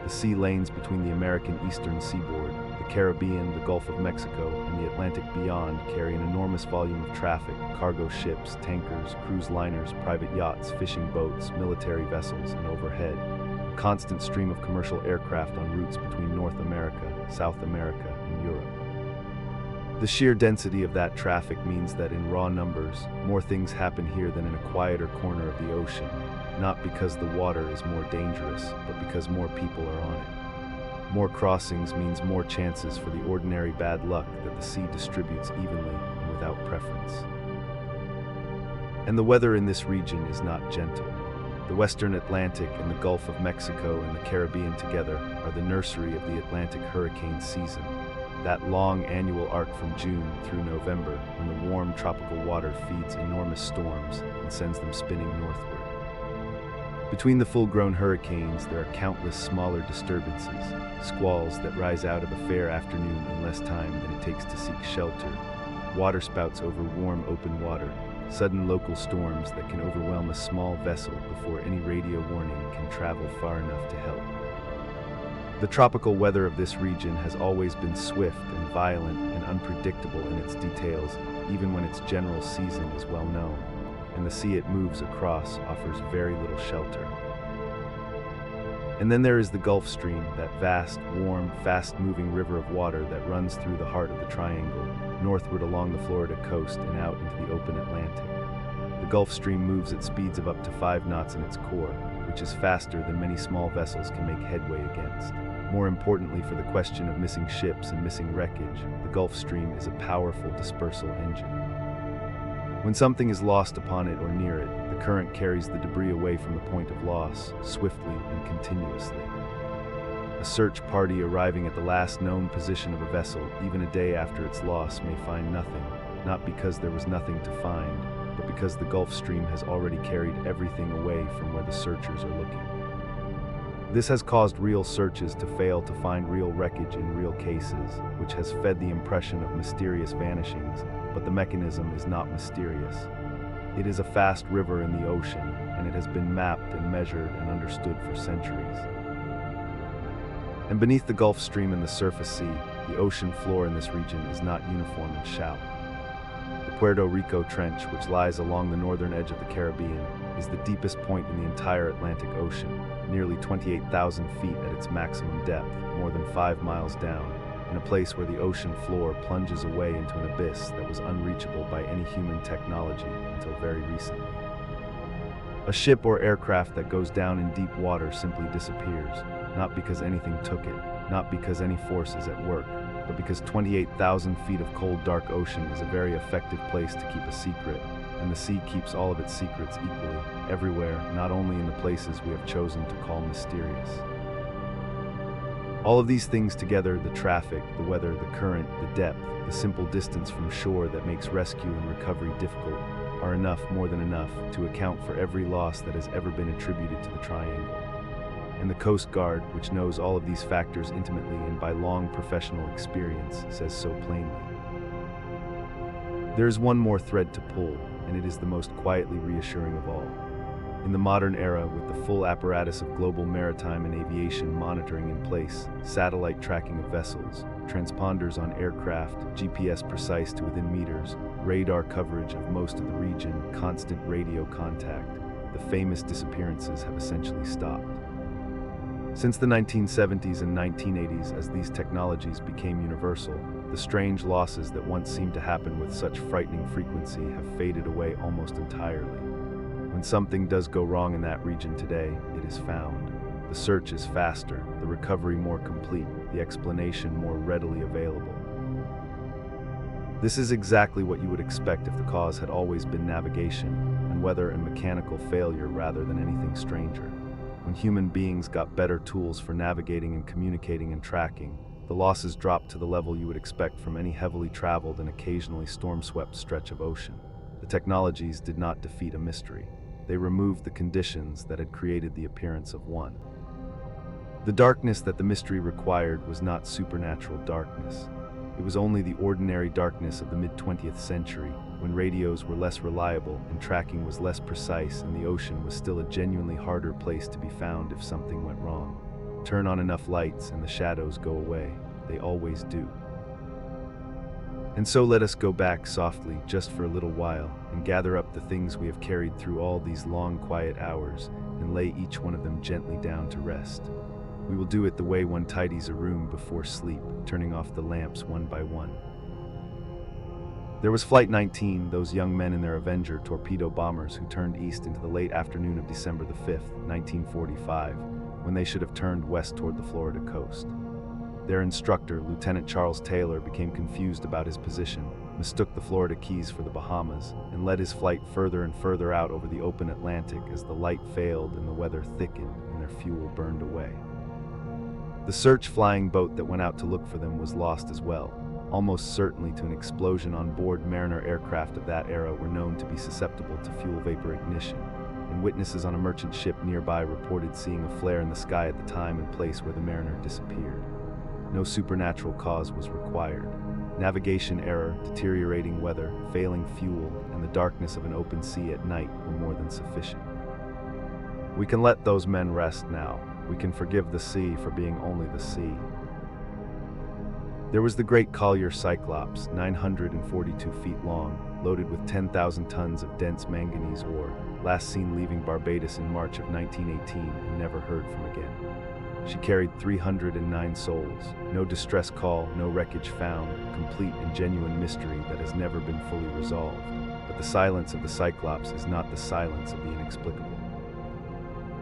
The sea lanes between the American eastern seaboard, the Caribbean, the Gulf of Mexico, and the Atlantic beyond carry an enormous volume of traffic: cargo ships, tankers, cruise liners, private yachts, fishing boats, military vessels, and overhead, a constant stream of commercial aircraft on routes between North America, South America, and Europe. The sheer density of that traffic means that in raw numbers, more things happen here than in a quieter corner of the ocean, not because the water is more dangerous, but because more people are on it. More crossings means more chances for the ordinary bad luck that the sea distributes evenly and without preference. And the weather in this region is not gentle. The Western Atlantic and the Gulf of Mexico and the Caribbean together are the nursery of the Atlantic hurricane season, that long annual arc from June through November when the warm tropical water feeds enormous storms and sends them spinning northward. Between the full-grown hurricanes, there are countless smaller disturbances, squalls that rise out of a fair afternoon in less time than it takes to seek shelter, waterspouts over warm open water, sudden local storms that can overwhelm a small vessel before any radio warning can travel far enough to help. The tropical weather of this region has always been swift and violent and unpredictable in its details, even when its general season is well known, and the sea it moves across offers very little shelter. And then there is the Gulf Stream, that vast, warm, fast-moving river of water that runs through the heart of the triangle, northward along the Florida coast and out into the open Atlantic. The Gulf Stream moves at speeds of up to 5 knots in its core, which is faster than many small vessels can make headway against. More importantly, for the question of missing ships and missing wreckage, the Gulf Stream is a powerful dispersal engine. When something is lost upon it or near it, the current carries the debris away from the point of loss, swiftly and continuously. A search party arriving at the last known position of a vessel, even a day after its loss, may find nothing, not because there was nothing to find, but because the Gulf Stream has already carried everything away from where the searchers are looking. This has caused real searches to fail to find real wreckage in real cases, which has fed the impression of mysterious vanishings, but the mechanism is not mysterious. It is a fast river in the ocean, and it has been mapped and measured and understood for centuries. And beneath the Gulf Stream and the surface sea, the ocean floor in this region is not uniform and shallow. The Puerto Rico Trench, which lies along the northern edge of the Caribbean, is the deepest point in the entire Atlantic Ocean, nearly 28,000 feet at its maximum depth, more than 5 miles down, in a place where the ocean floor plunges away into an abyss that was unreachable by any human technology until very recently. A ship or aircraft that goes down in deep water simply disappears, not because anything took it, not because any force is at work, but because 28,000 feet of cold, dark ocean is a very effective place to keep a secret, and the sea keeps all of its secrets equally, everywhere, not only in the places we have chosen to call mysterious. All of these things together, the traffic, the weather, the current, the depth, the simple distance from shore that makes rescue and recovery difficult, are enough, more than enough, to account for every loss that has ever been attributed to the Triangle. And the Coast Guard, which knows all of these factors intimately and by long professional experience, says so plainly. There is one more thread to pull, and it is the most quietly reassuring of all. In the modern era, with the full apparatus of global maritime and aviation monitoring in place, satellite tracking of vessels, transponders on aircraft, GPS precise to within meters, radar coverage of most of the region, constant radio contact, the famous disappearances have essentially stopped. Since the 1970s and 1980s, as these technologies became universal, the strange losses that once seemed to happen with such frightening frequency have faded away almost entirely. When something does go wrong in that region today, it is found. The search is faster, the recovery more complete, the explanation more readily available. This is exactly what you would expect if the cause had always been navigation, and weather and mechanical failure rather than anything stranger. When human beings got better tools for navigating and communicating and tracking, the losses dropped to the level you would expect from any heavily traveled and occasionally storm-swept stretch of ocean. The technologies did not defeat a mystery. They removed the conditions that had created the appearance of one. The darkness that the mystery required was not supernatural darkness. It was only the ordinary darkness of the mid-20th century, when radios were less reliable and tracking was less precise and the ocean was still a genuinely harder place to be found if something went wrong. Turn on enough lights and the shadows go away. They always do. And so let us go back softly, just for a little while, and gather up the things we have carried through all these long, quiet hours, and lay each one of them gently down to rest. We will do it the way one tidies a room before sleep, turning off the lamps one by one. There was Flight 19, those young men in their Avenger torpedo bombers who turned east into the late afternoon of December the 5th, 1945, when they should have turned west toward the Florida coast. Their instructor, Lieutenant Charles Taylor, became confused about his position, mistook the Florida Keys for the Bahamas, and led his flight further and further out over the open Atlantic as the light failed and the weather thickened and their fuel burned away. The search flying boat that went out to look for them was lost as well, almost certainly to an explosion on board. Mariner aircraft of that era were known to be susceptible to fuel vapor ignition, and witnesses on a merchant ship nearby reported seeing a flare in the sky at the time and place where the Mariner disappeared. No supernatural cause was required. Navigation error, deteriorating weather, failing fuel, and the darkness of an open sea at night were more than sufficient. We can let those men rest now. We can forgive the sea for being only the sea. There was the great collier Cyclops, 942 feet long, loaded with 10,000 tons of dense manganese ore, last seen leaving Barbados in March of 1918 and never heard from again. She carried 309 souls, no distress call, no wreckage found, complete and genuine mystery that has never been fully resolved. But the silence of the Cyclops is not the silence of the inexplicable.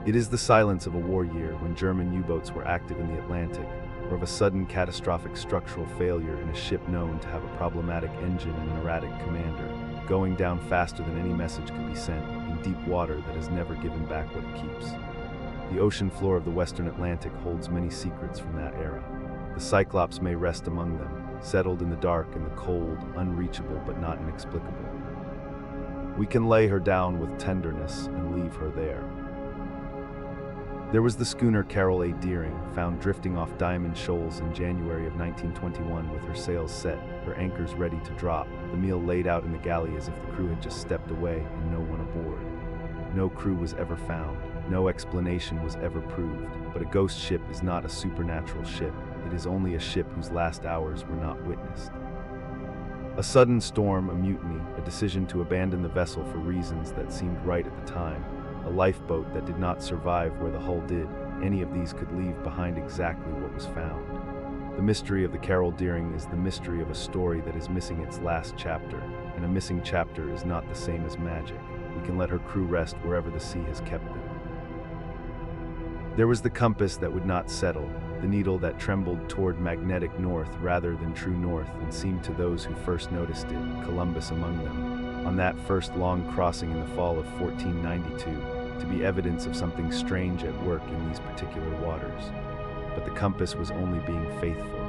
It is the silence of a war year when German U-boats were active in the Atlantic, or of a sudden catastrophic structural failure in a ship known to have a problematic engine and an erratic commander, going down faster than any message could be sent, in deep water that has never given back what it keeps. The ocean floor of the Western Atlantic holds many secrets from that era. The Cyclops may rest among them, settled in the dark and the cold, unreachable but not inexplicable. We can lay her down with tenderness and leave her there. There was the schooner Carroll A, found drifting off Diamond Shoals in January of 1921 with her sails set, her anchors ready to drop, the meal laid out in the galley as if the crew had just stepped away and no one aboard. No crew was ever found. No explanation was ever proved, but a ghost ship is not a supernatural ship. It is only a ship whose last hours were not witnessed. A sudden storm, a mutiny, a decision to abandon the vessel for reasons that seemed right at the time, a lifeboat that did not survive where the hull did, any of these could leave behind exactly what was found. The mystery of the Carroll Deering is the mystery of a story that is missing its last chapter, and a missing chapter is not the same as magic. We can let her crew rest wherever the sea has kept them. There was the compass that would not settle, the needle that trembled toward magnetic north rather than true north and seemed to those who first noticed it, Columbus among them, on that first long crossing in the fall of 1492, to be evidence of something strange at work in these particular waters. But the compass was only being faithful.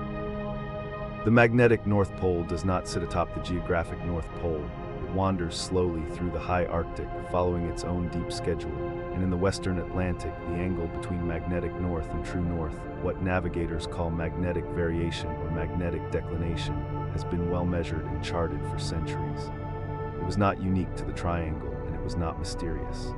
The magnetic North Pole does not sit atop the geographic North Pole. It wanders slowly through the high Arctic, following its own deep schedule, and in the western Atlantic, the angle between magnetic north and true north, what navigators call magnetic variation or magnetic declination, has been well measured and charted for centuries. It was not unique to the triangle, and it was not mysterious.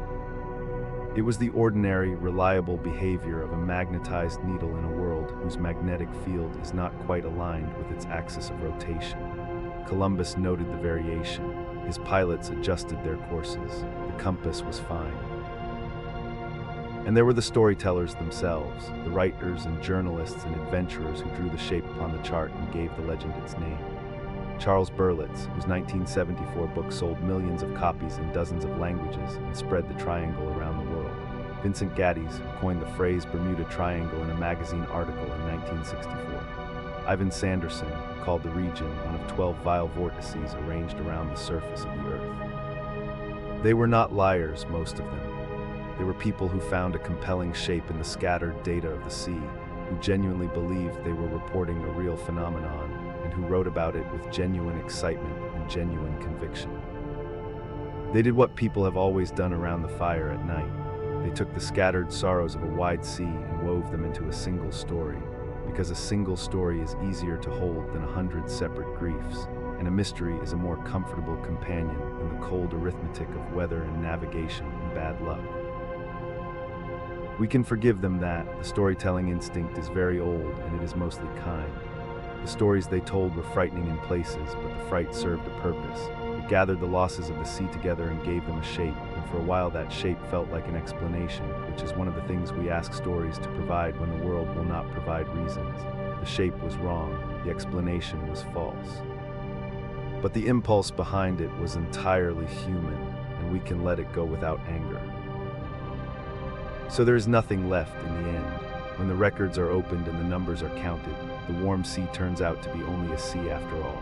It was the ordinary, reliable behavior of a magnetized needle in a world whose magnetic field is not quite aligned with its axis of rotation. Columbus noted the variation. His pilots adjusted their courses. The compass was fine. And there were the storytellers themselves, the writers and journalists and adventurers who drew the shape upon the chart and gave the legend its name. Charles Berlitz, whose 1974 book sold millions of copies in dozens of languages and spread the triangle around the world. Vincent Gaddis, who coined the phrase Bermuda Triangle in a magazine article in 1964. Ivan Sanderson called the region one of 12 vile vortices arranged around the surface of the Earth. They were not liars, most of them. They were people who found a compelling shape in the scattered data of the sea, who genuinely believed they were reporting a real phenomenon, and who wrote about it with genuine excitement and genuine conviction. They did what people have always done around the fire at night. They took the scattered sorrows of a wide sea and wove them into a single story, because a single story is easier to hold than 100 separate griefs, and a mystery is a more comfortable companion than the cold arithmetic of weather and navigation and bad luck. We can forgive them that. The storytelling instinct is very old, and it is mostly kind. The stories they told were frightening in places, but the fright served a purpose. It gathered the losses of the sea together and gave them a shape, and for a while that shape felt like an explanation, which is one of the things we ask stories to provide when the world will not provide reasons. The shape was wrong, the explanation was false. But the impulse behind it was entirely human, and we can let it go without anger. So there is nothing left in the end. When the records are opened and the numbers are counted, the warm sea turns out to be only a sea after all.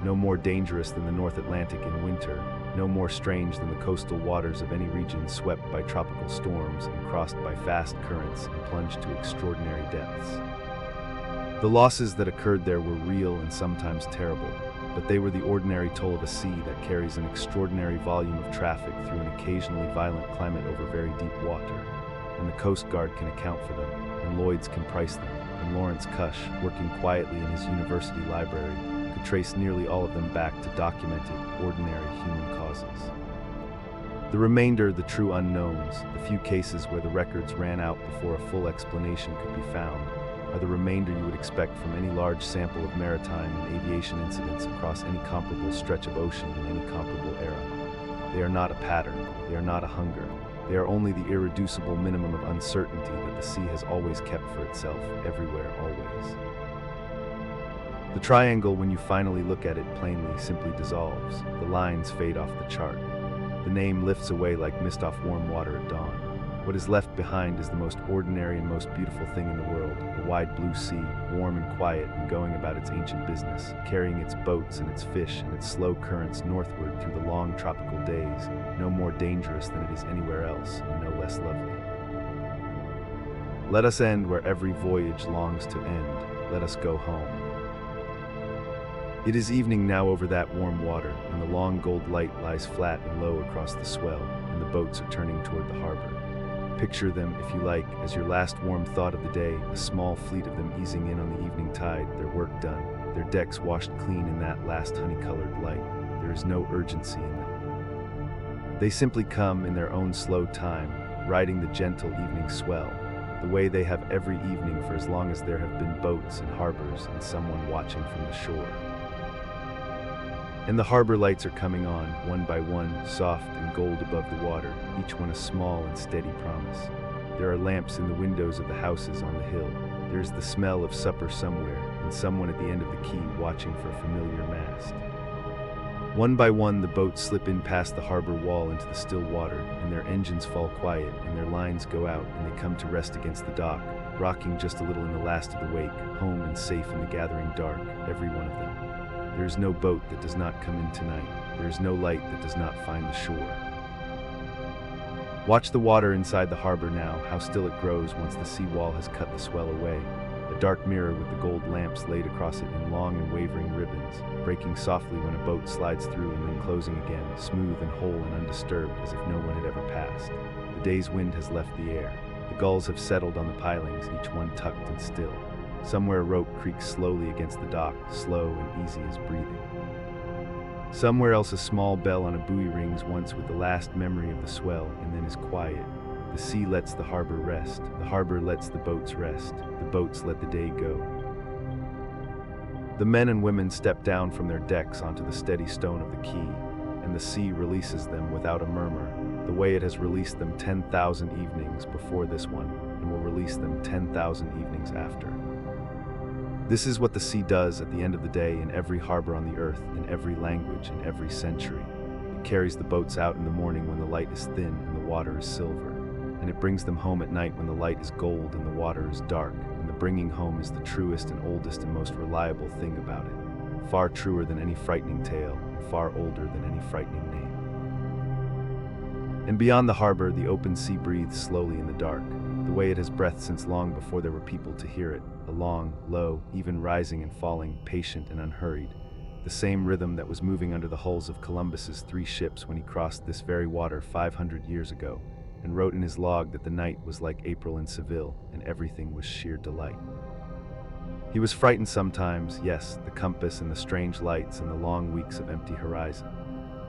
No more dangerous than the North Atlantic in winter, no more strange than the coastal waters of any region swept by tropical storms and crossed by fast currents and plunged to extraordinary depths. The losses that occurred there were real and sometimes terrible, but they were the ordinary toll of a sea that carries an extraordinary volume of traffic through an occasionally violent climate over very deep water. And the Coast Guard can account for them, and Lloyd's can price them, and Lawrence Cush, working quietly in his university library, could trace nearly all of them back to documented, ordinary human causes. The remainder, the true unknowns, the few cases where the records ran out before a full explanation could be found, are the remainder you would expect from any large sample of maritime and aviation incidents across any comparable stretch of ocean in any comparable era. They are not a pattern, they are not a hunger. They are only the irreducible minimum of uncertainty that the sea has always kept for itself, everywhere, always. The triangle, when you finally look at it plainly, simply dissolves. The lines fade off the chart. The name lifts away like mist off warm water at dawn. What is left behind is the most ordinary and most beautiful thing in the world, a wide blue sea, warm and quiet and going about its ancient business, carrying its boats and its fish and its slow currents northward through the long tropical days, no more dangerous than it is anywhere else, and no less lovely. Let us end where every voyage longs to end. Let us go home. It is evening now over that warm water, and the long gold light lies flat and low across the swell, and the boats are turning toward the harbor. Picture them, if you like, as your last warm thought of the day, a small fleet of them easing in on the evening tide, their work done, their decks washed clean in that last honey-colored light. There is no urgency in them. They simply come in their own slow time, riding the gentle evening swell, the way they have every evening for as long as there have been boats and harbors and someone watching from the shore. And the harbor lights are coming on, one by one, soft and gold above the water, each one a small and steady promise. There are lamps in the windows of the houses on the hill. There is the smell of supper somewhere, and someone at the end of the quay watching for a familiar mast. One by one, the boats slip in past the harbor wall into the still water, and their engines fall quiet, and their lines go out, and they come to rest against the dock, rocking just a little in the last of the wake, home and safe in the gathering dark, every one of them. There is no boat that does not come in tonight. There is no light that does not find the shore. Watch the water inside the harbor now, how still it grows once the seawall has cut the swell away. A dark mirror with the gold lamps laid across it in long and wavering ribbons, breaking softly when a boat slides through and then closing again, smooth and whole and undisturbed as if no one had ever passed. The day's wind has left the air. The gulls have settled on the pilings, each one tucked and still. Somewhere a rope creaks slowly against the dock, slow and easy as breathing. Somewhere else a small bell on a buoy rings once with the last memory of the swell and then is quiet. The sea lets the harbor rest. The harbor lets the boats rest. The boats let the day go. The men and women step down from their decks onto the steady stone of the quay, and the sea releases them without a murmur, the way it has released them 10,000 evenings before this one, and will release them 10,000 evenings after. This is what the sea does at the end of the day in every harbor on the earth, in every language, in every century. It carries the boats out in the morning when the light is thin and the water is silver, and it brings them home at night when the light is gold and the water is dark, and the bringing home is the truest and oldest and most reliable thing about it, far truer than any frightening tale, and far older than any frightening name. And beyond the harbor, the open sea breathes slowly in the dark, the way it has breathed since long before there were people to hear it, a long, low, even rising and falling, patient and unhurried, the same rhythm that was moving under the hulls of Columbus's 3 ships when he crossed this very water 500 years ago, and wrote in his log that the night was like April in Seville, and everything was sheer delight. He was frightened sometimes, yes, the compass and the strange lights and the long weeks of empty horizon.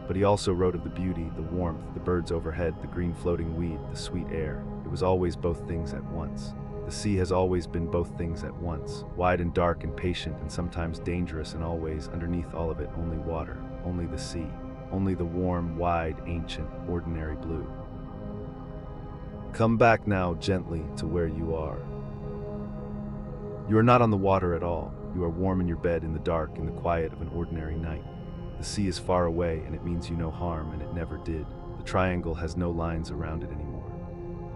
But he also wrote of the beauty, the warmth, the birds overhead, the green floating weed, the sweet air. It was always both things at once. The sea has always been both things at once, wide and dark and patient and sometimes dangerous, and always, underneath all of it, only water, only the sea, only the warm, wide, ancient, ordinary blue. Come back now gently to where you are. You are not on the water at all. You are warm in your bed in the dark, in the quiet of an ordinary night. The sea is far away, and it means you no harm, and it never did. The triangle has no lines around it anymore.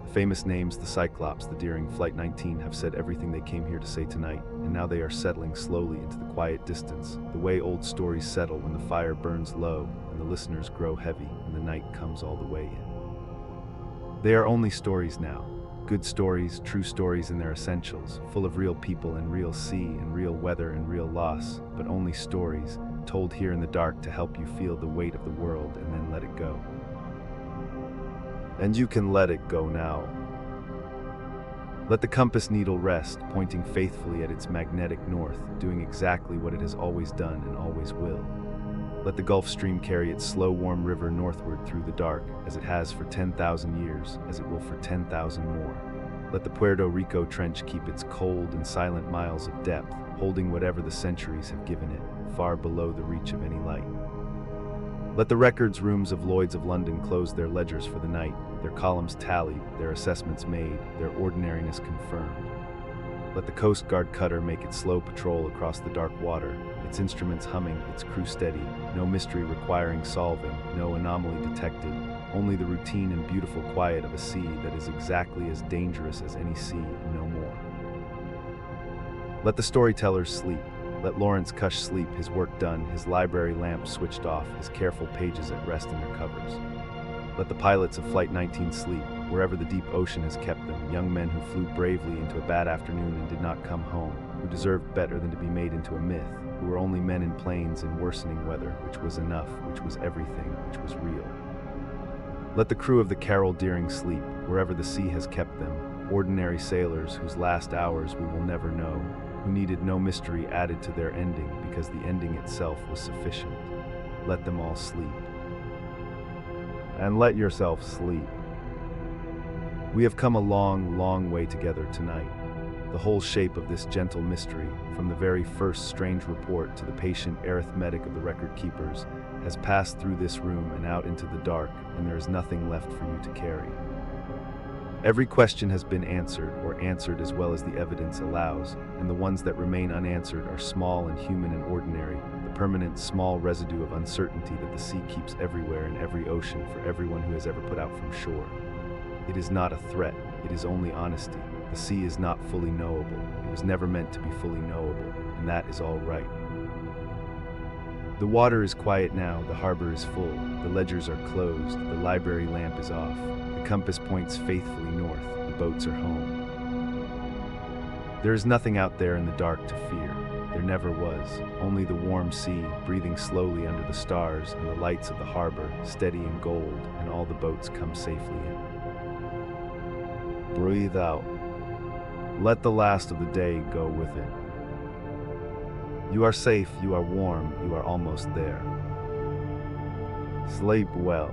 The famous names, the Cyclops, the Deering, Flight 19, have said everything they came here to say tonight, and now they are settling slowly into the quiet distance, the way old stories settle when the fire burns low, and the listeners grow heavy, and the night comes all the way in. They are only stories now. Good stories, true stories in their essentials, full of real people and real sea and real weather and real loss, but only stories, told here in the dark to help you feel the weight of the world and then let it go. And you can let it go now. Let the compass needle rest, pointing faithfully at its magnetic north, doing exactly what it has always done and always will. Let the Gulf Stream carry its slow, warm river northward through the dark, as it has for 10,000 years, as it will for 10,000 more. Let the Puerto Rico Trench keep its cold and silent miles of depth, holding whatever the centuries have given it, far below the reach of any light. Let the records rooms of Lloyd's of London close their ledgers for the night, their columns tallied, their assessments made, their ordinariness confirmed. Let the Coast Guard cutter make its slow patrol across the dark water, its instruments humming, its crew steady, no mystery requiring solving, no anomaly detected, only the routine and beautiful quiet of a sea that is exactly as dangerous as any sea and no more. Let the storytellers sleep. Let Lawrence Cush sleep, his work done, his library lamp switched off, his careful pages at rest in their covers. Let the pilots of Flight 19 sleep, wherever the deep ocean has kept them, young men who flew bravely into a bad afternoon and did not come home, who deserved better than to be made into a myth, who were only men in planes in worsening weather, which was enough, which was everything, which was real. Let the crew of the Carroll Deering sleep, wherever the sea has kept them, ordinary sailors whose last hours we will never know, who needed no mystery added to their ending because the ending itself was sufficient. Let them all sleep. And let yourself sleep. We have come a long, long way together tonight. The whole shape of this gentle mystery, from the very first strange report to the patient arithmetic of the record keepers, has passed through this room and out into the dark, and there is nothing left for you to carry. Every question has been answered, or answered as well as the evidence allows, and the ones that remain unanswered are small and human and ordinary, the permanent small residue of uncertainty that the sea keeps everywhere in every ocean for everyone who has ever put out from shore. It is not a threat, it is only honesty, The sea is not fully knowable. It was never meant to be fully knowable, and that is all right. The water is quiet now, the harbor is full, the ledgers are closed, the library lamp is off, the compass points faithfully north, the boats are home. There is nothing out there in the dark to fear. There never was, only the warm sea, breathing slowly under the stars, and the lights of the harbor, steady and gold, and all the boats come safely in. Breathe out. Let the last of the day go with it. You are safe, you are warm, you are almost there. Sleep well.